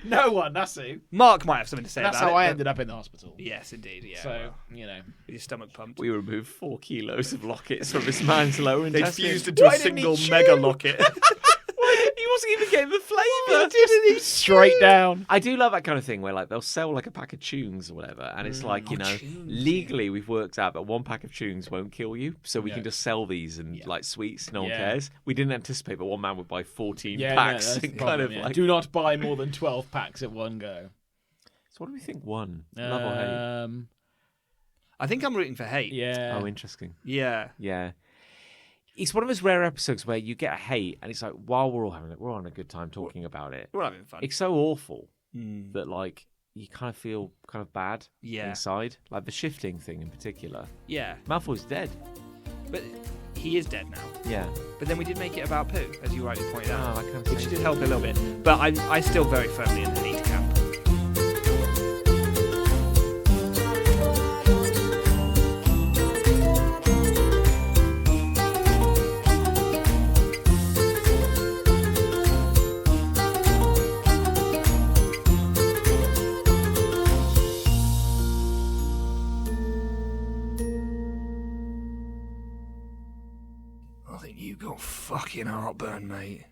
No one, that's who. Mark might have something to say That's about how it. I but- ended up in the hospital. Yes, indeed. Yeah. So, well, you know. with your stomach pumped. We removed 4 kilos of lockets from this man's lower They intestine. fused into Why a didn't he single chew? mega locket. He wasn't even getting the flavour. Straight down. I do love that kind of thing where like they'll sell like a pack of tunes or whatever, and it's like, you know, legally we've worked out that 1 pack of tunes won't kill you, so we Yeah. can just sell these and like sweets, no one Yeah. cares. We didn't anticipate that one man would buy 14 Yeah, packs. no, that's the and problem, kind of yeah. like. Do not buy more than 12 packs at one go. So what do we think won? Love or hate? I think I'm rooting for hate. Yeah. Oh, interesting. Yeah. Yeah. It's one of those rare episodes where you get a hate, and it's like while we're on a good time talking about it. We're having fun. It's so awful Mm. that like you kind of feel kind of bad Yeah. inside, like the shifting thing in particular. Yeah. Malfoy's dead. But he is dead now. Yeah. But then we did make it about poo, as you rightly pointed out. that kind of Which thing. did help a little bit. But I still very firmly in the hate camp. I think you got fucking heartburn, mate.